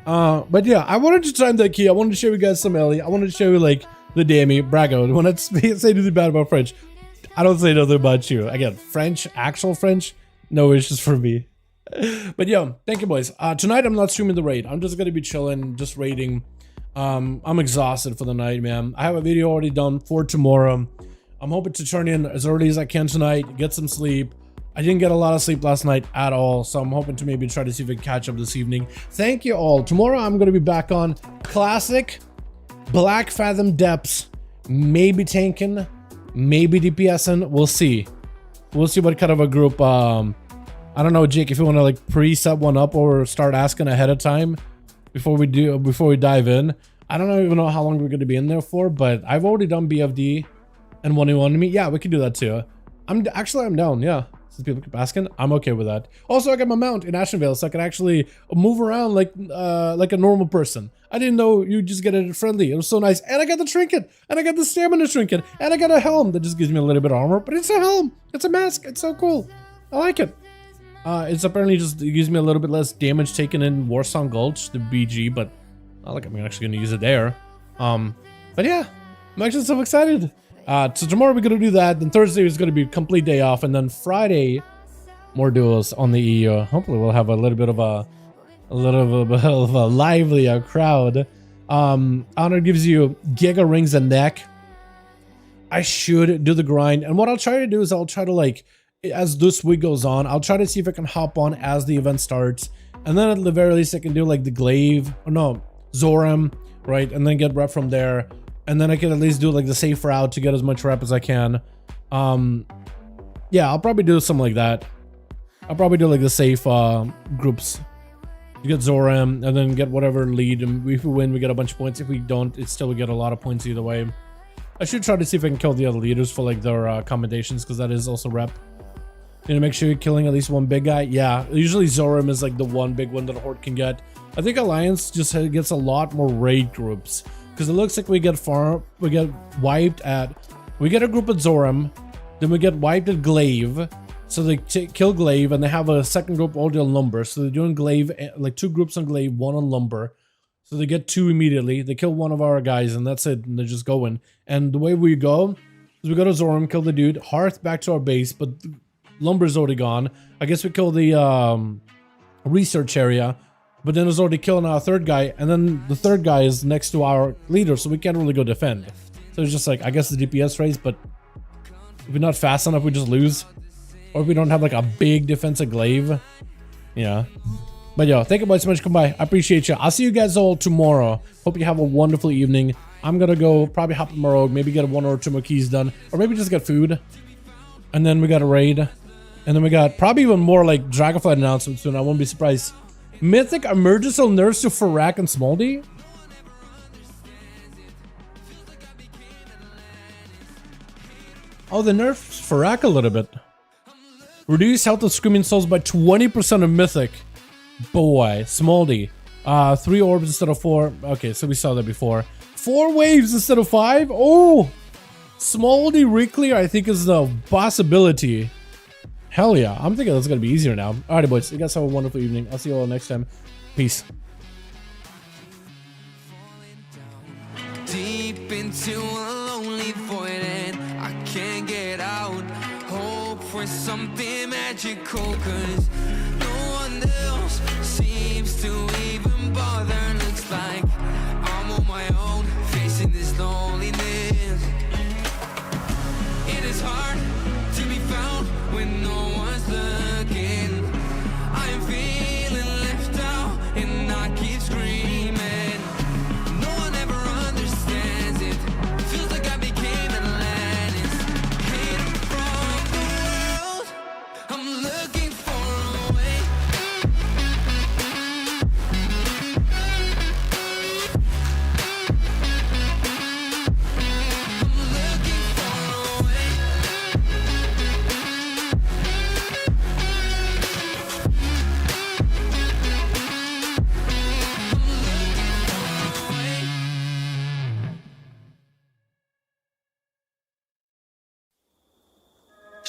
Speaker 1: But yeah, I wanted to try that key. I wanted to show you guys some Ellie. I wanted to show you like the Dammy, Brago. When I say anything bad about French, I don't say nothing about you. Again, French, actual French, no issues for me. But yeah, thank you boys. Tonight I'm not streaming the raid. I'm just gonna be chilling, just raiding. I'm exhausted for the night, man. I have a video already done for tomorrow. I'm hoping to turn in as early as I can tonight, get some sleep. I didn't get a lot of sleep last night at all, so I'm hoping to maybe try to see if I can catch up this evening. Thank you all. Tomorrow I'm gonna be back on Classic, Black Fathom Depths, maybe tanking, maybe DPSing. We'll see. We'll see what kind of a group. I don't know, Jake, if you want to like pre-set one up or start asking ahead of time before we dive in. I don't even know how long we're going to be in there for, but I've already done BFD and 1v1 me. Yeah, we can do that too. I'm down. Yeah. Since people keep asking, I'm okay with that. Also, I got my mount in Ashenvale, so I can actually move around like a normal person. I didn't know you just get it friendly. It was so nice. And I got the trinket, and I got the stamina trinket, and I got a helm that just gives me a little bit of armor, but it's a helm. It's a mask. It's so cool. I like it. It's apparently just, it gives me a little bit less damage taken in Warsong Gulch, the BG, but not like I'm actually going to use it there. But yeah, I'm actually so excited. So tomorrow we're going to do that. Then Thursday is going to be a complete day off. And then Friday, more duels on the EU. Hopefully we'll have a little bit of a livelier crowd. Honor gives you Giga Rings and Neck. I should do the grind. And what I'll try to do is I'll try to like, as this week goes on, I'll try to see if I can hop on as the event starts. And then at the very least I can do like the Glaive, or no, Zoram, right? And then get rep from there. And then I can at least do like the safe route to get as much rep as I can. Yeah, I'll probably do something like that. I'll probably do like the safe groups. You get Zoram and then get whatever lead. And if we win, we get a bunch of points. If we don't, it's still we get a lot of points either way. I should try to see if I can kill the other leaders for like their commendations, because that is also rep. You know, make sure you're killing at least one big guy. Yeah, usually Zoram is like the one big one that a horde can get. I think Alliance just gets a lot more raid groups, because it looks like we get wiped at, we get a group at Zoram, then we get wiped at Glaive. So they kill Glaive, and they have a second group all deal Lumber. So they're doing Glaive, like 2 groups on Glaive, 1 on Lumber. So they get 2 immediately. They kill one of our guys, and that's it. And they're just going. And the way we go is we go to Zoram, kill the dude, Hearth back to our base, but Lumber's already gone. I guess we kill the research area, but then it's already killing our third guy, and then the third guy is next to our leader, so we can't really go defend. So it's just like, I guess the DPS race, but if we're not fast enough, we just lose. Or if we don't have like a big defensive Glaive. Yeah. But yo, thank you guys so much. Come by. I appreciate you. I'll see you guys all tomorrow. Hope you have a wonderful evening. I'm gonna go probably hop on my rogue, maybe get 1 or 2 more keys done, or maybe just get food. And then we got a raid. And then we got probably even more like Dragonflight announcements soon. I won't be surprised. Mythic Emergency nerfs to Farak and Smoldy. Oh, the nerfs Farak a little bit. Reduce health of Screaming Souls by 20% of Mythic. Boy, Smoldy. 3 orbs instead of 4. Okay, so we saw that before. 4 waves instead of 5. Oh, Smoldy reclear I think is a possibility. Hell yeah, I'm thinking that's gonna be easier now. Alrighty boys, you guys have a wonderful evening. I'll see you all next time. Peace.
Speaker 3: Deep into a lonely void and I can't get out. Hope for something magical, cause no one else seems to even bother. Looks like I'm on my own, facing this loneliness. It is hard to be found when no one's looking. I am feeling left out and I keep screaming. No one ever understands it. Feels like I became Atlantis. Hidden from the world, I'm looking for a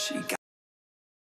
Speaker 3: She got